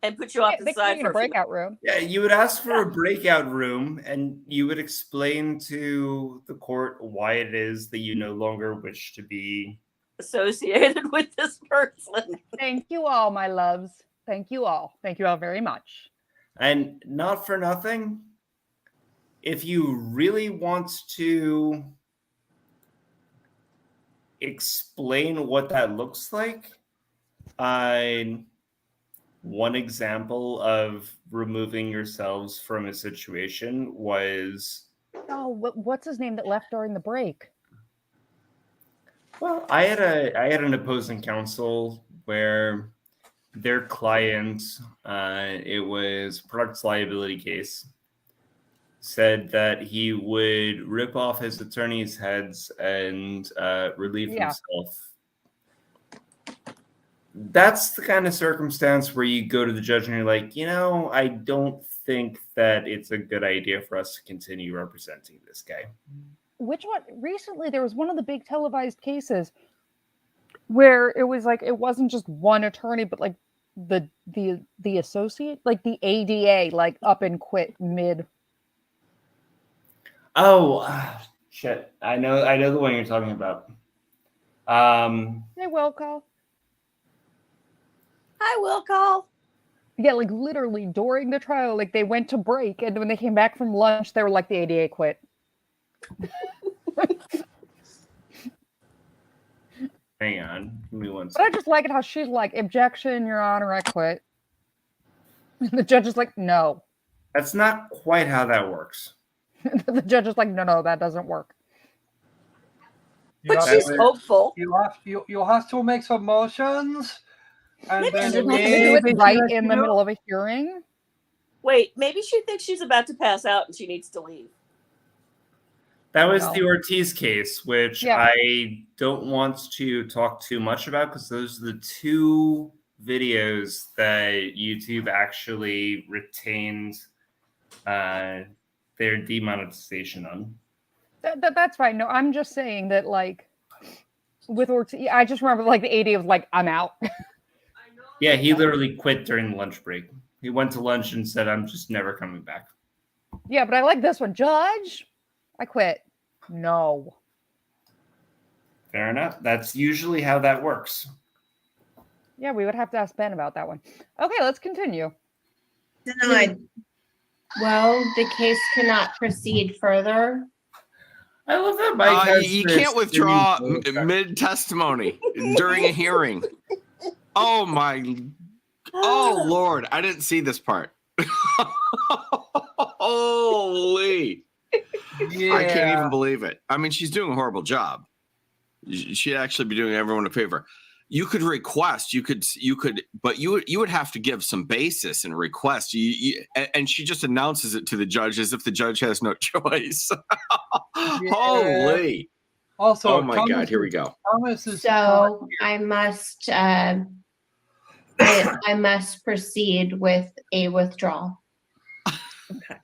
and put you off to the They side in for a breakout room. Yeah, you would ask for a breakout room and you would explain to the court why it is that you no longer wish to be associated with this person. Thank you all, my loves. Thank you all. Thank you all very much. And not for nothing, if you really want to explain what that looks like, one example of removing yourselves from a situation was... Oh, what's his name that left during the break? Well, I had an opposing counsel where their client, it was a products liability case, said that he would rip off his attorney's heads and relieve himself. That's the kind of circumstance where you go to the judge and you're like, I don't think that it's a good idea for us to continue representing this guy. Which one? Recently, there was one of the big televised cases where it was like, it wasn't just one attorney, but like the associate, like the ADA, like up and quit mid. Oh, shit. I know the one you're talking about. Hey, will call. I will call. Yeah, like literally during the trial, like they went to break, and when they came back from lunch, they were like, the ADA quit. Hang on, give me one But second. I just like it how she's like, objection, Your Honor, I quit. And the judge is like, no. That's not quite how that works. The judge is like, no, that doesn't work. But she's hopeful. You'll have to make some motions. And Maybe then she Do it right in the middle of a hearing. Wait, maybe she thinks she's about to pass out and she needs to leave. That was the Ortiz case, which Yeah. I don't want to talk too much about because those are the two videos that YouTube actually retained their demonetization on. That's fine. No, I'm just saying that, like, with Ortiz, I just remember, like, the AD was like, I'm out. Yeah, he literally quit during the lunch break. He went to lunch and said, I'm just never coming back. Yeah, but I like this one. Judge, I quit. No. Fair enough. That's usually how that works. Yeah, we would have to ask Ben about that one. Okay, let's continue. Denied. well, the case cannot proceed further. I love that Mike has You this can't withdraw thing. mid-testimony during a hearing. Oh my! Oh Lord, I didn't see this part. Holy! Yeah. I can't even believe it. I mean, she's doing a horrible job. She'd actually be doing everyone a favor. You could request, but you would have to give some basis and request. And she just announces it to the judge as if the judge has no choice. Holy! Also, oh my God, here we go. So I must proceed with a withdrawal.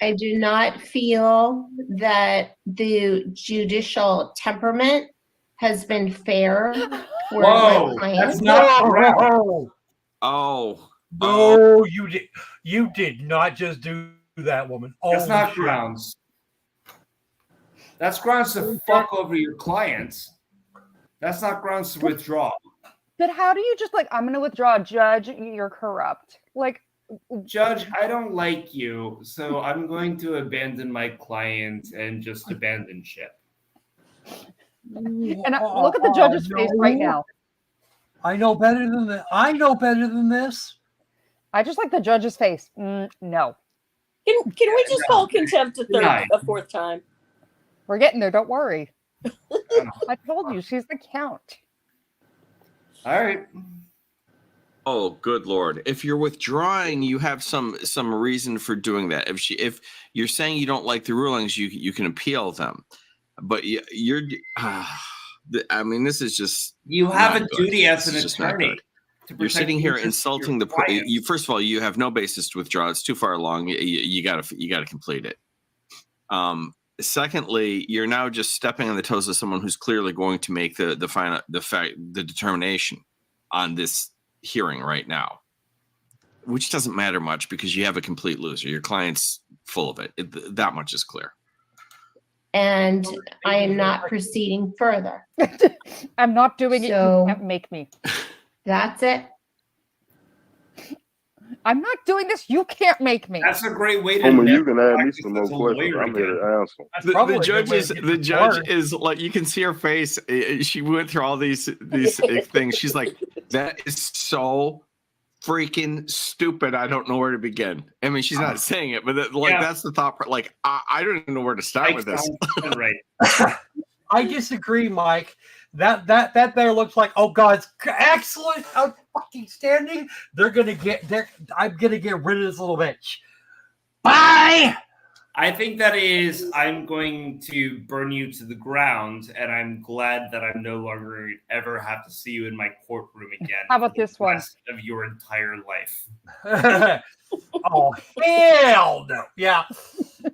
I do not feel that the judicial temperament has been fair for my client. That's not correct. Oh. No, you did not just do that, woman. That's Oh, not shit. grounds. That's grounds to fuck over your clients. That's not grounds to withdraw. But how do you just like, I'm going to withdraw, judge, you're corrupt. Like, Judge, I don't like you, so I'm going to abandon my client and just abandon ship. And look at the judge's face right now. I know better than that. I know better than this. I just like the judge's face. No. Can we just call contempt a fourth time? We're getting there. Don't worry. I told you she's the count. All right. Oh, good Lord. If you're withdrawing, you have some reason for doing that. If you're saying you don't like the rulings, you can appeal them. But you're I mean, this is just you have a good. duty as This an is just not attorney. good. You're sitting here insulting the you. First of all, you have no basis to withdraw. It's too far along. You gotta complete it. Secondly, you're now just stepping on the toes of someone who's clearly going to make the determination on this hearing right now, which doesn't matter much because you have a complete loser. Your client's full of it. That much is clear. And I am not proceeding further. I'm not doing it. You can't make me. That's it. I'm not doing this. You can't make me. That's a great way to. You can ask me some more questions. I'm here to answer. The judge is like, you can see her face. She went through all these things. She's like, that is so freaking stupid. I don't know where to begin. I mean, she's not saying it, but that's the thought part. Like, I don't even know where to start with this. Right. I disagree, Mike. That there looks like, oh God, it's excellent, outstanding. I'm gonna get rid of this little bitch. Bye. I think that is, I'm going to burn you to the ground, and I'm glad that I'm no longer ever have to see you in my courtroom again. How about this one? Rest of your entire life. Oh hell no! Yeah,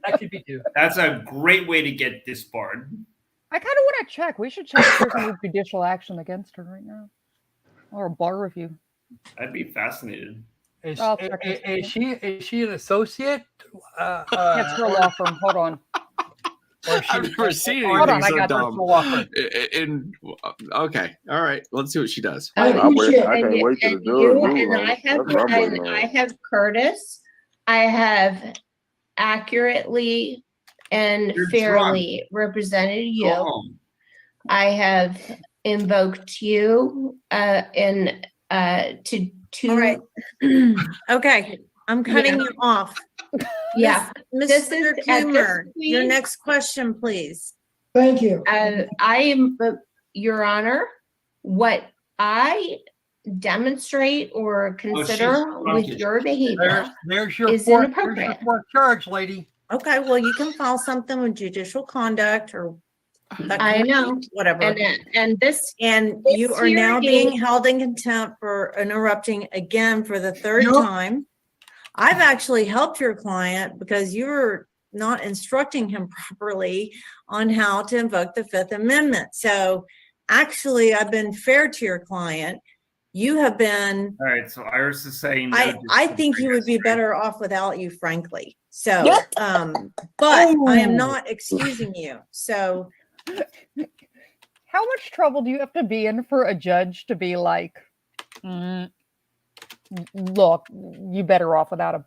that could be too. That's a great way to get disbarred. I kind of want to check. We should check if there's any judicial action against her right now, or a bar review. I'd be fascinated. Is she an associate? That's her law firm. Hold on. I've never seen Hold on, anything I so got dumb. Okay, all right. Let's see what she does. I can't wait to the And I have Curtis. I have accurately and fairly represented you. I have invoked you to All right. Okay, I'm cutting you off. Yeah. Mr. Coomer, your next question, please. Thank you. I am, Your Honor, what I demonstrate or consider with your behavior there's your is fourth, inappropriate. there's your fourth charge, lady. Okay, well, you can file something with judicial conduct or I know, whatever. And this you are now hearing- being held in contempt for interrupting again for the third time. I've actually helped your client because you're not instructing him properly on how to invoke the Fifth Amendment. So actually, I've been fair to your client. You have been. All right, so Iris is saying. No, I think he would be better off without you, frankly. So, but I am not excusing you. So, how much trouble do you have to be in for a judge to be like, look, you better off without him?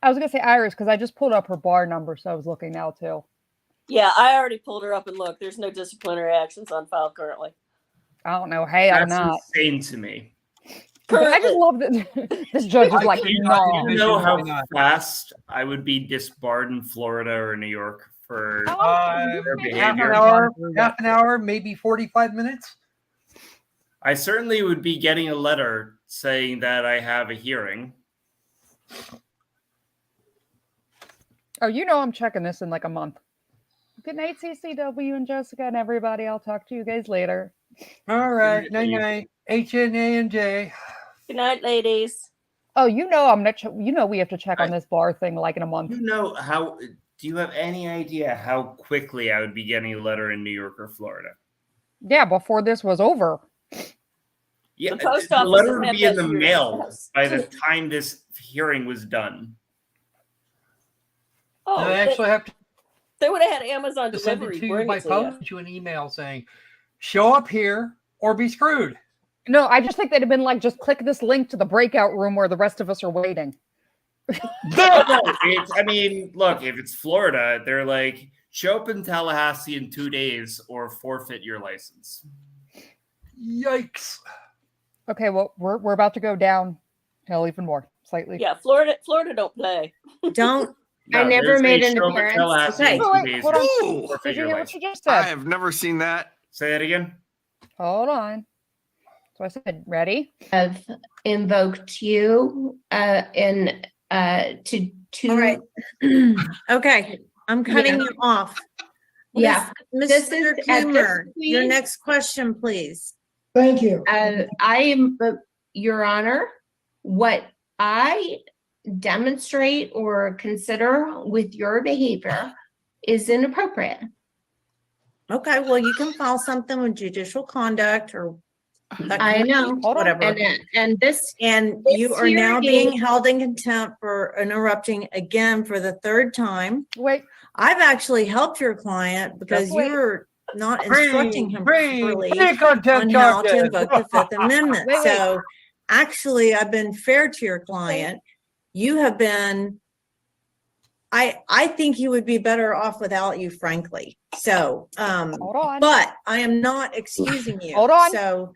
I was gonna say Iris because I just pulled up her bar number, so I was looking now too. Yeah, I already pulled her up and looked. There's no disciplinary actions on file currently. I don't know. Hey, I'm That's not. insane to me. But I just love that this judge is like, no. Do you know how fast I would be disbarred in Florida or New York for their behavior? Half an hour, maybe 45 minutes. I certainly would be getting a letter saying that I have a hearing. Oh, you know I'm checking this in like a month. Good night, CCW and Jessica and everybody. I'll talk to you guys later. All right. Night. HNA and J. Good night, ladies. Oh, you know I'm not. You know we have to check on this bar thing like in a month. You know how? Do you have any idea how quickly I would be getting a letter in New York or Florida? Yeah, before this was over. Yeah, The post the office letter will would be have in the that to your mail house. by the time this hearing was done. Oh, I actually have to They would have had Amazon To send it delivery to you bring by it to you. post, you an email saying, "Show up here or be screwed." No, I just think they'd have been like, just click this link to the breakout room where the rest of us are waiting. I mean, look, if it's Florida, they're like, show up in Tallahassee in 2 days or forfeit your license. Yikes. Okay, well, we're about to go downhill even more, slightly. Yeah, Florida don't play. Don't. I never there's a made an show up in appearance. Tallahassee Okay. in Oh, 2 wait, days hold or on. forfeit Did you your hear what license. she just I said? have never seen that. Say that again. Hold on. So I said, ready? Have invoked you to All right. Okay, I'm cutting you off. Yeah. This Mr. is at this Coomer, your point- next question, please. Thank you. I am, Your Honor, what I demonstrate or consider with your behavior is inappropriate. Okay, well, you can file something with judicial conduct or that I can be know. whatever. And this, And this you are now hearing- being held in contempt for interrupting again for the third time. Wait. I've actually helped your client because Just wait. you're not instructing him properly contempt on how to charges. invoke the Fifth Amendment. Wait. So actually, I've been fair to your client. You have been, I think you would be better off without you, frankly. So, Hold on. but I am not excusing you. Hold on. So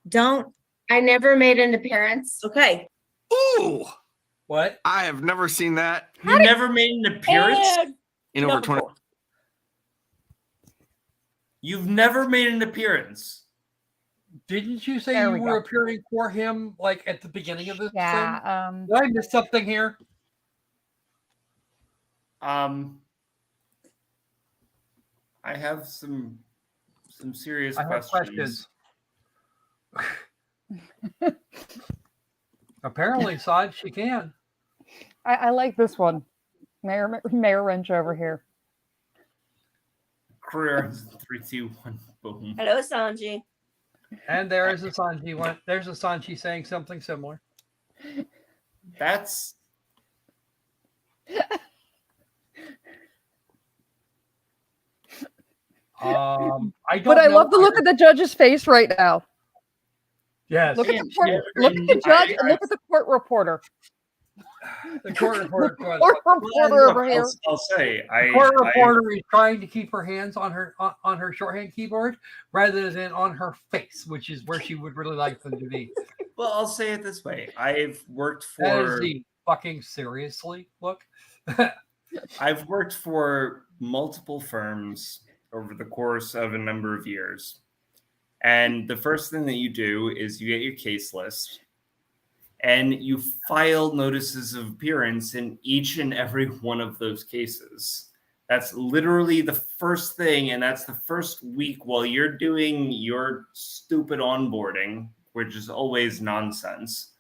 don't, I never made an appearance. okay. Ooh, What? I have never seen that You never made an appearance? And in over 20. before. You've never made an appearance. Didn't you say There you we were go. appearing for him like at the beginning of this thing? Yeah. Did I miss something here? I have some serious I have questions. questions. Apparently, Sod, she can. I like this one. Mayor Wrench over here. Career 3, 2, 1, boom. Hello, Sanji. And there is a Sanji one. There's a Sanji saying something similar. That's I don't. But I know love the look of the judge's face right now. Yes. Look at the court, look at the judge and look at the court reporter. The court reporter. Court reporter Look, over here. I'll say The court reporter is trying to keep her hands on her shorthand keyboard rather than on her face, which is where she would really like them to be. Well, I'll say it this way. I've worked That is for the fucking seriously look. I've worked for multiple firms over the course of a number of years. And the first thing that you do is you get your case list and you file notices of appearance in each and every one of those cases. That's literally the first thing. And that's the first week while you're doing your stupid onboarding, which is always nonsense.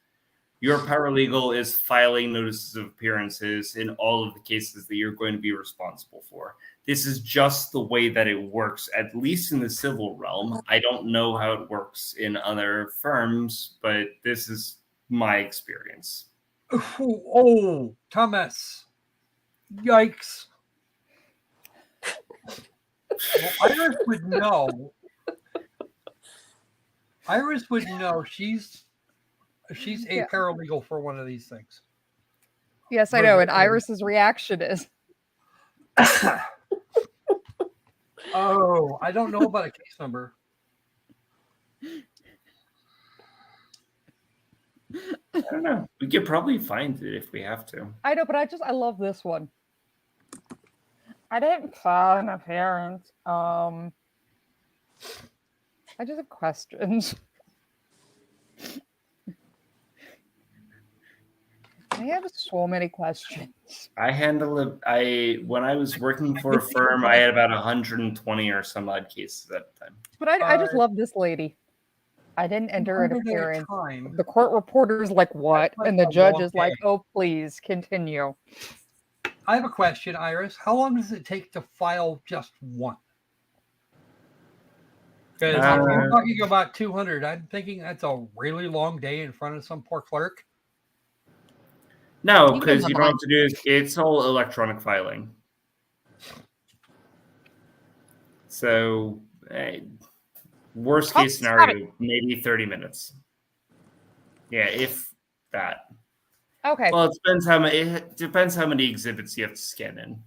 Your paralegal is filing notices of appearances in all of the cases that you're going to be responsible for. This is just the way that it works, at least in the civil realm. I don't know how it works in other firms, but this is my experience. Oh, Thomas. Yikes. Well, Iris would know. Iris would know she's a Yeah. paralegal for one of these things. Yes, I know. And Iris's reaction is, oh, I don't know about a case number. I don't know. We could probably find it if we have to. I know, but I love this one. I didn't file an appearance. I just have questions. I have so many questions. I handle it. When I was working for a firm, I had about 120 or some odd cases at the time. But I just love this lady. I didn't enter an Under their appearance. time. The court reporter's like, what? That's And the like a judge long is like, day. oh, please continue. I have a question, Iris. How long does it take to file just one? Because you're talking about 200. I'm thinking that's a really long day in front of some poor clerk. No, You because can you don't have to do it. It's all electronic filing. So, worst case scenario, maybe 30 minutes. Yeah, if that. Okay. Well, it depends how many exhibits you have to scan in.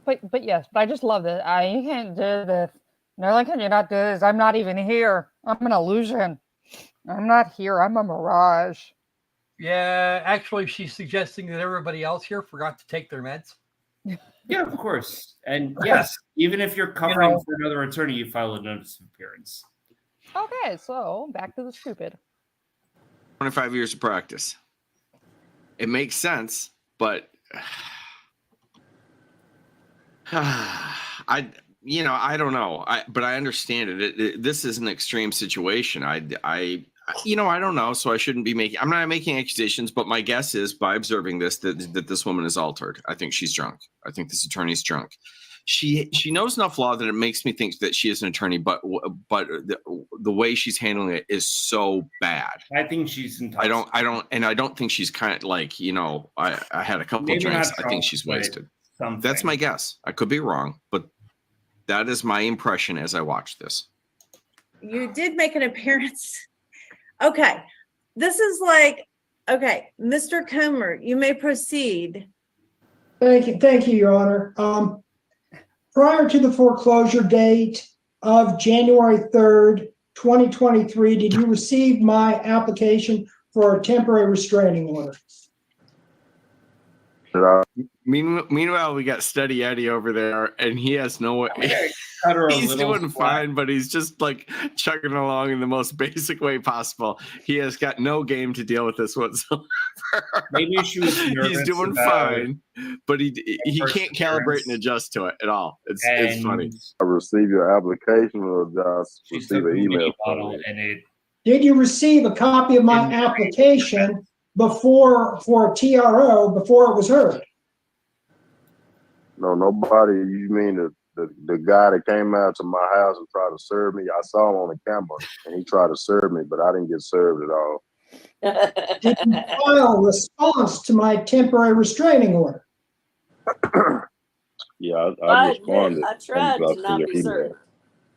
But yes, but I just love it. You can't do this. No, like, can you not do this? I'm not even here. I'm an illusion. I'm not here. I'm a mirage. Yeah, actually, she's suggesting that everybody else here forgot to take their meds. Yeah, of course. And yes, even if you're covering for another attorney, you file a notice of appearance. Okay, so back to the stupid. 25 years of practice. It makes sense, but I don't know. But I understand it. This is an extreme situation. I don't know, so I shouldn't be making. I'm not making accusations, but my guess is, by observing this, that this woman is altered. I think she's drunk. I think this attorney's drunk. She knows enough law that it makes me think that she is an attorney, but the way she's handling it is so bad. I think she's intoxicated. I don't think she's kind of like, I had a couple of drinks. I think she's wasted. That's my guess. I could be wrong, but that is my impression as I watch this. You did make an appearance. Okay. This is like, okay, Mr. Comer, you may proceed. Thank you, Your Honor. Prior to the foreclosure date of January 3rd, 2023, did you receive my application for a temporary restraining order? Meanwhile, we got Steady Eddie over there, and he has no. He's doing fine, but he's just like chugging along in the most basic way possible. He has got no game to deal with this whatsoever. Maybe she was nervous. He's doing fine, but he can't calibrate and adjust to it at all. It's funny. I received your application or just receive an email. Did you receive a copy of my application for a TRO before it was heard? No, nobody. You mean the guy that came out to my house and tried to serve me? I saw him on the camera, and he tried to serve me, but I didn't get served at all. Did you file a response to my temporary restraining order? Yeah, I responded. I tried to not be served.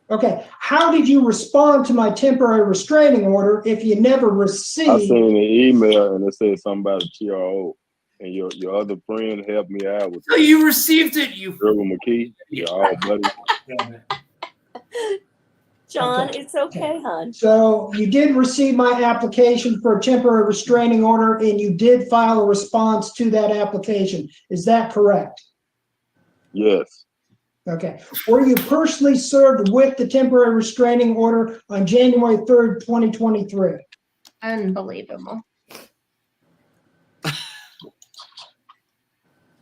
Okay, how did you respond to my temporary restraining order if you never received? I seen an email and it said something about a TRO, and your other friend helped me out with. So you received it, you. Gerald McKee, yeah, all buddy. John, it's okay, hon. So you did receive my application for a temporary restraining order, and you did file a response to that application. Is that correct? Yes. Okay. Were you personally served with the temporary restraining order on January 3rd, 2023? Unbelievable.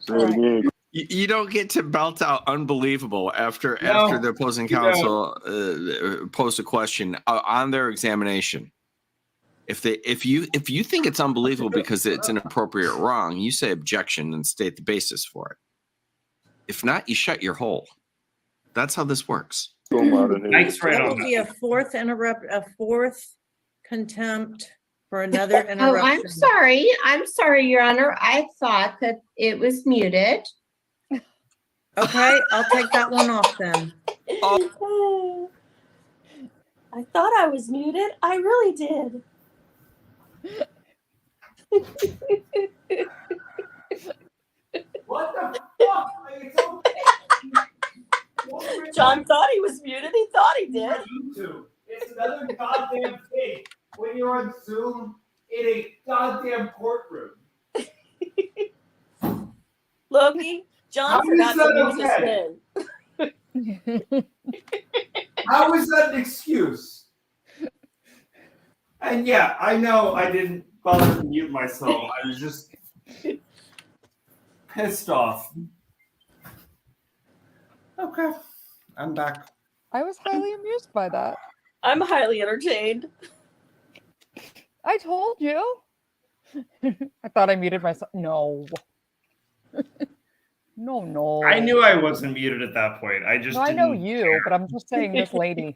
Right. You don't get to belt out unbelievable after the opposing counsel posed a question on their examination. If you think it's unbelievable because it's an appropriate wrong, you say objection and state the basis for it. If not, you shut your hole. That's how this works. That will be a fourth contempt for another interruption. Oh, I'm sorry, Your Honor. I thought that it was muted. Okay, I'll take that one off then. I thought I was muted. I really did. What the fuck? It's okay. John thought he was muted. He thought he did. YouTube. It's another goddamn thing. When you're on Zoom in a goddamn courtroom. Loki, John forgot to use his pen. How is that an excuse? And yeah, I know I didn't bother to mute myself. I was just pissed off. Okay, I'm back. I was highly amused by that. I'm highly entertained. I told you. I thought I muted myself. No. No. I knew I wasn't muted at that point. I just I know you, but I'm just saying this lady.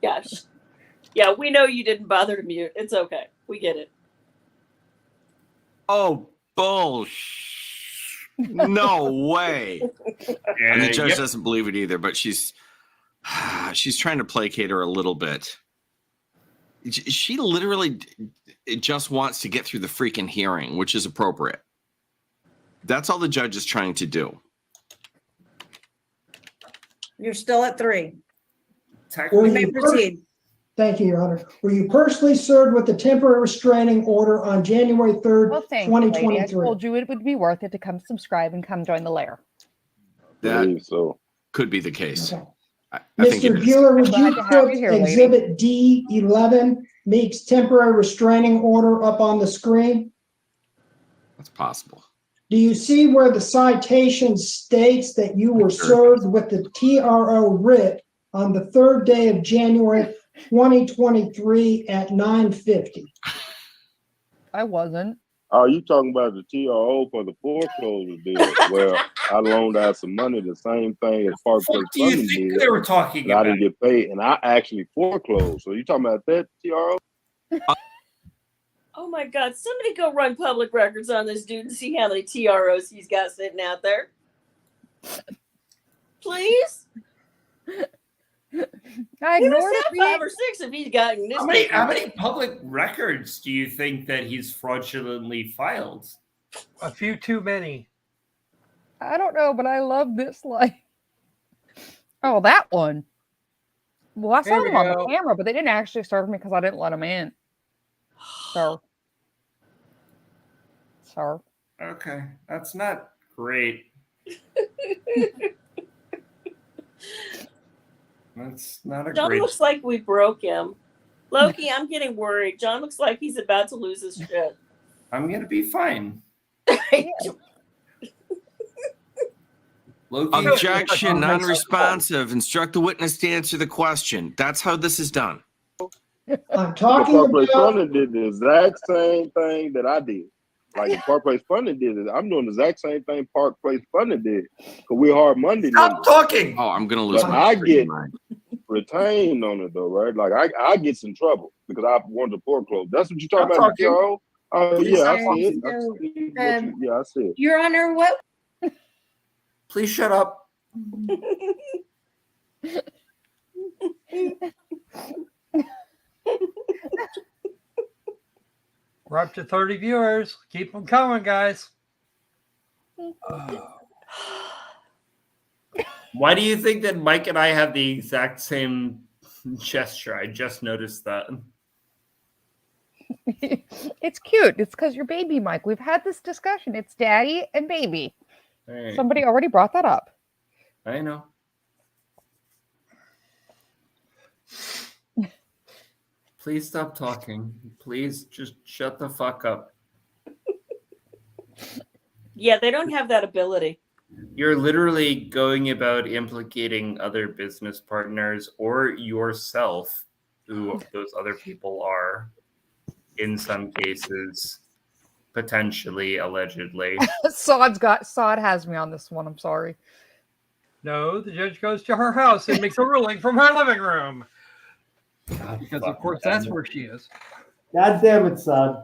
Gosh. Yeah, we know you didn't bother to mute. It's okay. We get it. Oh, bullshit. No way. And the judge doesn't believe it either, but she's She's trying to placate her a little bit. She literally just wants to get through the freaking hearing, which is appropriate. That's all the judge is trying to do. You're still at 3. Were You may you proceed. Thank you, Your Honor. Were you personally served with the temporary restraining order on January 3rd, Well, thanks, lady. I 2023? told you it would be worth it to come subscribe and come join the Lair. That could be the case. Okay. I think it Mr. is. Bueller, would Glad you to have put you here, lady. Exhibit D11, Meek's temporary restraining order, up on the screen? That's possible. Do you see where the citation states that you were served with the TRO writ on the 3rd day of January 2023 at 9:50? I wasn't. Are you talking about the TRO for the foreclosure deal? Well, I loaned out some money, the same thing as Park Place do you Funding think did. they were talking and I about? didn't get paid, and I actually foreclosed. So you talking about that TRO? Oh my God! Somebody go run public records on this dude and see how many TROs he's got sitting out there. Please. I He must ignored have it. 5 or 6 if he's gotten this. How many public records do you think that he's fraudulently filed? A few too many. I don't know, but I love this line. Oh, that one. Well, I saw Here we them on the go. camera, but they didn't actually serve me because I didn't let them in. So, Okay, that's not great. That's not a John great. looks like we broke him. Loki, I'm getting worried. John looks like he's about to lose his shit. I'm gonna be fine. Loki. Objection, non-responsive. Instruct the witness to answer the question. That's how this is done. I'm talking Park Place about. Funding did the exact same thing that I did. Like if Park Place Funding did it, I'm doing the exact same thing Park Place Funding did. Because we're hard Monday Stop talking. Oh, I'm gonna lose But my I freaking get mind. retained on it though, right? Like I get in trouble because I wanted to foreclose. That's what you're talking I'm about, talking. TRO? Oh yeah, I Okay, see it. so, Yeah, I see it. Your Honor, what? Please shut up. We're up to 30 viewers. Keep them coming, guys. Why do you think that Mike and I have the exact same gesture? I just noticed that. it's cute. It's because you're baby, Mike. We've had this discussion. It's daddy and baby. Right. Somebody already brought that up. I know. Please stop talking. Please just shut the fuck up. Yeah, they don't have that ability. You're literally going about implicating other business partners or yourself, who those other people are, in some cases, potentially, allegedly. Sod has me on this one. I'm sorry. No, the judge goes to her house and makes a ruling from her living room. Because of course that's where she is. God damn it, son.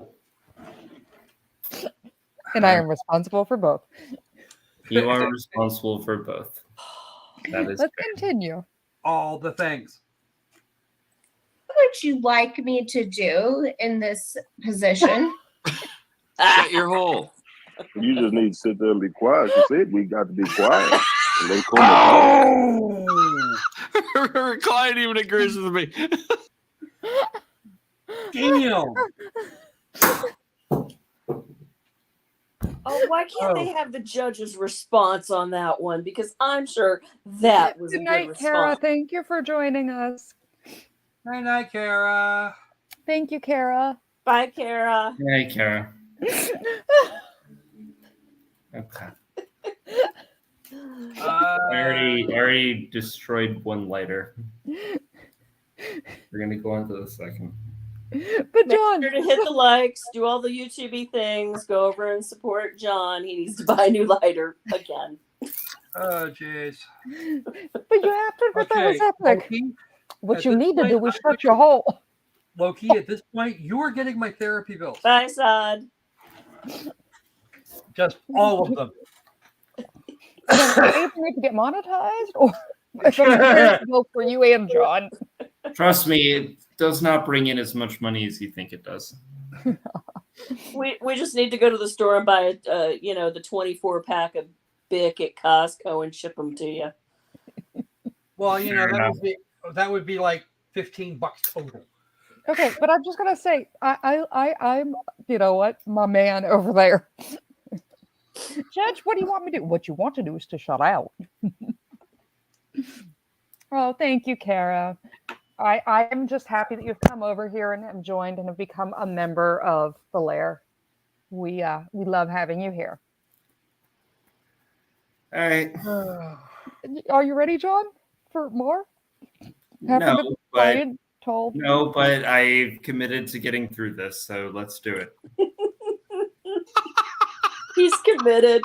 And I am responsible for both. You are responsible for both. That is Let's fair. continue. All the things. What would you like me to do in this position? Shut your hole. You just need to sit there and be quiet. She said we got to be quiet. And they call Her client even agrees with me. Damn. Oh, why can't they have the judge's response on that one? Because I'm sure that was Good a night, good Kara. response. Thank you for joining us. Good night, Kara. Thank you, Kara. Bye, Kara. Hey, Kara. Okay. I already destroyed one lighter. We're gonna go on to the second. But John, Make sure to hit the likes, do all the YouTube things, go over and support John. He needs to buy a new lighter again. Oh, jeez. but you have to admit that was epic. Loki, What at you this need to point, do is I'm shut your hole. Loki, at this point, you are getting my therapy bills. Bye, Sod. Just all of them. And then are they need to get monetized? Or if I'm prepared to vote for you and John. Trust me, it does not bring in as much money as you think it does. We just need to go to the store and buy the 24 pack of Bic at Costco and ship them to you. Well, Fair enough. that would be like $15 total. Okay, but I'm just gonna say, I'm, you know what, my man over there. Judge, what do you want me to do? What you want to do is to shut out. Oh, thank you, Kara. I'm just happy that you've come over here and have joined and have become a member of the Lair. We love having you here. All right. Are you ready, John, for more? Haven't been quiet, told. No, but I've committed to getting through this, so let's do it. He's committed.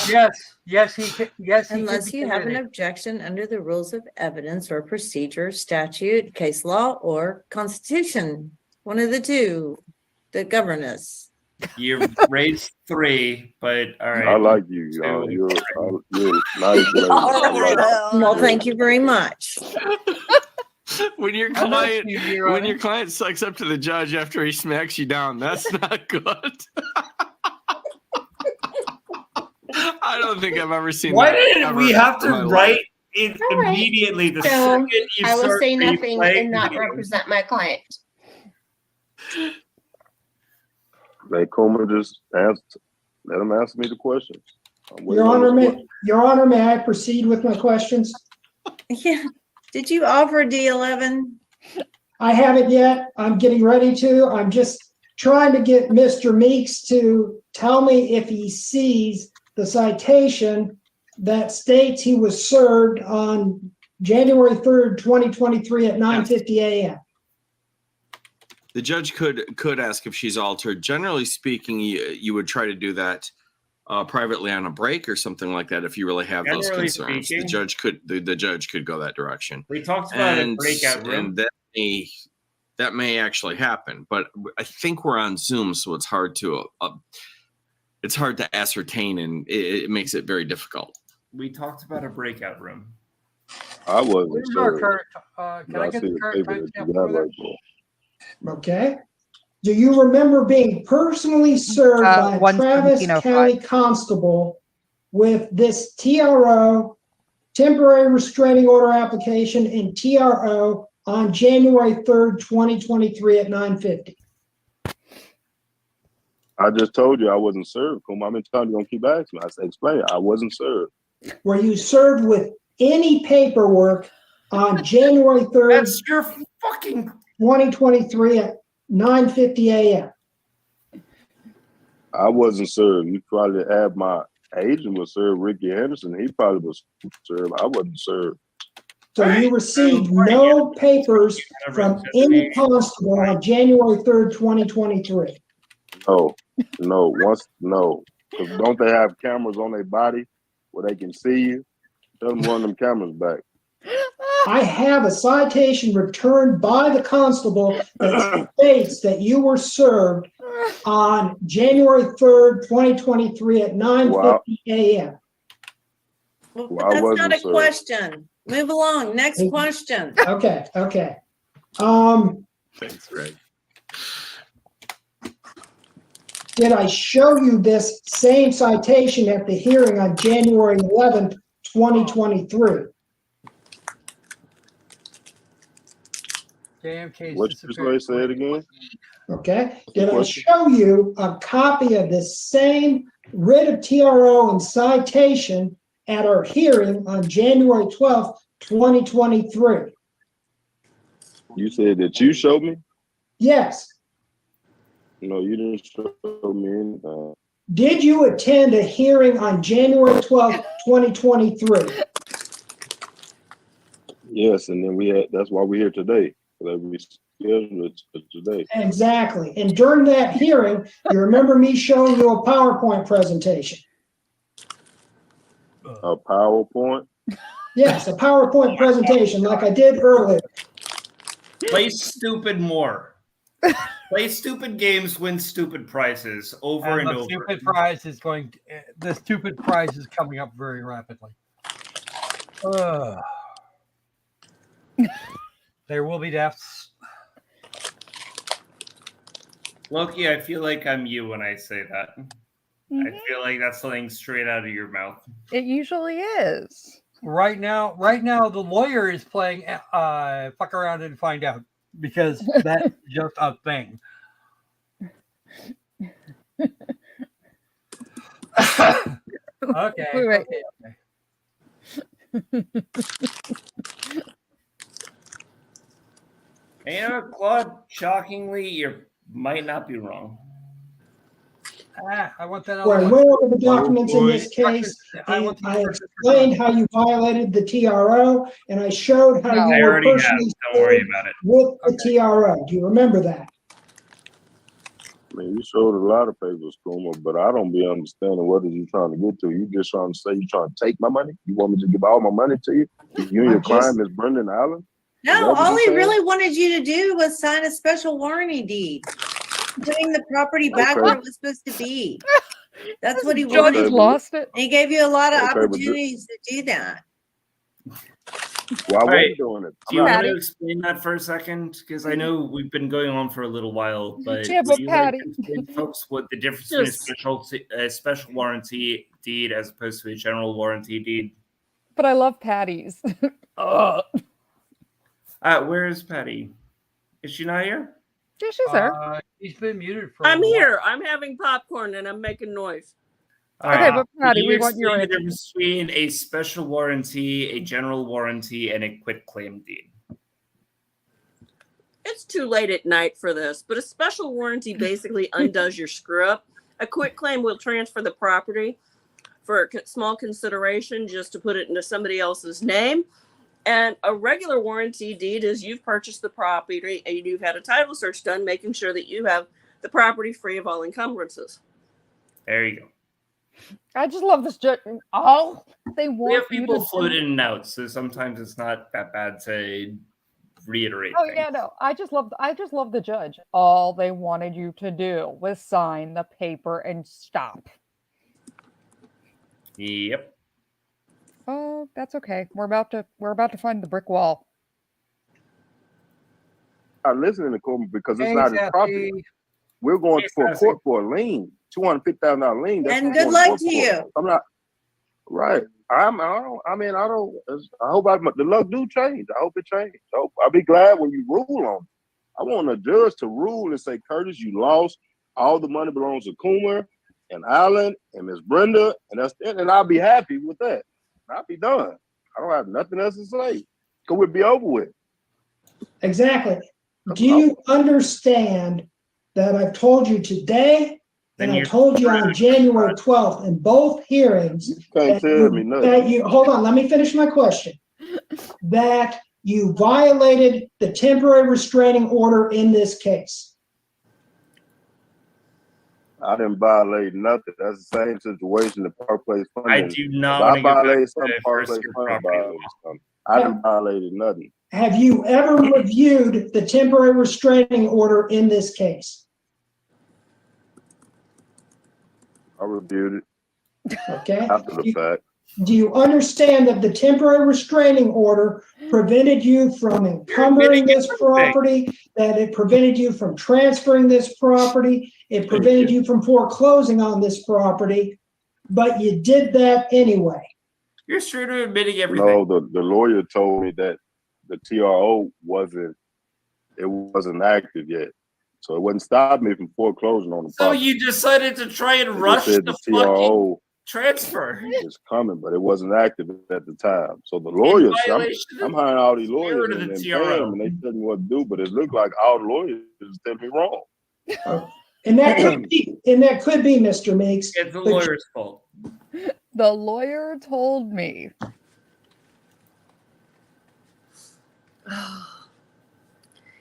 Yes, Unless you have an objection under the rules of evidence or procedure, statute, case law, or constitution, one of the two that govern us. You've raised 3, but all right. I like you. You're nice lady. I like you. Well, thank you very much. When your client sucks up to the judge after he smacks you down, that's not good. I don't think I've ever seen Why that. didn't we have to write it All right. immediately the So second you I will start say nothing replaying and not the- represent my client. They Kuma just let him answer me the questions. Your Honor, may I proceed with my questions? Yeah. Did you offer D11? I haven't yet. I'm getting ready to. I'm just trying to get Mr. Meeks to tell me if he sees the citation that states he was served on January 3rd, 2023 at 9:50 a.m. The judge could ask if she's altered. Generally speaking, you would try to do that privately on a break or something like that if you really have those Generally concerns. speaking. The judge could go that direction. We talked about a breakout room. And that may actually happen, but I think we're on Zoom, so it's hard to ascertain, and it makes it very difficult. We talked about a breakout room. I wasn't Where's our sure. current, can I get see the the current paper that you timestamp got over there? right there. Okay. Do you remember being personally served by a Travis 1:17:05. County constable with this TRO, temporary restraining order application, and TRO on January 3rd, 2023 at 9:50? I just told you I wasn't served, Kuma. I've been telling you, don't keep asking me. I said, explain it. I wasn't served. Were you served with any paperwork on January 3rd, That's your fucking 2023 at 9:50 a.m.? I wasn't served. You probably had my agent was served, Ricky Henderson. He probably was served. I wasn't served. So you received no papers from any constable on January 3rd, 2023? No. Because don't they have cameras on their body where they can see you? Tell them run them cameras back. I have a citation returned by the constable that states that you were served on January 3rd, 2023 at 9:50 a.m. Well, Well, I that's wasn't not a served. question. Move along. Next question. Okay. Thanks, Greg. Did I show you this same citation at the hearing on January 11th, 2023? damn case. What you say it again? Okay. Did I show you a copy of the same writ of TRO and citation at our hearing on January 12th, 2023? You said that you showed me? Yes. No, you didn't show me anything. Did you attend a hearing on January 12th, 2023? Yes, and then that's why we're here today. That we scheduled it for today. Exactly. And during that hearing, you remember me showing you a PowerPoint presentation? A PowerPoint? Yes, a PowerPoint presentation like I did earlier. Play stupid more. Play stupid games, win stupid prizes over and the over. stupid prize is coming up very rapidly. There will be deaths. Loki, I feel like I'm you when I say that. Mhm. I feel like that's something straight out of your mouth. It usually is. Right now, the lawyer is playing fuck around and find out because that's just a thing. Okay. Wait. Okay. And you know, Claude, shockingly, you might not be wrong. I want that. Well, I went over the documents in this case, I and want the I explained how you violated the TRO, and I showed how No. you I were already have. personally Don't worry sued about it. with the TRO. Do you remember that? I mean, you showed a lot of papers, Kuma, but I don't be understanding what are you trying to get to. You just trying to say you trying to take my money? You want me to give all my money to you? You and your client, Ms. Brendan Allen? No, all he really wanted you to do was sign a special warranty deed, putting the property back where it was supposed to be. That's what he Judge wanted. lost it. And he gave you a lot of Okay, but opportunities to do that. Why All wasn't right. doing it? Do you want Patty. to explain that for a second? Because I know we've been going on for a little while, but Yeah, would but you Patty. like to explain, folks, what the difference between a special warranty deed as opposed to a general warranty deed? But I love patties. Ugh. Where is Patty? Is she not here? Yeah, she's there. He's been muted for. I'm here. I'm having popcorn and I'm making noise. Okay, but Can Patty, you we want your explain the difference between a special warranty, a general warranty, and a quitclaim deed? It's too late at night for this, but a special warranty basically undoes your screw up. A quitclaim will transfer the property for a small consideration just to put it into somebody else's name. And a regular warranty deed is you've purchased the property and you've had a title search done, making sure that you have the property free of all encumbrances. There you go. I just love this judge. All they want We have you people to float do- in and out, so sometimes it's not that bad to reiterate. Oh things. yeah, no. I just love the judge. All they wanted you to do was sign the paper and stop. Yep. Oh, that's okay. We're about to find the brick wall. I'm listening to Kuma because it's Hey, not his Sassy. property. We're going Hey, for a Sassy. court for a lien, $250,000 lien. That's And what good we're luck going to for. you. I'm not right. I hope the luck do change. I hope it changes. I'll be glad when you rule on it. I want a judge to rule and say, Curtis, you lost. All the money belongs to Coomer and Alan and Miss Brenda, and that's it. And I'll be happy with that. I'll be done. I don't have nothing else to say. Could we be over with? Exactly. Do you understand that I've told you today and I told you on January 12th in both hearings Can't tell me nothing. hold on, let me finish my question. That you violated the temporary restraining order in this case. I didn't violate nothing. That's the same situation that Park Place funding. I do not If want I to go back violated to something, the Park first Place year funding property violated law. something. I didn't violate nothing. Have you ever reviewed the temporary restraining order in this case? I reviewed it Okay. after the fact. Do you understand that the temporary restraining order prevented you from encumbering this property, that it prevented you from transferring this property, it prevented you from foreclosing on this property, but you did that anyway? You're sure to admitting everything. No, the lawyer told me that the TRO wasn't active yet. So it wouldn't stop me from foreclosing on the So property. you decided to try and They rush said the the TRO fucking transfer. is coming, but it wasn't active at the time. So the lawyers, I'm hiring all these lawyers and paying them, and they tell me what to do, but it looked like all the lawyers tell me wrong. And that could be, Mr. Meeks. It's the lawyer's fault. The lawyer told me.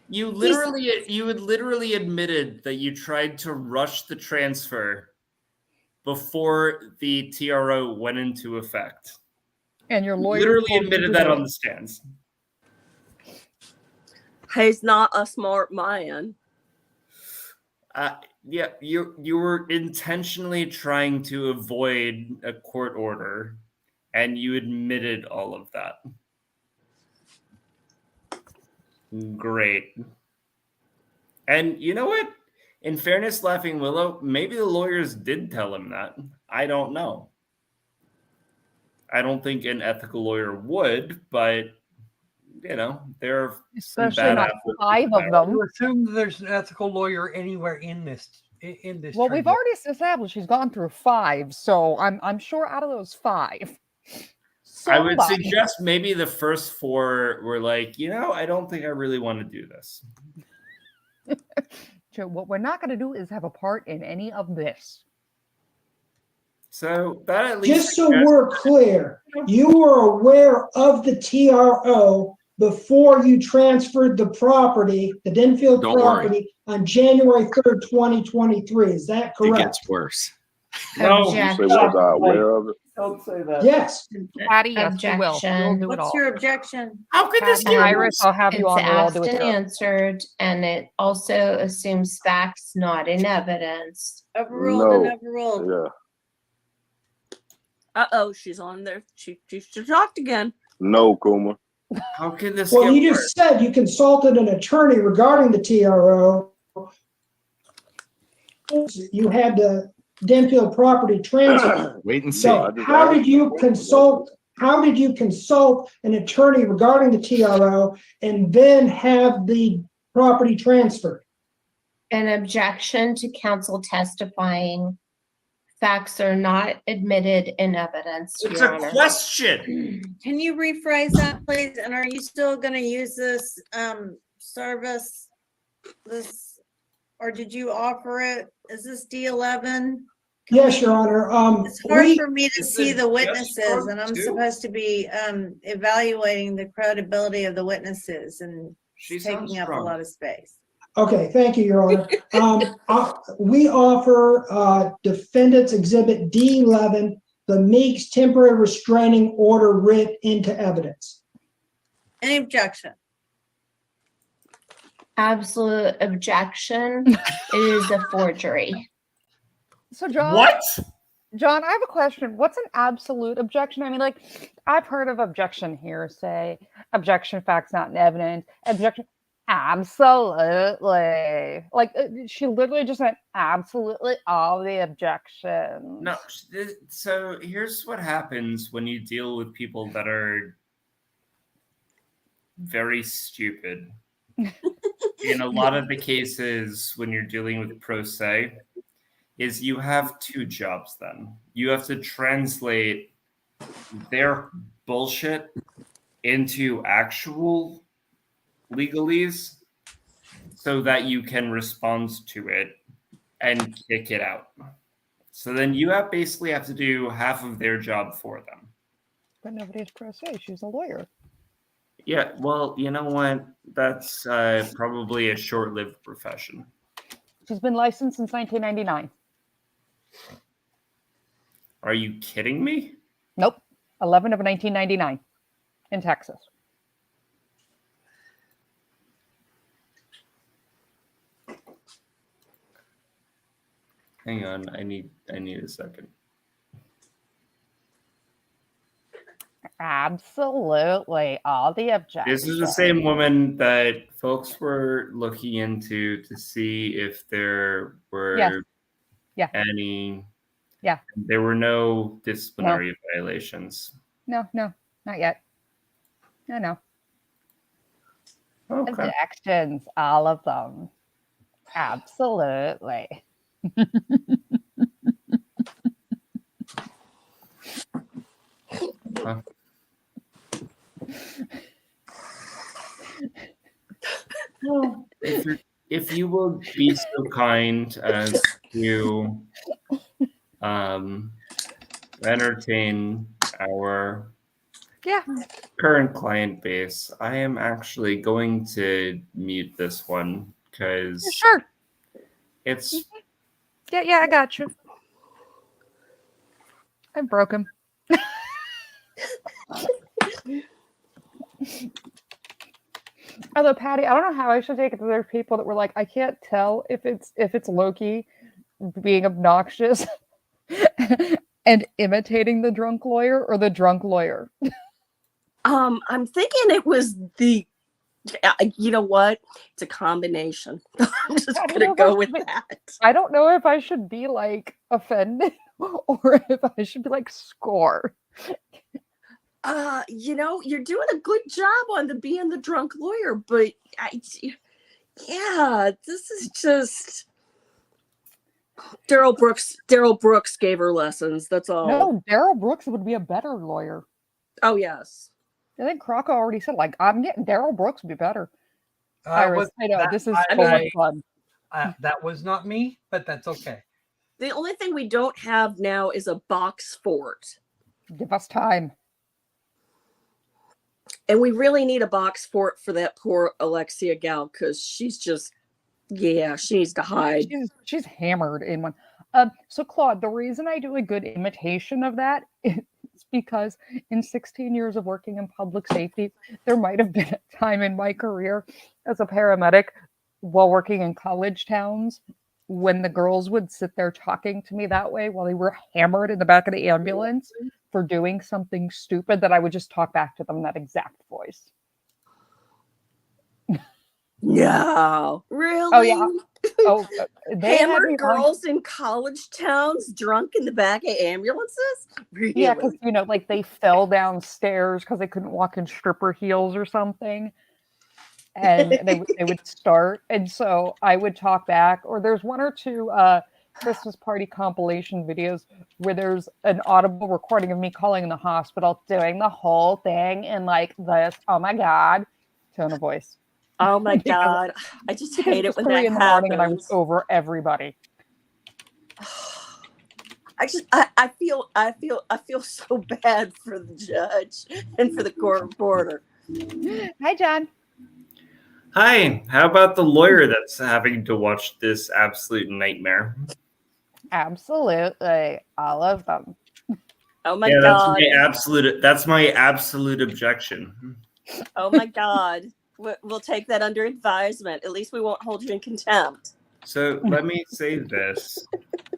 You literally admitted that you tried to rush the transfer before the TRO went into effect. And your lawyer Literally told you admitted to that do on it. the stands. He's not a smart man. Yeah, you were intentionally trying to avoid a court order, And you admitted all of that. Great. And you know what? In fairness, Laughing Willow, maybe the lawyers did tell him that. I don't know. I don't think an ethical lawyer would, but you know, there are some Especially bad not apples. 5 of them. You assume there's an ethical lawyer anywhere in this. Well, we've already established he's gone through 5, so I'm sure out of those 5. I would suggest maybe the first 4 were like, you know, I don't think I really want to do this. Joe, what we're not going to do is have a part in any of this. So that at least Just so we're clear, you were aware of the TRO before you transferred the property, the Denfield Don't worry. property, on January 3rd, 2023. Is that It correct? gets worse. No. You say, was I aware of it? Don't say that. Yes. Patty, yes, we will. Objection. We'll do it What's all. your objection? How could this Patty, get Iris, worse? I'll have you It's on. We'll all asked do it and together. answered, and it also assumes facts not in evidence. Overruled and No. overruled. Yeah. Uh-oh, she's on there. She talked again. No, Kuma. How could this Well, get you worse? just said you consulted an attorney regarding the TRO. You had the Denfield property transferred. Wait and see. So how did you consult? How did you consult an attorney regarding the TRO and then have the property transferred? An objection to counsel testifying. Facts are not admitted in evidence, It's Your a Honor. question. Can you rephrase that, please? And are you still gonna use this service? This, or did you offer it? Is this D11? Yes, Your Honor. It's hard We- for me to see the witnesses, and I'm supposed to be evaluating the credibility of the witnesses, and She it's sounds taking up a drunk. lot of space. Okay, thank you, Your Honor. We offer Defendant's Exhibit D11, the Meeks temporary restraining order writ into evidence. Any objection? Absolute objection. It is a forgery. So, John. What? John, I have a question. What's an absolute objection? I mean, like, I've heard of objection hearsay, objection facts not in evidence, objection. Absolutely. Like, she literally just said absolutely all the objections. No. So here's what happens when you deal with people that are very stupid. In a lot of the cases, when you're dealing with pro se, is you have 2 jobs then. You have to translate their bullshit into actual legalese so that you can respond to it and kick it out. So then you basically have to do half of their job for them. But nobody's pro se. She's a lawyer. Yeah, well, you know what? That's probably a short-lived profession. She's been licensed since 1999. Are you kidding me? Nope. 11 of 1999 in Texas. Hang on, I need a second. Absolutely. All the objections. This is the same woman that folks were looking into to see if there were any. Yeah. There were no disciplinary violations. No, not yet. No. Okay. Objections, all of them. Absolutely. Huh. If you will be so kind as to entertain our current client base, I am actually going to mute this one because Sure. It's Yeah, I got you. I'm broken. Although Patty, I don't know how I should take it to their people that were like, I can't tell if it's Loki being obnoxious And imitating the drunk lawyer or the drunk lawyer? I'm thinking it was the. You know what? It's a combination. I'm just gonna go with that. I don't know if I should be like offended or if I should be like score. You're doing a good job on the being the drunk lawyer, but this is just Daryl Brooks. Daryl Brooks gave her lessons. That's all. No, Daryl Brooks would be a better lawyer. Oh yes. I think Croco already said, like, I'm getting Daryl Brooks would be better. Iris, I know this is so much fun. That was not me, but that's okay. The only thing we don't have now is a box fort. Give us time. And we really need a box fort for that poor Alexia gal because she's just, she needs to hide. She's hammered in one. So Claude, the reason I do a good imitation of that is because in 16 years of working in public safety, there might have been a time in my career as a paramedic while working in college towns when the girls would sit there talking to me that way while they were hammered in the back of the ambulance for doing something stupid that I would just talk back to them in that exact voice. No, really? Oh yeah. Oh, they had hammered me girls in college towns drunk in the back of ambulances? Really? Yeah, because like they fell downstairs because they couldn't walk in stripper heels or something. And they would start. And so I would talk back, or there's one or two Christmas party compilation videos where there's an audible recording of me calling the hospital, doing the whole thing in like this, oh my God, tone of voice. Oh my God. I just hate it when that in the happens. morning and I was over everybody. I feel so bad for the judge and for the court reporter. Hi, John. Hi. How about the lawyer that's having to watch this absolute nightmare? Absolutely. All of them. Oh my God. That's my absolute objection. Oh my God. We'll take that under advisement. At least we won't hold you in contempt. So let me say this,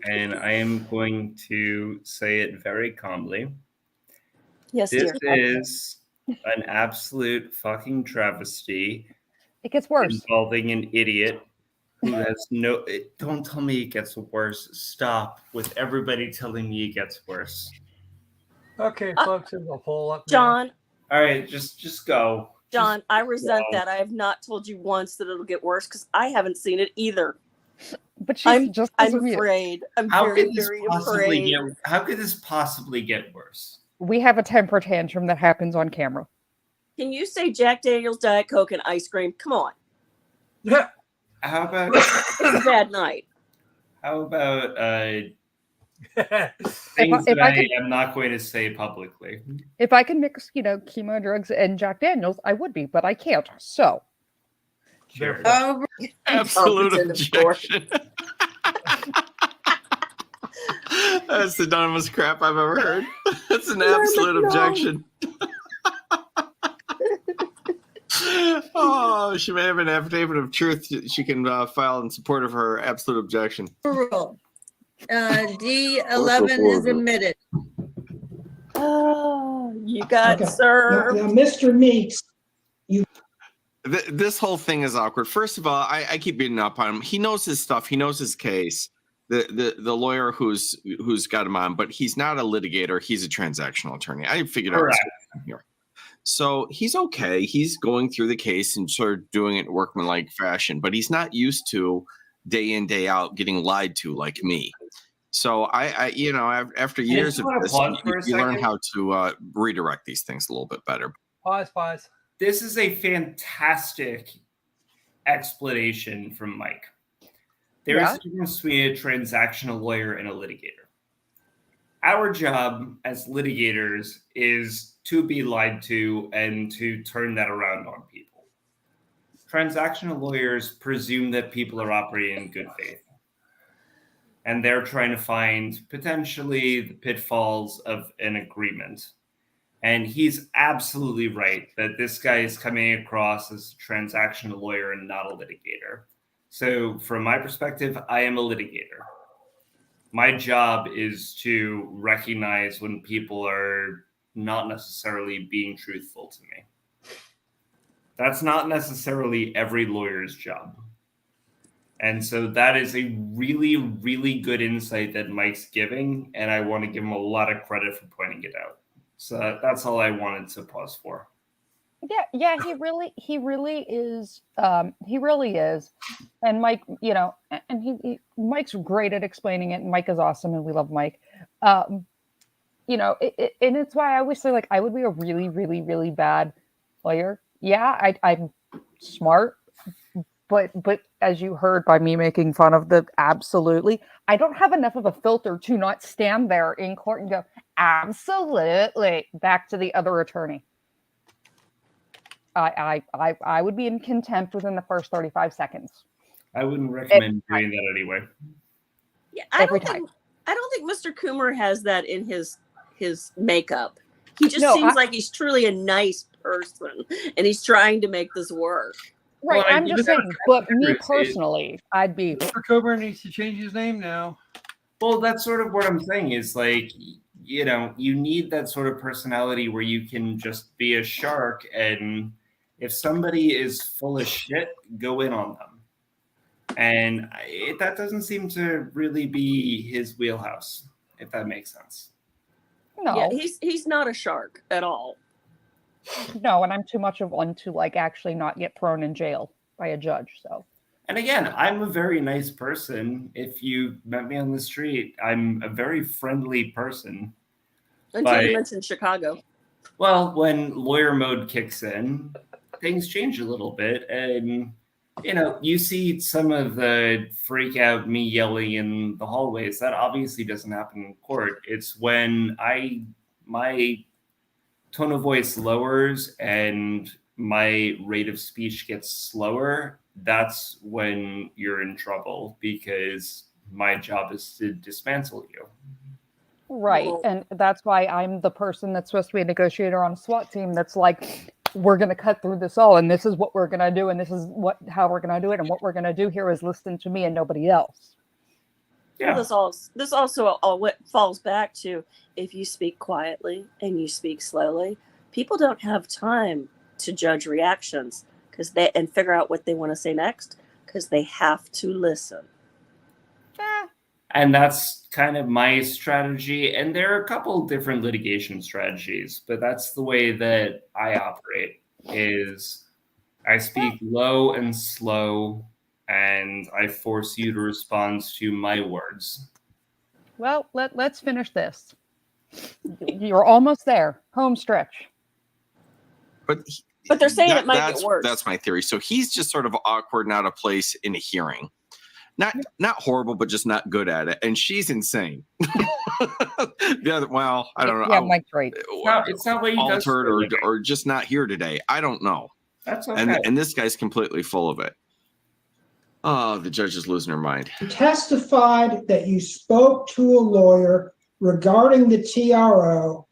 and I am going to say it very calmly. Yes, this dear. is an absolute fucking travesty. It gets worse. Involving an idiot who has don't tell me it gets worse. Stop with everybody telling me it gets worse. Okay, folks, in the hole up John. All right, just go. John, I resent that. I have not told you once that it'll get worse because I haven't seen it either. But I'm afraid. I'm very afraid. How could this possibly get worse? We have a temper tantrum that happens on camera. Can you say Jack Daniel's, Diet Coke, and ice cream? Come on. Yeah. How about it's a bad night. How about things that I am not going to say publicly? If I can mix, chemo drugs and Jack Daniels, I would be, but I can't. So, sure. Absolute objection. That's the dumbest crap I've ever heard. That's an absolute objection. Oh, she may have an affidavit of truth she can file in support of her absolute objection. Rule. D11 is admitted. Oh, you got served. Now, Mr. Meeks, This whole thing is awkward. First of all, I keep beating up on him. He knows his stuff. He knows his case. The lawyer who's got him on, but he's not a litigator. He's a transactional attorney. I figured out here. So he's okay. He's going through the case and sort of doing it in workmanlike fashion, but he's not used to day in, day out getting lied to like me. So I after years of this, you learn how to redirect these things a little bit better. Pause. This is a fantastic explanation from Mike. There is a difference between a transactional lawyer and a litigator. Our job as litigators is to be lied to and to turn that around on people. Transactional lawyers presume that people are operating in good faith. And they're trying to find potentially the pitfalls of an agreement. And he's absolutely right that this guy is coming across as a transactional lawyer and not a litigator. So from my perspective, I am a litigator. my job is to recognize when people are not necessarily being truthful to me. That's not necessarily every lawyer's job. And so that is a really, really good insight that Mike's giving, and I want to give him a lot of credit for pointing it out. So that's all I wanted to pause for. Yeah, he really is. He really is. And Mike, you know, and Mike's great at explaining it. And Mike is awesome, and we love Mike. You know, and it's why I always say, like, I would be a really, really, really bad lawyer. Yeah, I'm smart, but as you heard by me making fun of absolutely, I don't have enough of a filter to not stand there in court and go, absolutely, back to the other attorney. I would be in contempt within the first 35 seconds. I wouldn't recommend doing that anyway. Yeah, I don't think Mr. Coomer has that in his makeup. He just seems like he's truly a nice person, and he's trying to make this work. Right, Well, I'm just saying, but me personally, I'd be. Mr. Coomer needs to change his name now. Well, that's sort of what I'm saying is, like, you know, you need that sort of personality where you can just be a shark, and if somebody is full of shit, go in on them. And that doesn't seem to really be his wheelhouse, if that makes sense. No, yeah, he's not a shark at all. No, and I'm too much of one to like actually not get thrown in jail by a judge. So. And again, I'm a very nice person. If you met me on the street, I'm a very friendly person. Until you mentioned Chicago. Well, when lawyer mode kicks in, things change a little bit. And, you know, you see some of the freak out me yelling in the hallways. That obviously doesn't happen in court. It's when my tone of voice lowers and my rate of speech gets slower. That's when you're in trouble, because my job is to dismantle you. Right. And that's why I'm the person that's supposed to be a negotiator on a SWAT team that's like, we're going to cut through this all, and this is what we're going to do, and this is how we're going to do it, and what we're going to do here is listen to me and nobody else. Yeah. Well, this also all falls back to, if you speak quietly and you speak slowly, people don't have time to judge reactions and figure out what they want to say next, because they have to listen. And that's kind of my strategy. And there are a couple different litigation strategies, but that's the way that I operate. Is I speak low and slow, and I force you to respond to my words. Well, let's finish this. You're almost there. Home stretch. But they're saying it might get worse. That's my theory. So he's just sort of awkward and out of place in a hearing. Not horrible, but just not good at it. And she's insane. Well, I don't know. Yeah, Mike's right. It's not what he does. Altered or just not here today. I don't know. That's okay. And this guy's completely full of it. Oh, the judge is losing her mind. You testified that you spoke to a lawyer regarding the TRO,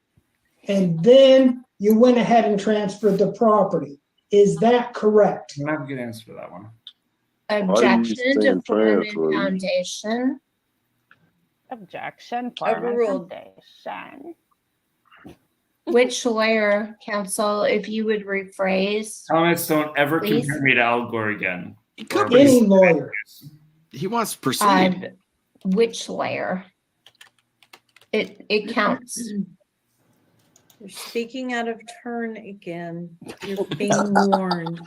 and then you went ahead and transferred the property. Is that correct? I'm not a good answer for that one. Objection to form and foundation. Objection, form Overruled. and foundation. Which lawyer, counsel, if you would rephrase? Thomas, don't ever Please. compare me to Al Gore again. Any lawyer. He wants to proceed. Which lawyer? It counts. You're speaking out of turn again. You're being warned.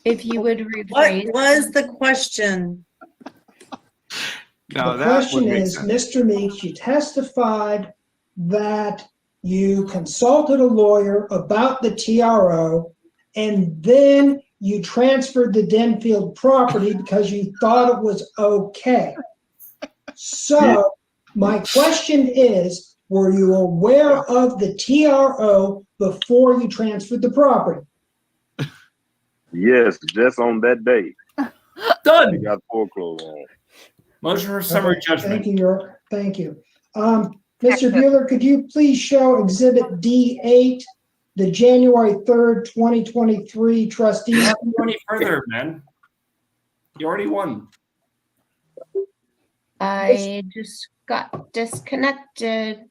If you would rephrase. What was the question? No, The question is, Mr. Meeks, you testified that you consulted a lawyer about the TRO, and then you transferred the Denfield property because you thought it was okay. So my question is, were you aware of the TRO before you transferred the property? Yes, just on that day. Done. They got foreclosed on. Motion for summary judgment. Thank you, York. Thank you. Mr. Bueller, could you please show Exhibit D8, the January 3rd, 2023 trustee? You haven't gone any further, man. You already won. I just got disconnected.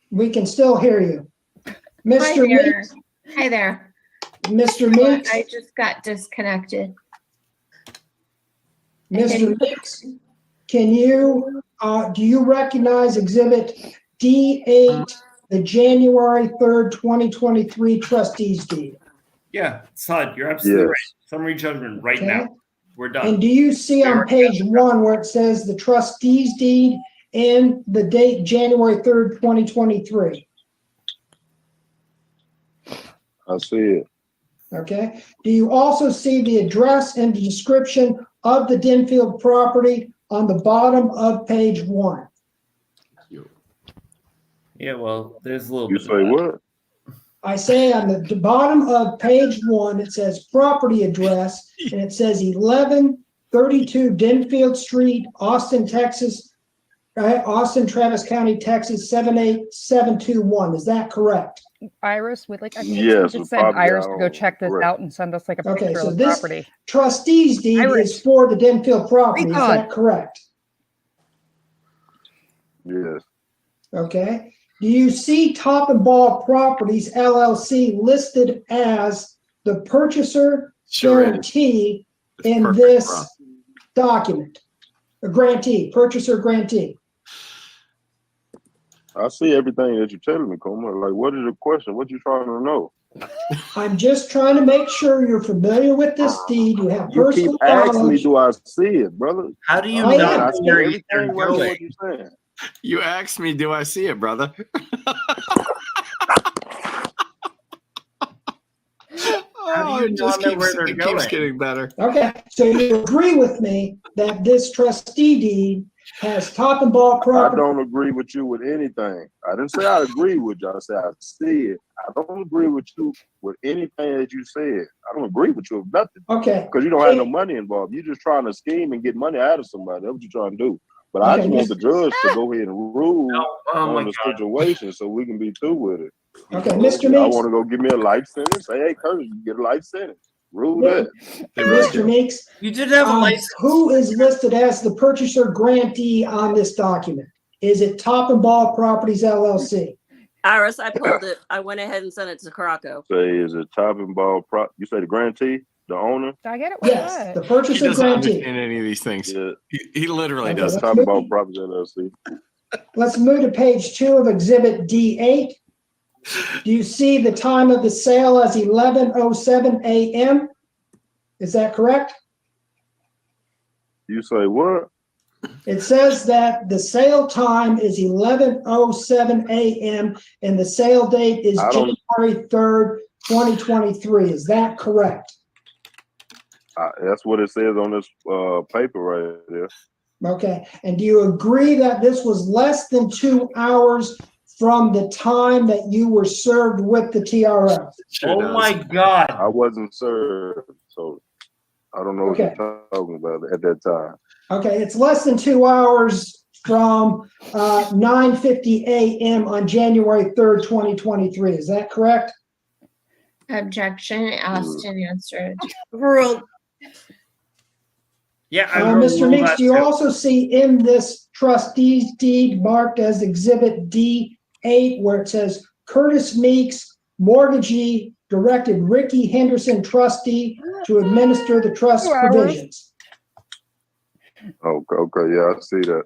We can still hear you. Hi Mr. there. Meeks, Hi there. Mr. You know what? Meeks, I just got disconnected. Mr. Meeks, can you, do you recognize Exhibit D8, the January 3rd, 2023 trustees deed? Yeah, Sud, you're absolutely Yes. right. Summary judgment right Okay. now. We're done. And do you see on page 1 where it says the trustees deed and the date January 3rd, 2023? I see it. Okay. Do you also see the address and the description of the Denfield property on the bottom of page 1? Yeah, well, there's a little You bit. say what? I say on the bottom of page 1, it says property address, and it says 1132 Denfield Street, Austin, Texas, Austin, Travis County, Texas, 78721. Is that correct? Iris, we'd like, I think Yes, just it's send probably Iris to go our- check this correct. out and send us like a Okay, picture so of the this property. trustees deed Iris. is for the Denfield property. Is Recon. that correct? Yes. Okay. Do you see Top and Ball Properties LLC listed as the purchaser Sure is. guarantee It's in perfect, this bro. document? A grantee, purchaser grantee. I see everything that you're telling me, Kuma. Like, what is the question? What you trying to know? I'm just trying to make sure you're familiar with this deed. You have You keep personal asking me, knowledge. do I see it, brother? How do you I know am. I where see you're everything right going? what you're saying. You asked me, do I see it, brother? How do you it not know where they're it keeps going? getting better. Okay, so you agree with me that this trustee deed has Top and Ball I Property? don't agree with you with anything. I didn't say I agree with you. I said I see it. I don't agree with you with anything that you said. I don't agree with you with nothing. Okay. Because you don't have no money involved. You're just trying to scheme and get money out of somebody. That's what you're trying to do. But I Okay, just want the judge to go ahead and rule Oh my on the God. situation so we can be through with it. Okay, So, Mr. I Meeks. want to go give me a life sentence. Say, hey, Curtis, you get a life sentence. Rule Yeah. that. Mr. Meeks, You did have a license. who is listed as the purchaser grantee on this document? Is it Top and Ball Properties LLC? Iris, I pulled it. I went ahead and sent it to Caraco. Say, is it Top and Ball You say the grantee, the owner? Did I get it? Yes, the He purchaser doesn't grantee. understand any of these things. Yeah. He literally Okay, doesn't. Top and Ball Properties LLC. Let's move to page 2 of Exhibit D8. Do you see the time of the sale as 11:07 a.m.? Is that correct? You say what? It says that the sale time is 11:07 a.m. and the sale date is I don't- January 3rd, 2023. Is that correct? That's what it says on this paper right there. Okay. And do you agree that this was less than 2 hours from the time that you were served with the TRO? Oh my God. I wasn't served, so I don't know what Okay. you're talking about at that time. Okay, it's less than 2 hours from 9:50 a.m. on January 3rd, 2023. Is that correct? Objection, Austin answered. Overruled. Yeah, I Mr. rule Meeks, that do you too. also see in this trustee's deed marked as Exhibit D8 where it says Curtis Meeks, mortgagee, directed Ricky Henderson, trustee, to administer the trust 2 hours. provisions? Okay, yeah, I see that.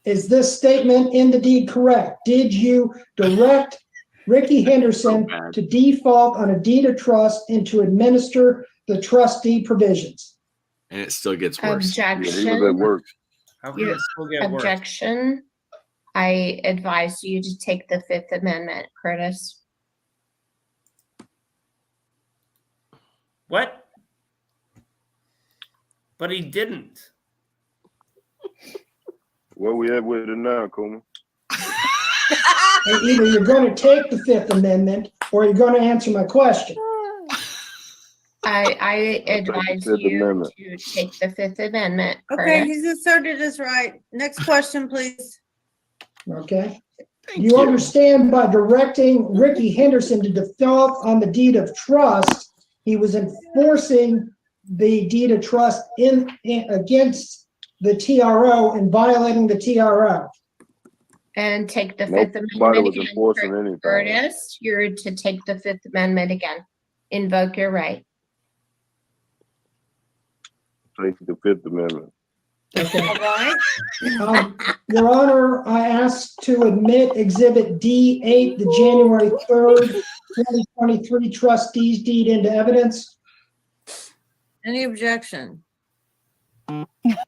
Is this statement in the deed correct? Did you direct Ricky Henderson to default on a deed of trust and to administer the trustee provisions? And it still gets worse. Yeah, he was at Objection, work. How can it still get worse? objection. I advise you to take the Fifth Amendment, Curtis. What? But he didn't. Where we at with it now, Kuma? And either you're going to take the Fifth Amendment or you're going to answer my question. I advise Fifth you Amendment. to take the Fifth Amendment, Okay, Curtis. he's asserted his right. Next question, please. Okay? You understand by directing Ricky Henderson to default on the deed of trust, he was enforcing the deed of trust against the TRO and violating the TRO. And take the Nobody Fifth Amendment was again. enforcing anything. Curtis, you're to take the Fifth Amendment again. Invoke your right. Take the Fifth Amendment. Okay. All right. Your Honor, I ask to admit Exhibit D8, the January 3rd, 2023 trustees deed into evidence. Any objection?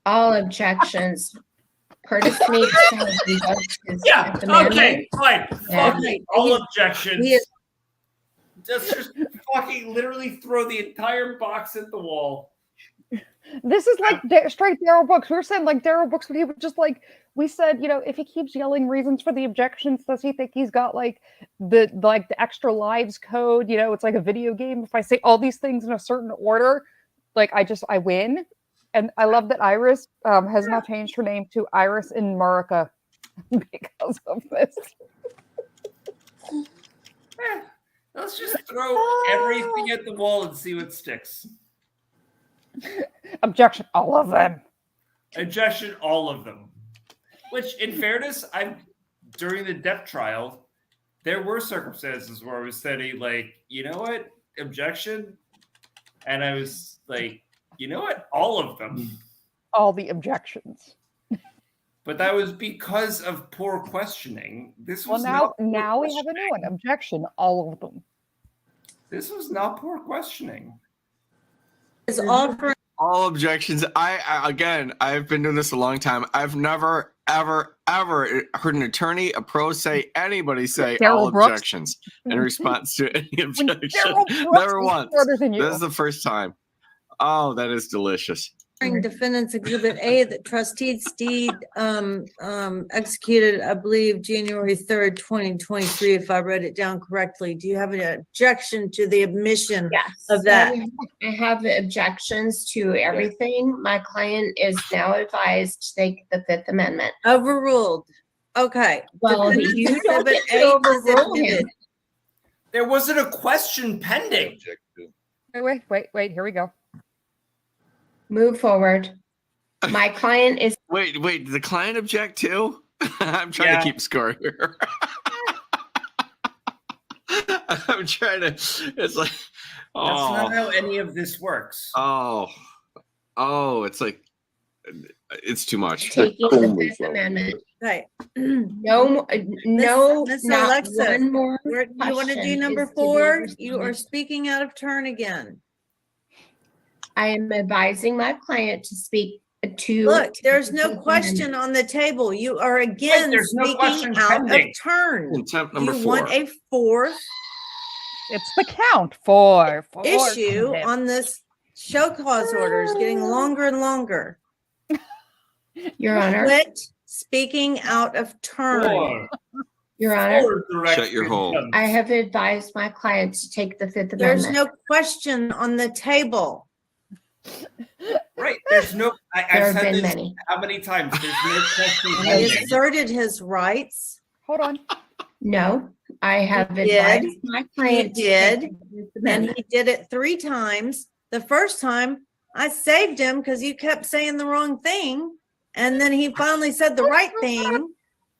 All objections. Curtis Meeks has invoked his Yeah, Fifth Amendment. okay, fine. Yeah. Fuck all He objections. is- Just fucking literally throw the entire box at the wall. This is like straight Daryl Books. We were saying like Daryl Books, but he would just like, we said, you know, if he keeps yelling reasons for the objections, does he think he's got like the extra lives code? You know, it's like a video game. If I say all these things in a certain order, like I win. And I love that Iris has now changed her name to Iris in Murica because of this. Let's just throw everything at the wall and see what sticks. Objection, all of them. Objection, all of them. Which, in fairness, during the Depp trial, there were circumstances where I was saying, like, you know what? Objection. And I was like, you know what? All of them. All the objections. But that was because of poor questioning. This Well, was now we have a new one. Objection, all of them. This was not poor questioning. Is offering All objections. I've been doing this a long time. I've never, ever, ever heard an attorney, a pro say, anybody say Daryl all Brooks. objections in response to any When objection. Daryl Brooks Never is once. smarter than you. This is the first time. Oh, that is delicious. defendants Exhibit A that trustees deed executed, I believe, January 3rd, 2023, if I read it down correctly. Do you have an objection to the admission Yes. of that? I have objections to everything. My client is now advised to take the Fifth Amendment. Overruled. Okay. Well, Defendants you don't Exhibit get to 8 is overrule him. admitted. There wasn't a question pending. Wait, here we go. Move forward. My client is Wait, did the client object too? I'm trying to keep score here. I'm trying to, it's like, That's not how any of this works. oh, it's like, it's too much. taking the Fifth Amendment. Okay. No, Miss not Alexa, one more you want to do question number is to be 4? You are responded. speaking out of turn again. I am advising my client to speak to. Look, there's no question on the table. You are again there's no speaking question out of pending. turn. Contempt Do number you 4. want a fourth It's the count for issue contempt. on this show cause order is getting longer and longer. Your Honor. Quit speaking out of turn. Your Honor. Shut your hole. I have advised my client to take the Fifth There's Amendment. no question on the table. Right. There's no. There I've have said been this many. how many times? There's no question He pending. asserted his rights. Hold on. No, I have He did. advised my He client. to did, take the Fifth and Amendment. he did it 3 times. The first time I saved him because you kept saying the wrong thing. And then he finally said the right thing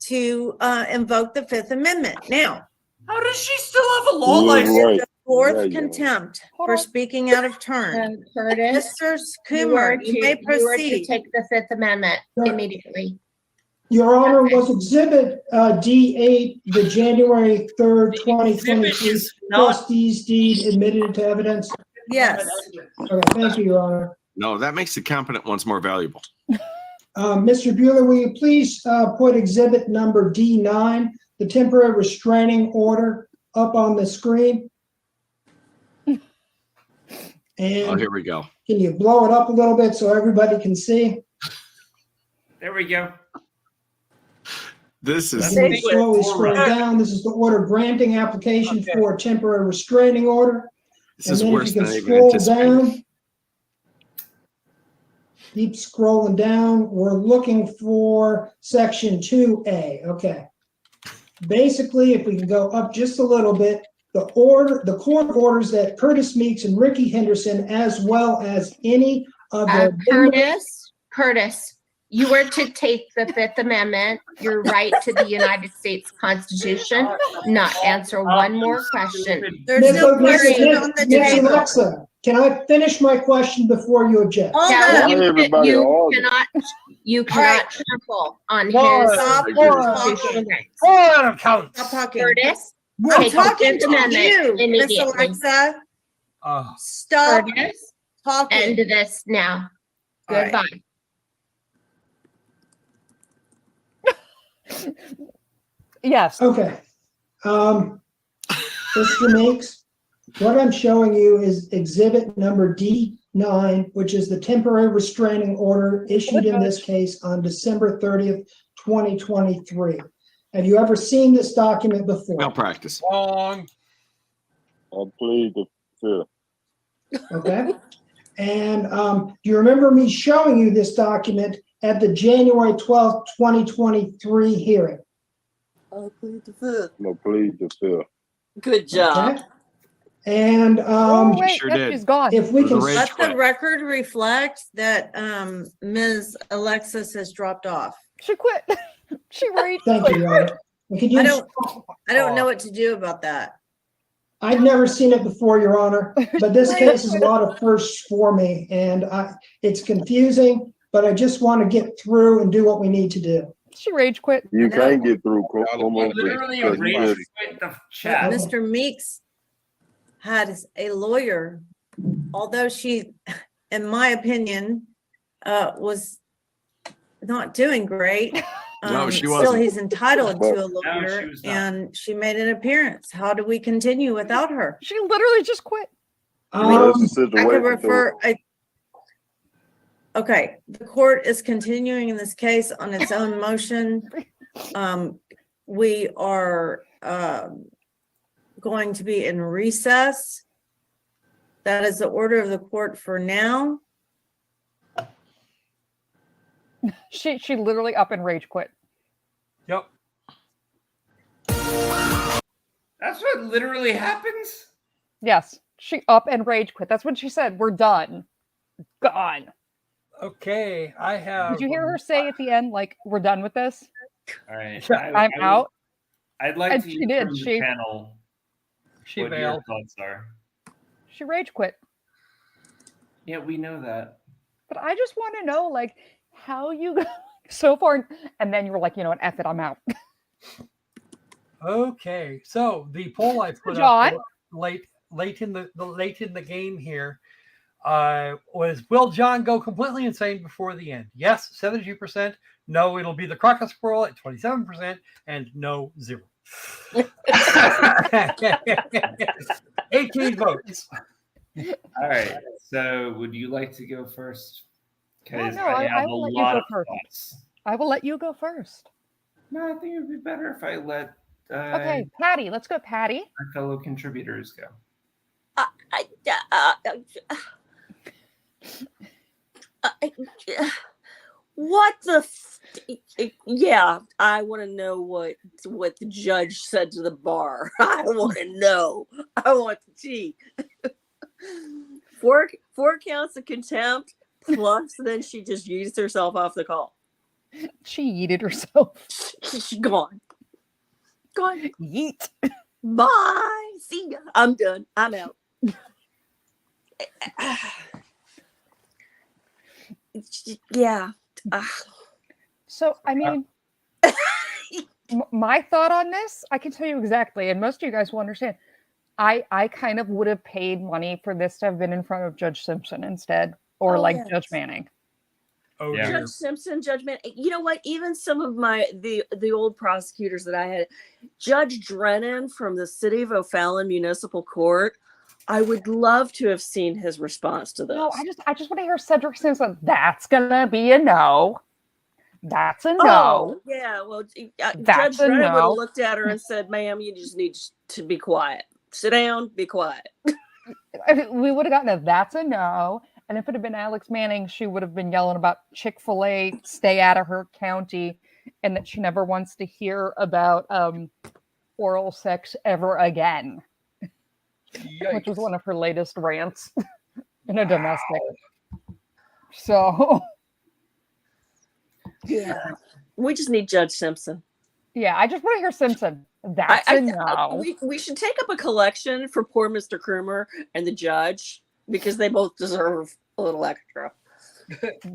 to invoke the Fifth Amendment. Now, How does she still have a law Yeah, license? right. the fourth Yeah, yeah. contempt Hold for on. speaking out of turn. Curtis, Mr. you are Coomer, to, you may you are to proceed. take the Fifth Amendment Sure. immediately. Your Honor, was Exhibit D8, the January 3rd, 2023 is not- trustees deed admitted into evidence? Yes. Okay, thank you, Your Honor. No, that makes the competent ones more valuable. Mr. Bueller, will you please put exhibit number D9, the temporary restraining order, up on the screen? Oh, And here we go. can you blow it up a little bit so everybody can see? There we go. This is And then slowly scroll down. This is the order granting application for a temporary restraining order. this And is then if worse you than can I even scroll anticipated. down, keep scrolling down. We're looking for section 2A. Okay. Basically, if we can go up just a little bit, the court orders that Curtis Meeks and Ricky Henderson, as well as any of the Curtis, You were to take the Fifth Amendment, your right to the United States Constitution, not answer one more question. There's no question Miss on the Miss table. Alexa, can I finish my question before you object? Hold Now, up. Why everybody arguing? you cannot trample on his Stop constitutional talking. rights. Stop talking. Curtis, I'm take the talking Fifth to Amendment you, Miss immediately. Alexa. Oh, Stop Curtis, talking. end this now. All right. Goodbye. Yes. Okay. Mr. Meeks, what I'm showing you is exhibit number D9, which is the temporary restraining order issued in this case on December 30th, 2023. Have you ever seen this document before? Malpractice. wrong. I plead the fifth. Okay. And do you remember me showing you this document at the January 12th, 2023 hearing? I plead the fifth. No, plead the fifth. Good job. Okay. And Oh, wait, sure yep, did. she's gone. if we It was a can rage Let the quit. record reflect that Ms. Alexis has dropped off. She quit. She raged. Thank you, Robert. And could you I don't know what to do about that. I've never seen it before, Your Honor, but this case is a lot of firsts for me, and it's confusing, but I just want to get through and do what we need to do. She rage quit. You can't get through. Come on, Literally because a you rage just- quit the chat. Okay. Mr. Meeks had a lawyer, although she, in my opinion, was not doing great. No, she Still, wasn't. he's entitled to a she lawyer, was not. and she made an appearance. How do we continue without her? She literally just quit. That's the I could situation. refer, okay, the court is continuing in this case on its own motion. We are going to be in recess. That is the order of the court for now. She literally up and rage quit. Yep. That's what literally happens. Yes, she up and rage quit. That's what she said. We're done. Gone. Okay, I have. Did you hear her say at the end, like, we're done with this? All right. I'm out. I'd like And to she hear did. from the She- channel She what your bailed. thoughts are. She rage quit. Yeah, we know that. But I just want to know, like, how you got so far, and then you were like, you know what, F it, I'm out. Okay, so the poll I put John? up late in the game here was, will John go completely insane before the end? Yes, 72%. No, it'll be the Crocker Squirrel at 27%, and no, 0. 18 votes. All right. So, would you like to go first? Because no, I I have a will let you lot go of first. thoughts. I will let you go first. No, I think it would be better if I let Okay, Patty, let's go, Patty. my fellow contributors go. What the? Yeah, I want to know what the judge said to the bar. I want to know. I want the tea. Four counts of contempt, plus then she just used herself off the call. She yeeted herself. She's gone. Gone. Yeet. Bye. See ya. I'm done. I'm out. Yeah. So, I mean, my thought on this, I can tell you exactly, and most of you guys will understand. I kind of would have paid money for this to have been in front of Judge Simpson instead, or yes. Judge Manning. Oh, Yeah. dear. Judge Simpson, Judge Manning. You know what? Even some of the old prosecutors that I had, Judge Drennan from the City of O'Fallon Municipal Court, I would love to have seen his response to this. No, I just want to hear Cedric Simpson. That's gonna be a no. That's a no. Oh, yeah. Well, That's Judge a Drennan would have no. looked at her and said, "Ma'am, you just need to be quiet. Sit down, be quiet." I mean, we would have gotten a that's a no. And if it had been Alex Manning, she would have been yelling about Chick-fil-A, stay out of her county, and that she never wants to hear about oral sex ever again. Which was one of her latest rants in a domestic. So Yeah. We just need Judge Simpson. Yeah, I just want to hear Simpson. That's a no. We should take up a collection for poor Mr. Krumer and the judge because they both deserve a little extra.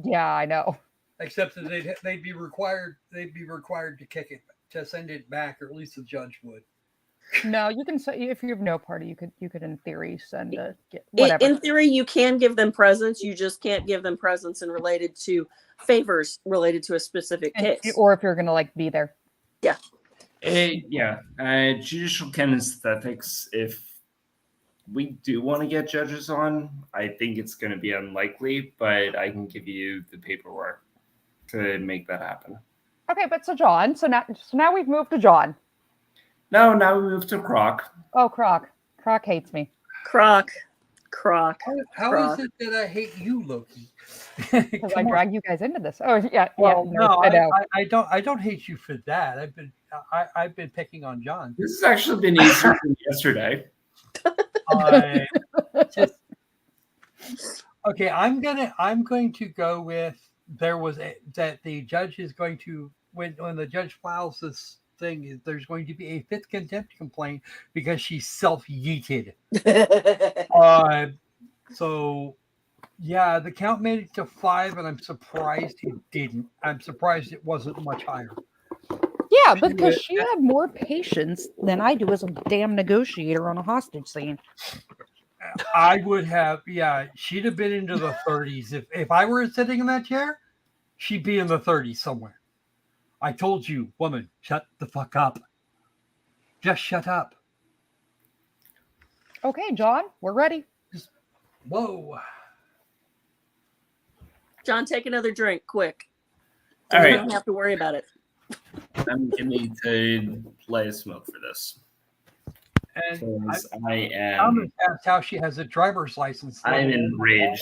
Yeah, I know. Except that they'd be required to kick it, to send it back, or at least the judge would. No, you can say if you have no party, you could in theory send a whatever. In theory, you can give them presents. You just can't give them presents and related to favors related to a specific case. Or if you're gonna like be there. Yeah. Judicial kinesthetics, if we do want to get judges on, I think it's going to be unlikely, but I can give you the paperwork to make that happen. Okay, but so John, so now we've moved to John. No, now we move to Croc. Oh, Croc. Croc hates me. Croc. How is it that I hate you, Loki? Because I drag you guys into this. Oh, yeah. Well, yeah, no, I know. I don't hate you for that. I've been picking on John. This has actually been easier than yesterday. Okay, I'm going to go with that the judge is going to when the judge files this thing, there's going to be a 5th contempt complaint because she self-yeeted. So yeah, the count made it to 5, and I'm surprised it didn't. I'm surprised it wasn't much higher. Yeah, because she had more patience than I do as a damn negotiator on a hostage scene. I would have, she'd have been into the 30s. If I were sitting in that chair, she'd be in the 30s somewhere. I told you, woman, shut the fuck up. Just shut up. Okay, John, we're ready. Whoa. John, take another drink, quick. All right. You don't have to worry about it. I'm going to need to light a smoke for this. And I am. Asked how she has a driver's license. I'm enraged.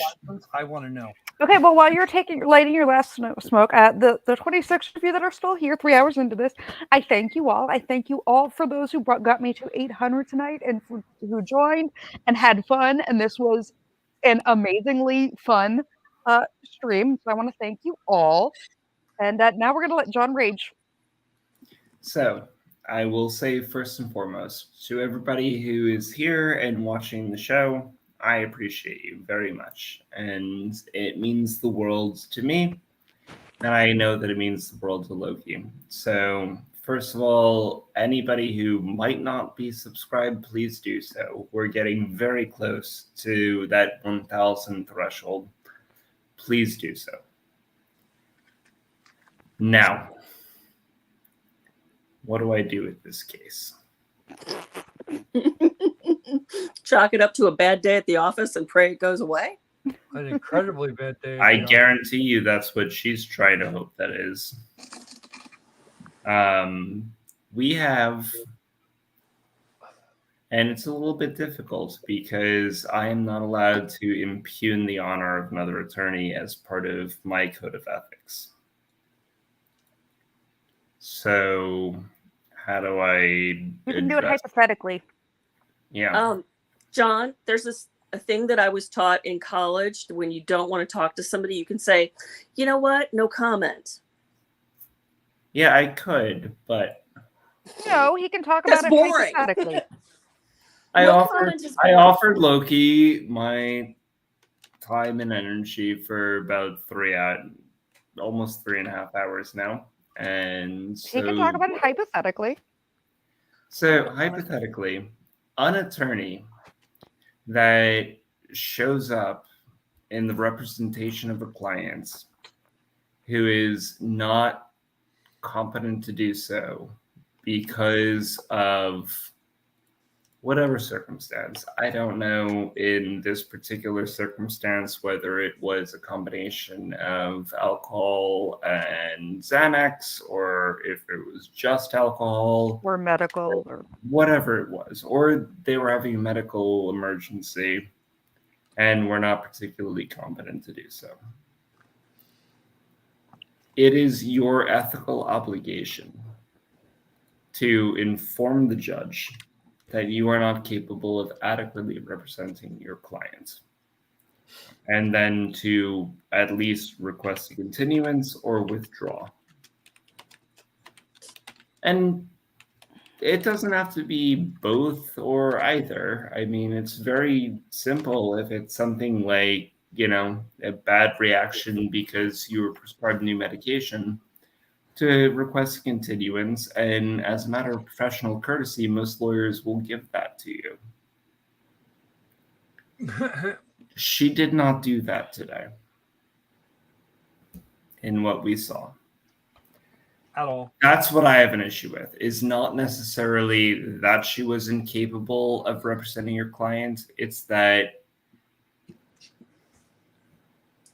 I want to know. Okay, well, while you're lighting your last smoke, the 26 of you that are still here, 3 hours into this, I thank you all. I thank you all for those who got me to 800 tonight and who joined and had fun. And this was an amazingly fun stream. So I want to thank you all. And now we're going to let John rage. So I will say first and foremost to everybody who is here and watching the show, I appreciate you very much. And it means the world to me. And I know that it means the world to Loki. So first of all, anybody who might not be subscribed, please do so. We're getting very close to that 1,000 threshold. Please do so. Now, what do I do with this case? Chalk it up to a bad day at the office and pray it goes away? An incredibly bad day. I guarantee you that's what she's trying to hope that is. We have, and it's a little bit difficult because I am not allowed to impugn the honor of another attorney as part of my code of ethics. So how do I You can do it hypothetically. Yeah. John, there's a thing that I was taught in college. When you don't want to talk to somebody, you can say, you know what? No comment. Yeah, I could, but No, he can talk about it hypothetically. I offered Loki my time and energy for about almost 3.5 hours now. And so, he can talk about it hypothetically. So hypothetically, an attorney that shows up in the representation of a client who is not competent to do so because of whatever circumstance. I don't know in this particular circumstance whether it was a combination of alcohol and Xanax, or if it was just alcohol, or medical, or whatever it was, or they were having a medical emergency and were not particularly competent to do so. It is your ethical obligation to inform the judge that you are not capable of adequately representing your client, and then to at least request a continuance or withdraw. And it doesn't have to be both or either. I mean, it's very simple if it's something like, a bad reaction because you were prescribed new medication, to request a continuance. And as a matter of professional courtesy, most lawyers will give that to you. She did not do that today in what we saw. At all. That's what I have an issue with, is not necessarily that she was incapable of representing your client. It's that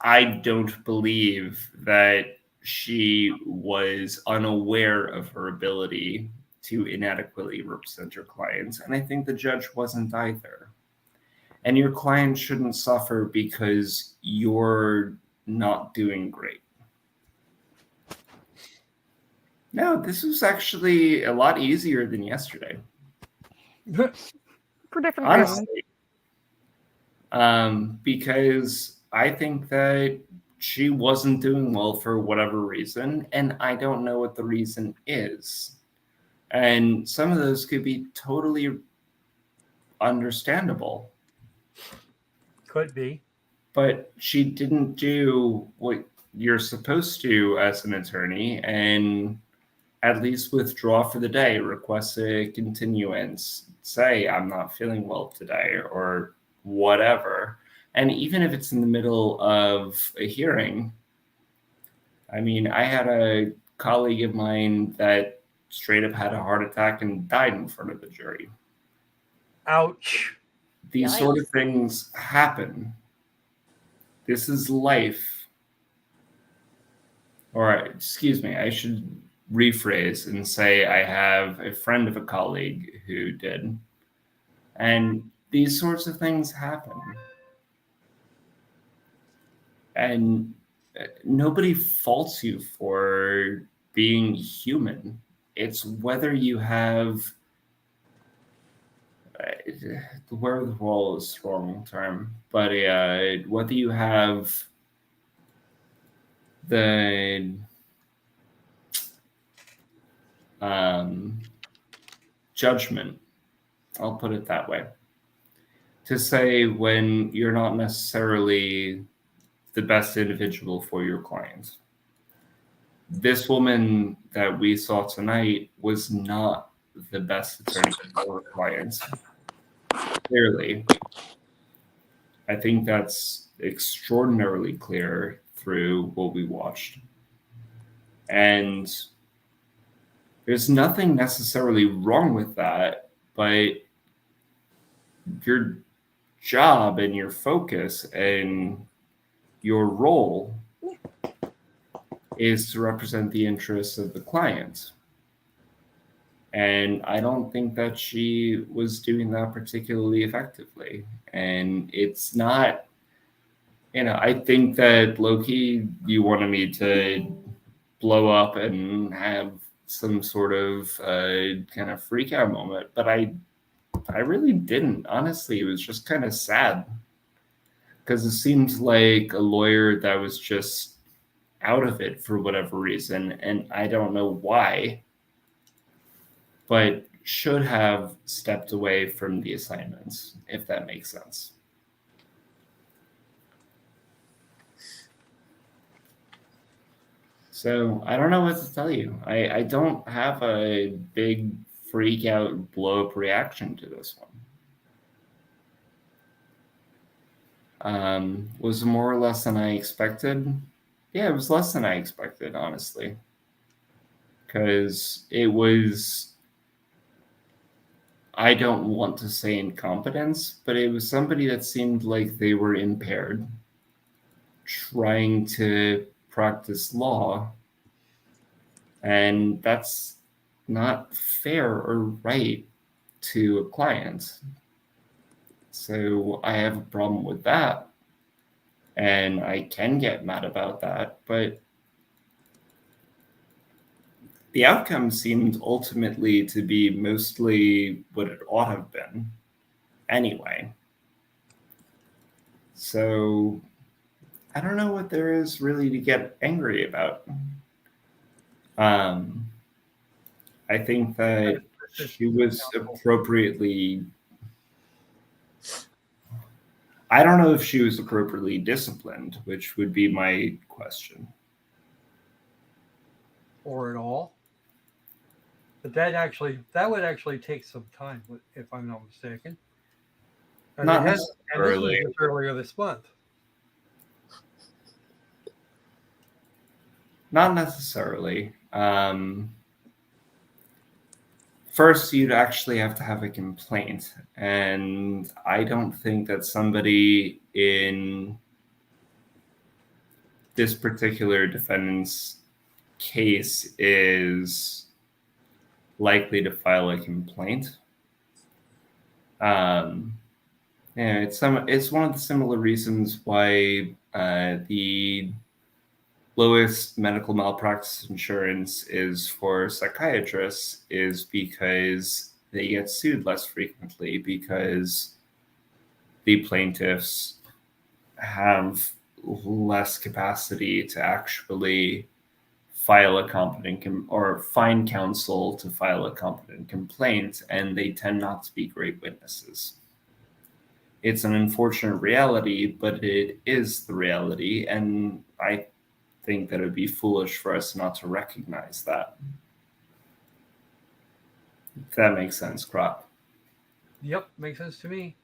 I don't believe that she was unaware of her ability to inadequately represent your clients. And I think the judge wasn't either. And your client shouldn't suffer because you're not doing great. No, this was actually a lot easier than yesterday. For different Honestly. reasons. Because I think that she wasn't doing well for whatever reason, and I don't know what the reason is. And some of those could be totally understandable. Could be. But she didn't do what you're supposed to as an attorney, and at least withdraw for the day, request a continuance, say, I'm not feeling well today, or whatever. And even if it's in the middle of a hearing, I mean, I had a colleague of mine that straight up had a heart attack and died in front of the jury. Ouch. These sort of things happen. This is life. Or, excuse me, I should rephrase and say I have a friend of a colleague who did. And these sorts of things happen. And nobody faults you for being human. It's whether you have the wherewithal is the wrong term, but whether you have the judgment, I'll put it that way, to say when you're not necessarily the best individual for your clients. This woman that we saw tonight was not the best attorney for her clients. Clearly. I think that's extraordinarily clear through what we watched. And there's nothing necessarily wrong with that, but your job and your focus and your role is to represent the interests of the client. And I don't think that she was doing that particularly effectively. And it's not, I think that Loki, you wanted me to blow up and have some sort of kind of freak out moment, but I really didn't. Honestly, it was just kind of sad because it seems like a lawyer that was just out of it for whatever reason, and I don't know why, but should have stepped away from the assignments, if that makes sense. So I don't know what to tell you. I don't have a big freak out, blow up reaction to this one. Was it more or less than I expected? Yeah, it was less than I expected, honestly. Because it was, I don't want to say incompetence, but it was somebody that seemed like they were impaired, trying to practice law. And that's not fair or right to a client. So I have a problem with that. And I can get mad about that, but the outcome seemed ultimately to be mostly what it ought to have been anyway. So I don't know what there is really to get angry about. I think that she was appropriately. I don't know if she was appropriately disciplined, which would be my question. Or at all. But that would actually take some time, if I'm not mistaken. And Not and this was necessarily. just earlier this month. Not necessarily. First, you'd actually have to have a complaint. And I don't think that somebody in this particular defendant's case is likely to file a complaint. Yeah, it's one of the similar reasons why the lowest medical malpractice insurance is for psychiatrists is because they get sued less frequently because the plaintiffs have less capacity to actually file a competent or find counsel to file a competent complaint, and they tend not to be great witnesses. It's an unfortunate reality, but it is the reality, and I think that it would be foolish for us not to recognize that. If that makes sense, Crop. Yep, makes sense to me.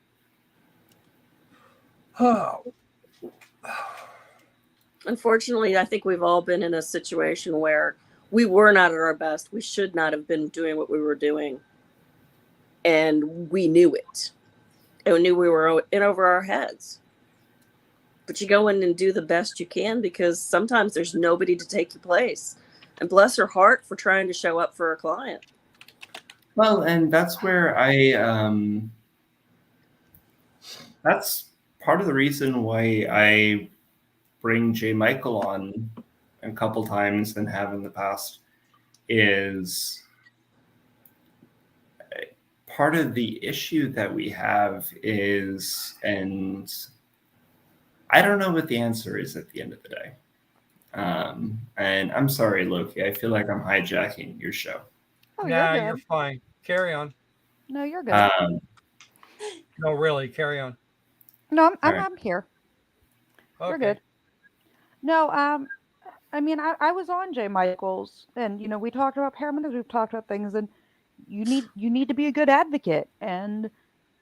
Unfortunately, I think we've all been in a situation where we were not at our best. We should not have been doing what we were doing. And we knew it. And we knew we were in over our heads. But you go in and do the best you can because sometimes there's nobody to take your place. And bless her heart for trying to show up for her client. Well, and that's where that's part of the reason why I bring J. Michael on a couple times and have in the past is part of the issue that we have is, and I don't know what the answer is at the end of the day. And I'm sorry, Loki, I feel like I'm hijacking your show. Oh, nah, you're you're fine. Carry on. No, you're good. No, really, carry on. No, All right. I'm here. You're Okay. good. No, I mean, I was on J. Michael's, and we talked about paramedics, we've talked about things, and you need to be a good advocate. And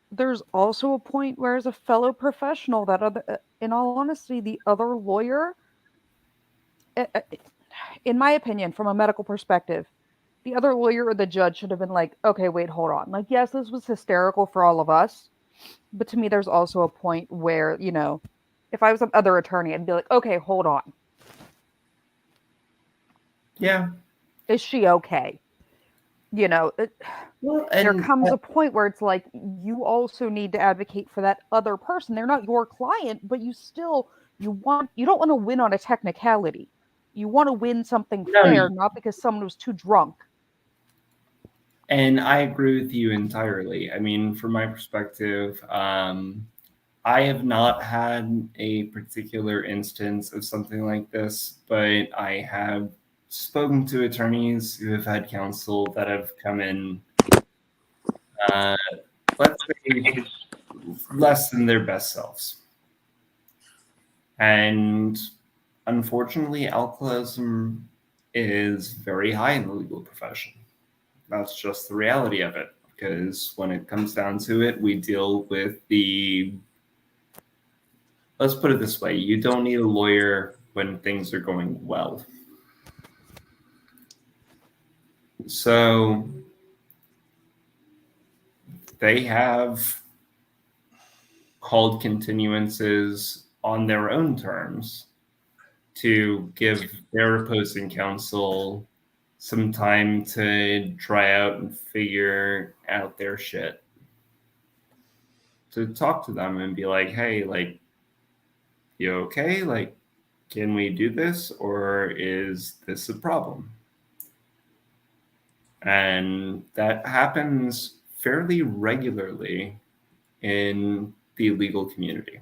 there's also a point where, as a fellow professional, that in all honesty, the other lawyer, in my opinion, from a medical perspective, the other lawyer or the judge should have been like, okay, wait, hold on. Like, yes, this was hysterical for all of us, but to me, there's also a point where, if I was an other attorney, I'd be like, okay, hold on. Yeah. Is she okay? There comes a point where it's like, you also need to advocate for that other person. They're not your client, but you don't want to win on a technicality. You want to win something fair, not because someone was too drunk. And I agree with you entirely. I mean, from my perspective, I have not had a particular instance of something like this, but I have spoken to attorneys who have had counsel that have come in, let's say, less than their best selves. And unfortunately, alcoholism is very high in the legal profession. That's just the reality of it, because when it comes down to it, we deal with let's put it this way, you don't need a lawyer when things are going well. So they have called continuances on their own terms to give their opposing counsel some time to try out and figure out their shit. To talk to them and be like, hey, like, you okay? Like, can we do this? Or is this a problem? And that happens fairly regularly in the legal community.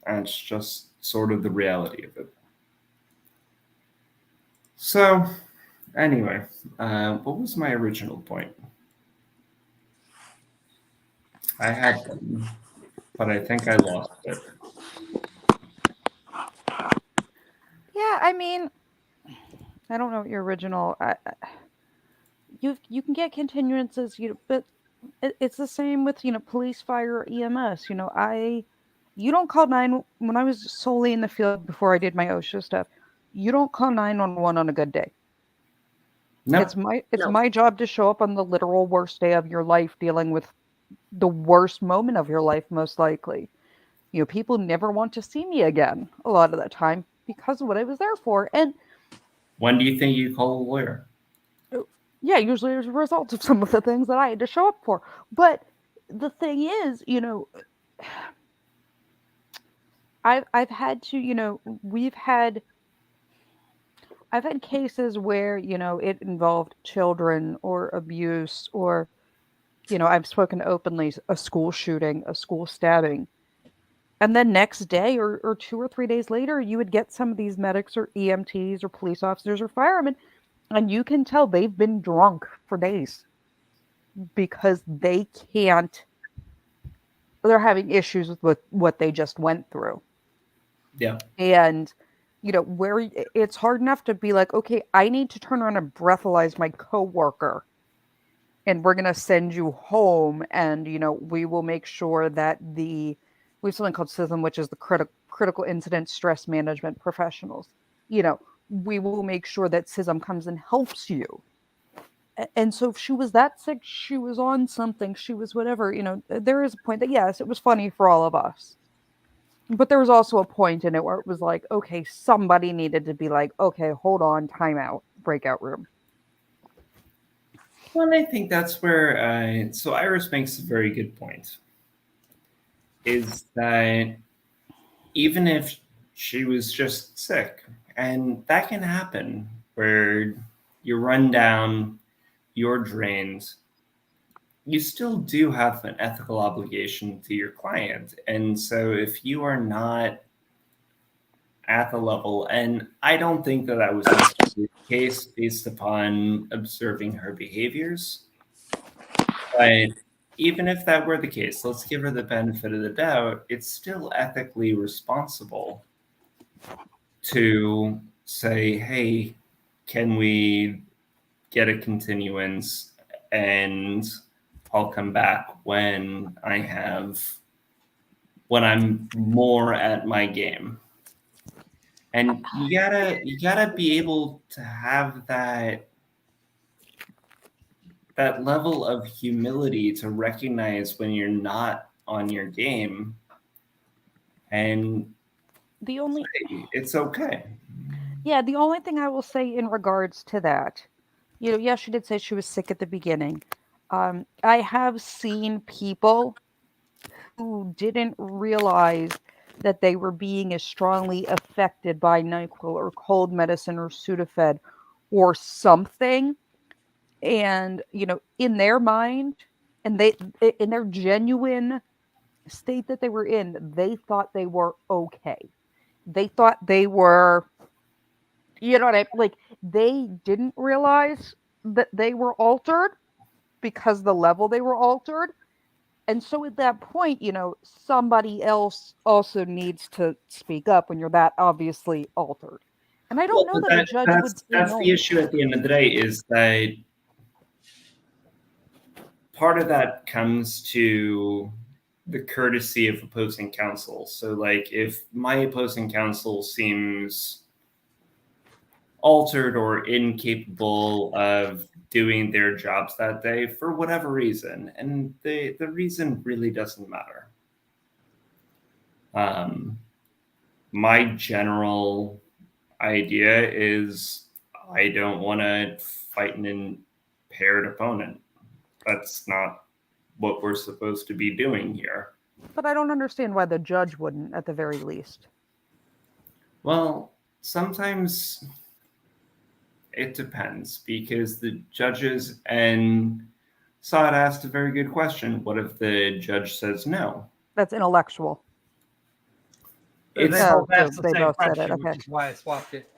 And it's just sort of the reality of it. So Anyway, what was my original point? I had them, but I think I lost it. Yeah, I mean, I don't know what your original. You can get continuances, but it's the same with police, fire, or EMS. You don't call when I was solely in the field before I did my OSHA stuff. You don't call 911 on a good day. No, it's my job to show up on the literal worst day of your life, dealing with the worst moment of your life, most likely. People never want to see me again a lot of the time because of what I was there for. And when do you think you call a lawyer? yeah, usually as a result of some of the things that I had to show up for. But the thing is, I've had to, I've had cases where, it involved children or abuse or, I've spoken openly, a school shooting, a school stabbing. And then next day or 2 or 3 days later, you would get some of these medics or EMTs or police officers or firemen, and you can tell they've been drunk for days because they're having issues with what they just went through. Yeah. And, where it's hard enough to be like, okay, I need to turn around and breathalyze my coworker, and we're going to send you home, and, we will make sure that we have something called CISM, which is the critical incident stress management professionals. We will make sure that CISM comes and helps you. And so if she was that sick, she was on something, she was whatever, there is a point that, yes, it was funny for all of us. But there was also a point in it where it was like, okay, somebody needed to be like, okay, hold on, timeout, breakout room. Well, I think that's where, so Iris makes a very good point, is that even if she was just sick, and that can happen, where you run down, you're drained, you still do have an ethical obligation to your client. And so if you are not at the level, and I don't think that was necessarily the case based upon observing her behaviors, but even if that were the case, let's give her the benefit of the doubt, it's still ethically responsible to say, hey, can we get a continuance, and I'll come back when I'm more at my game. And you gotta be able to have that level of humility to recognize when you're not on your game, and it's okay. Yeah, the only thing I will say in regards to that, yes, she did say she was sick at the beginning. I have seen people who didn't realize that they were being as strongly affected by NyQuil or cold medicine or Sudafed or something. And, in their mind, and in their genuine state that they were in, they thought they were okay. They thought they were, like, they didn't realize that they were altered because the level they were altered. And so at that point, somebody else also needs to speak up when you're that obviously altered. And I don't know that a judge would say that's no. the issue at the end of the day, is that part of that comes to the courtesy of opposing counsel. So like if my opposing counsel seems altered or incapable of doing their jobs that day for whatever reason, and the reason really doesn't matter. My general idea is I don't want to fight an impaired opponent. That's not what we're supposed to be doing here. But I don't understand why the judge wouldn't, at the very least. Well, sometimes it depends, because the judges, and Saad asked a very good question. What if the judge says no? That's intellectual. They both asked the they same both said it, question, okay. which is why I swapped it.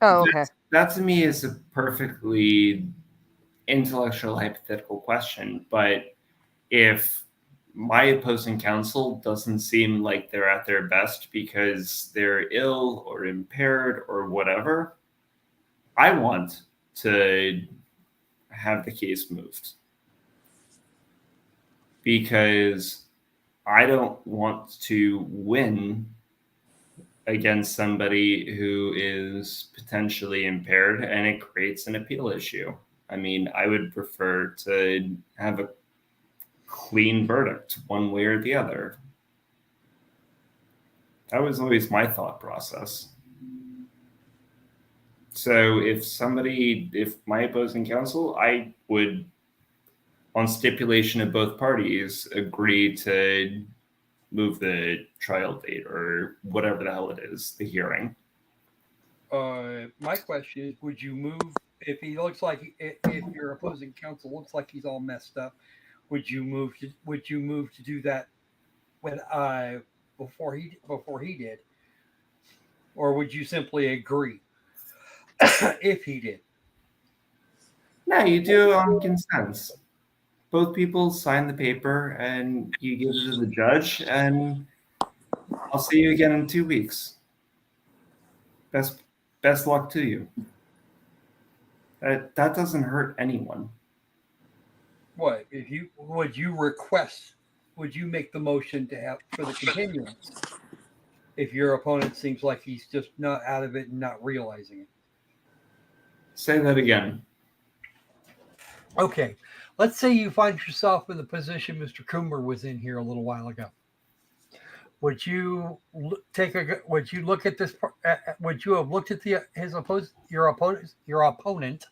Oh, okay. that to me is a perfectly intellectual hypothetical question. But if my opposing counsel doesn't seem like they're at their best because they're ill or impaired or whatever, I want to have the case moved, because I don't want to win against somebody who is potentially impaired and it creates an appeal issue. I mean, I would prefer to have a clean verdict one way or the other. That was always my thought process. So if my opposing counsel, I would, on stipulation of both parties, agree to move the trial date or whatever the hell it is, the hearing. My question is, would you move if he looks like if your opposing counsel looks like he's all messed up? Would you move to do that when before he did, or would you simply agree if he did? No, you do on consent. Both people sign the paper and you give it to the judge, and I'll see you again in 2 weeks. Best luck to you. That doesn't hurt anyone. What if you would you make the motion to have for the continuance if your opponent seems like he's just not out of it and not realizing it? Say that again. Okay, let's say you find yourself in the position Mr. Coomer was in here a little while ago. Would you would you look at this? Would you have looked at your opponent,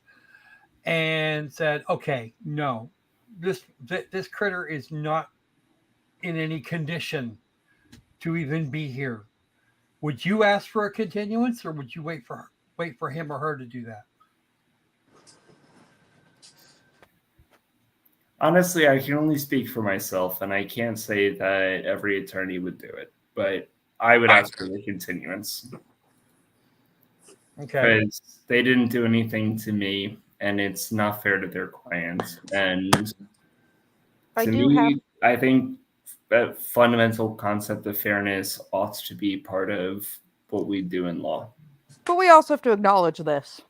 and said, "Okay, no, this critter is not in any condition to even be here"? Would you ask for a continuance, or would you wait for him or her to do that? Honestly, I can only speak for myself, and I can't say that every attorney would do it, but I would ask for the continuance. Okay. Because they didn't do anything to me, and it's not fair to their clients. And I think that fundamental concept of fairness ought to be part of what we do in law. But we also have to acknowledge this.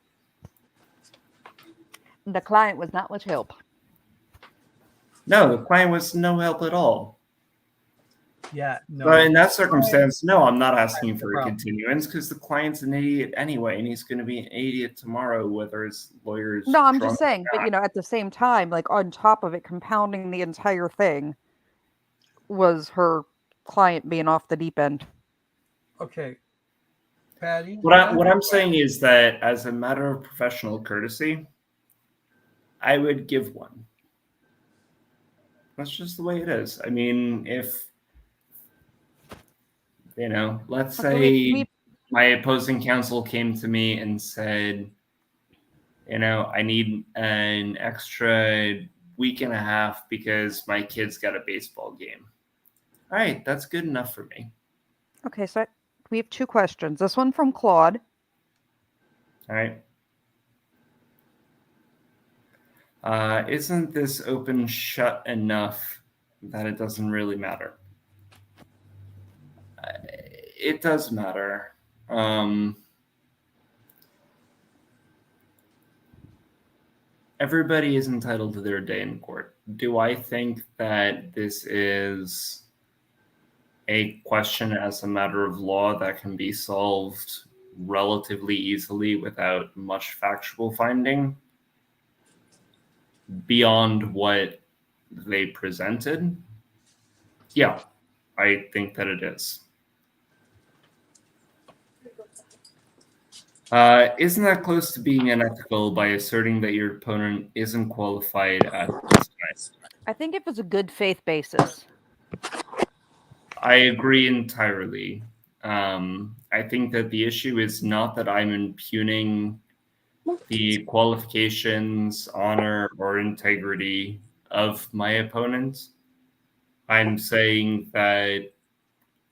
The client was not much help. No, the client was no help at all. Yeah, no. But in that circumstance, no, I'm not asking for a continuance because the client's an idiot anyway, and he's going to be an idiot tomorrow, whether his lawyer's No, I'm drunk just saying, but at the same time, like on top of it, compounding the entire thing was her client being off the deep end. Okay. Patty? What I'm saying is that as a matter of professional courtesy, I would give one. That's just the way it is. I mean, if, let's say my opposing counsel came to me and said, I need an extra week and a half because my kid's got a baseball game. All right, that's good enough for me. Okay, so we have two questions. This one from Claude. All right. Isn't this open shut enough that it doesn't really matter? It does matter. Everybody is entitled to their day in court. Do I think that this is a question as a matter of law that can be solved relatively easily without much factual finding beyond what they presented? Yeah, I think that it is. Isn't that close to being unethical by asserting that your opponent isn't qualified at this time? I think if it's a good faith basis. I agree entirely. I think that the issue is not that I'm impugning the qualifications, honor, or integrity of my opponent. I'm saying that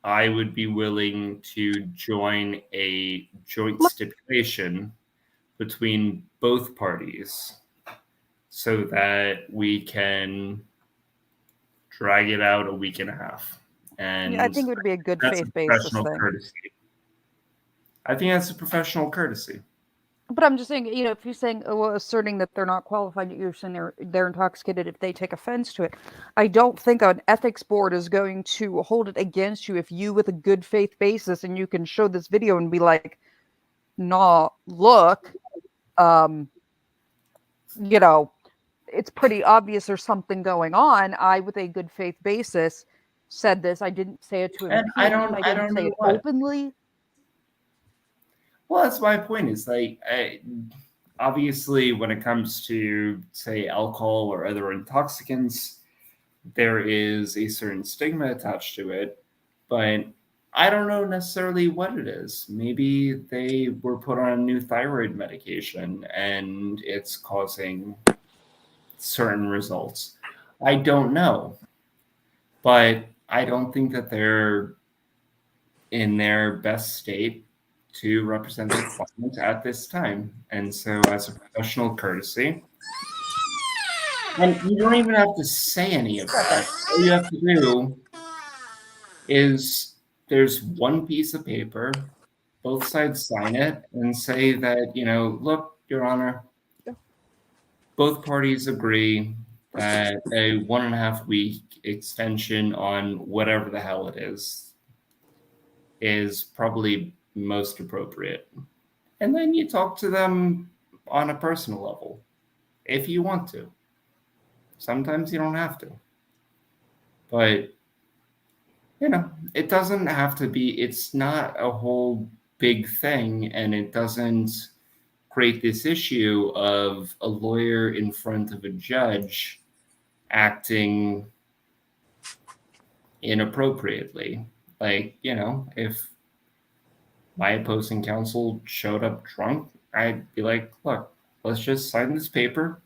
I would be willing to join a joint stipulation between both parties so that we can drag it out a week and a half. And Yeah, I think it would be a good that's a faith basis professional thing. courtesy. I think that's a professional courtcy. But I'm just saying, if you're saying, asserting that they're not qualified, you're saying they're intoxicated if they take offense to it. I don't think an ethics board is going to hold it against you if you, with a good faith basis, and you can show this video and be like, "Nah, look, it's pretty obvious there's something going on. I, with a good faith basis, said this. I didn't say it to And I impugn. I didn't say know it what. openly." Well, that's my point. Is like, obviously, when it comes to, say, alcohol or other intoxicants, there is a certain stigma attached to it. But I don't know necessarily what it is. Maybe they were put on a new thyroid medication and it's causing certain results. I don't know. But I don't think that they're in their best state to represent their client at this time. And so, as a professional courtesy, and you don't even have to say any of that. All you have to do is there's one piece of paper, both sides sign it and say that, look, Your Honor, both parties agree that a 1.5 week extension on whatever the hell it is probably most appropriate. And then you talk to them on a personal level if you want to. Sometimes you don't have to. But, it doesn't have to be, it's not a whole big thing, and it doesn't create this issue of a lawyer in front of a judge acting inappropriately. Like, if my opposing counsel showed up drunk, I'd be like, look, let's just sign this paper.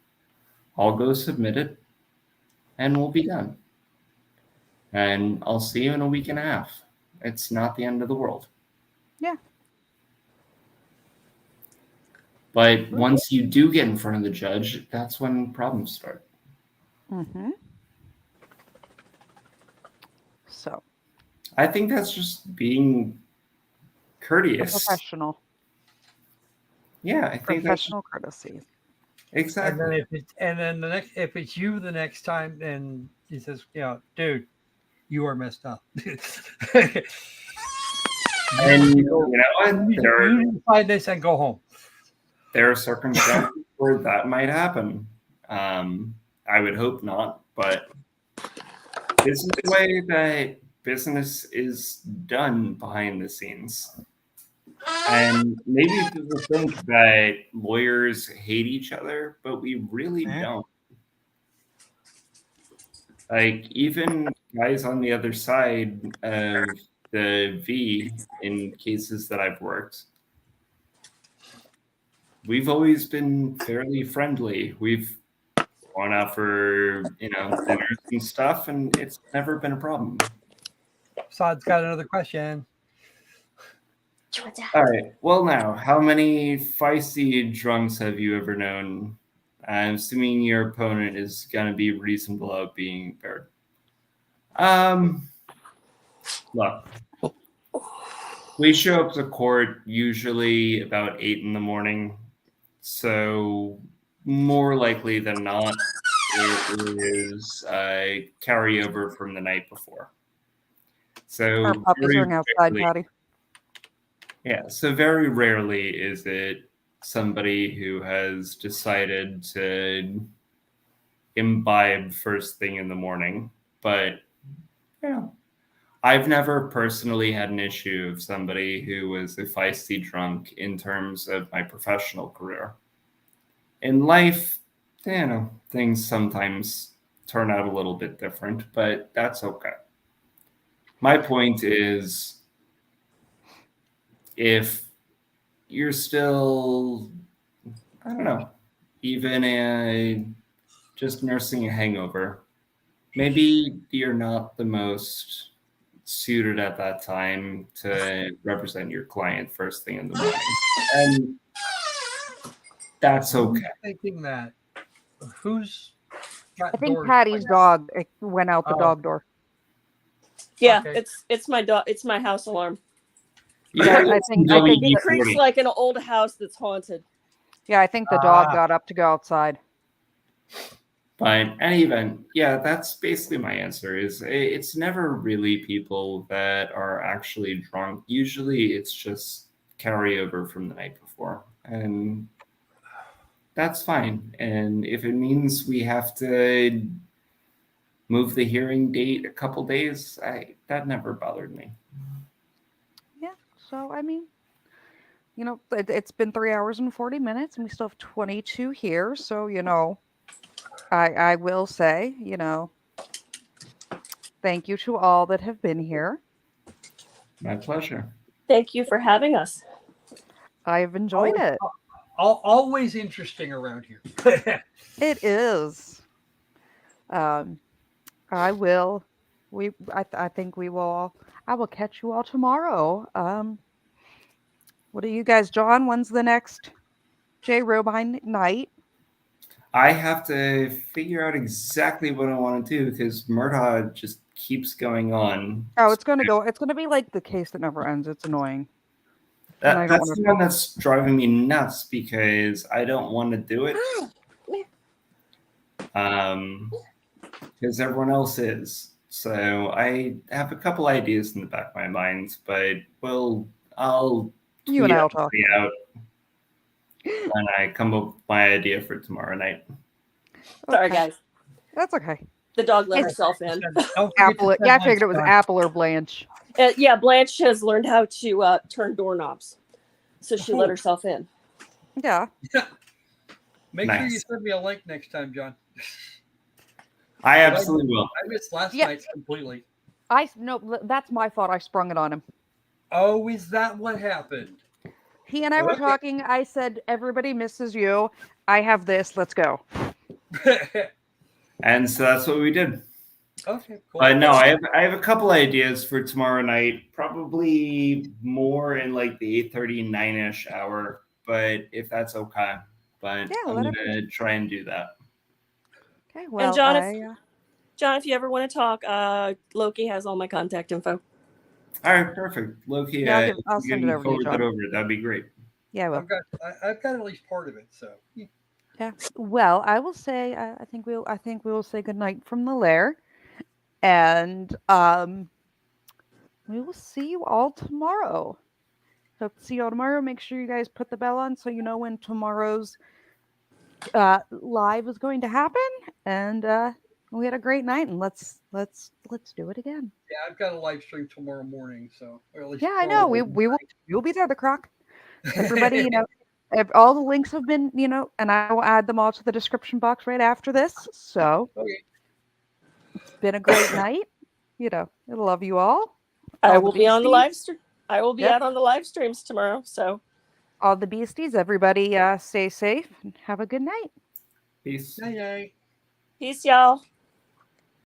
I'll go submit it, and we'll be done. And I'll see you in a week and a half. It's not the end of the world. Yeah. But once you do get in front of the judge, that's when problems start. Mm-hmm. So. I think that's just being courteous. Professional. Yeah, I think professional courtesy. Exactly. And then if it's you the next time, then he says, dude, you are messed up. And you know what? You decide this and go home. There are circumstances where that might happen. I would hope not, but this is the way that business is done behind the scenes. And maybe people think that lawyers hate each other, but we really don't. Like, even guys on the other side of the V in cases that I've worked, we've always been fairly friendly. We've gone out for, dinners and stuff, and it's never been a problem. Saad's got another question. All right. Well, now, how many feisty drunks have you ever known? I'm assuming your opponent is going to be reasonable about being impaired. Look, we show up to court usually about 8 a.m. So more likely than not, it is a carryover from the night before. So Our puppies are outside, Patty. Yeah, so very rarely is it somebody who has decided to imbibe first thing in the morning. But, I've never personally had an issue of somebody who was a feisty drunk in terms of my professional career. In life, things sometimes turn out a little bit different, but that's okay. My point is, if you're still, even just nursing a hangover, maybe you're not the most suited at that time to represent your client first thing in the morning. And That's okay. Thinking that. Who's got I think doors? Patty's dog went out the Oh. dog door. Yeah, Okay. it's my dog. It's my house alarm. Yeah, I think It creaks like an old house that's haunted. Yeah, I think the dog got up to go outside. But any event, yeah, that's basically my answer. Is it's never really people that are actually drunk. Usually, it's just carryover from the night before, and that's fine. And if it means we have to move the hearing date a couple days, that never bothered me. Yeah, so I mean, you know, it's been 3 hours and 40 minutes, and we still have 22 here. So you know, I will say, you know, thank you to all that have been here. My pleasure. Thank you for having us. I've enjoyed it. Always interesting around here. It is. I will. I think we will. I will catch you all tomorrow. What are you guys, John? When's the next J. Robine night? I have to figure out exactly what I want to do because Murtaugh just keeps going on. Oh, it's gonna go. It's gonna be like the case that never ends. It's annoying. That's the one that's driving me nuts because I don't want to do it. Because everyone else is. So I have a couple ideas in the back of my mind, but I'll You and I'll talk out when I come up with my idea for tomorrow night. Sorry, guys. That's okay. The dog let herself in. Apple. Yeah, I figured it was Apple or Blanche. Yeah, Blanche has learned how to turn doorknobs, so she let herself in. Yeah. Make sure you send me a link next time, John. I absolutely will. I missed last night's completely. No, that's my fault. I sprung it on him. Oh, is that what happened? He and I were talking. I said, "Everybody misses you. I have this. Let's go." And so that's what we did. Okay, cool. No, I have a couple ideas for tomorrow night. Probably more in like the 8:30, 9-ish hour. But if that's okay, but Yeah, I'm gonna try and do that. Okay. Well, And John, John, if you ever want to talk, Loki has all my contact info. All right, perfect. Loki, Yeah, I'll send it over to you, forward that John. over. That'd be great. Yeah, I will. I've got at least part of it. So. Yeah. Well, I will say. I think we will say goodnight from the Lair, and we will see you all tomorrow. Hope to see you all tomorrow. Make sure you guys put the bell on so you know when tomorrow's live is going to happen. And we had a great night, and let's do it again. Yeah, I've got a live stream tomorrow morning, so or at least Yeah, I know. We'll be there. The Croc. Everybody, you know, all the links have been, you know, and I will add them all to the description box right after this. So it's been a great night. You know, I love you all. I All will the be on the beasties. live stream. I will be out on the live streams tomorrow. So All the beasties, everybody, stay safe and have a good night. Peace. Night. Peace, y'all.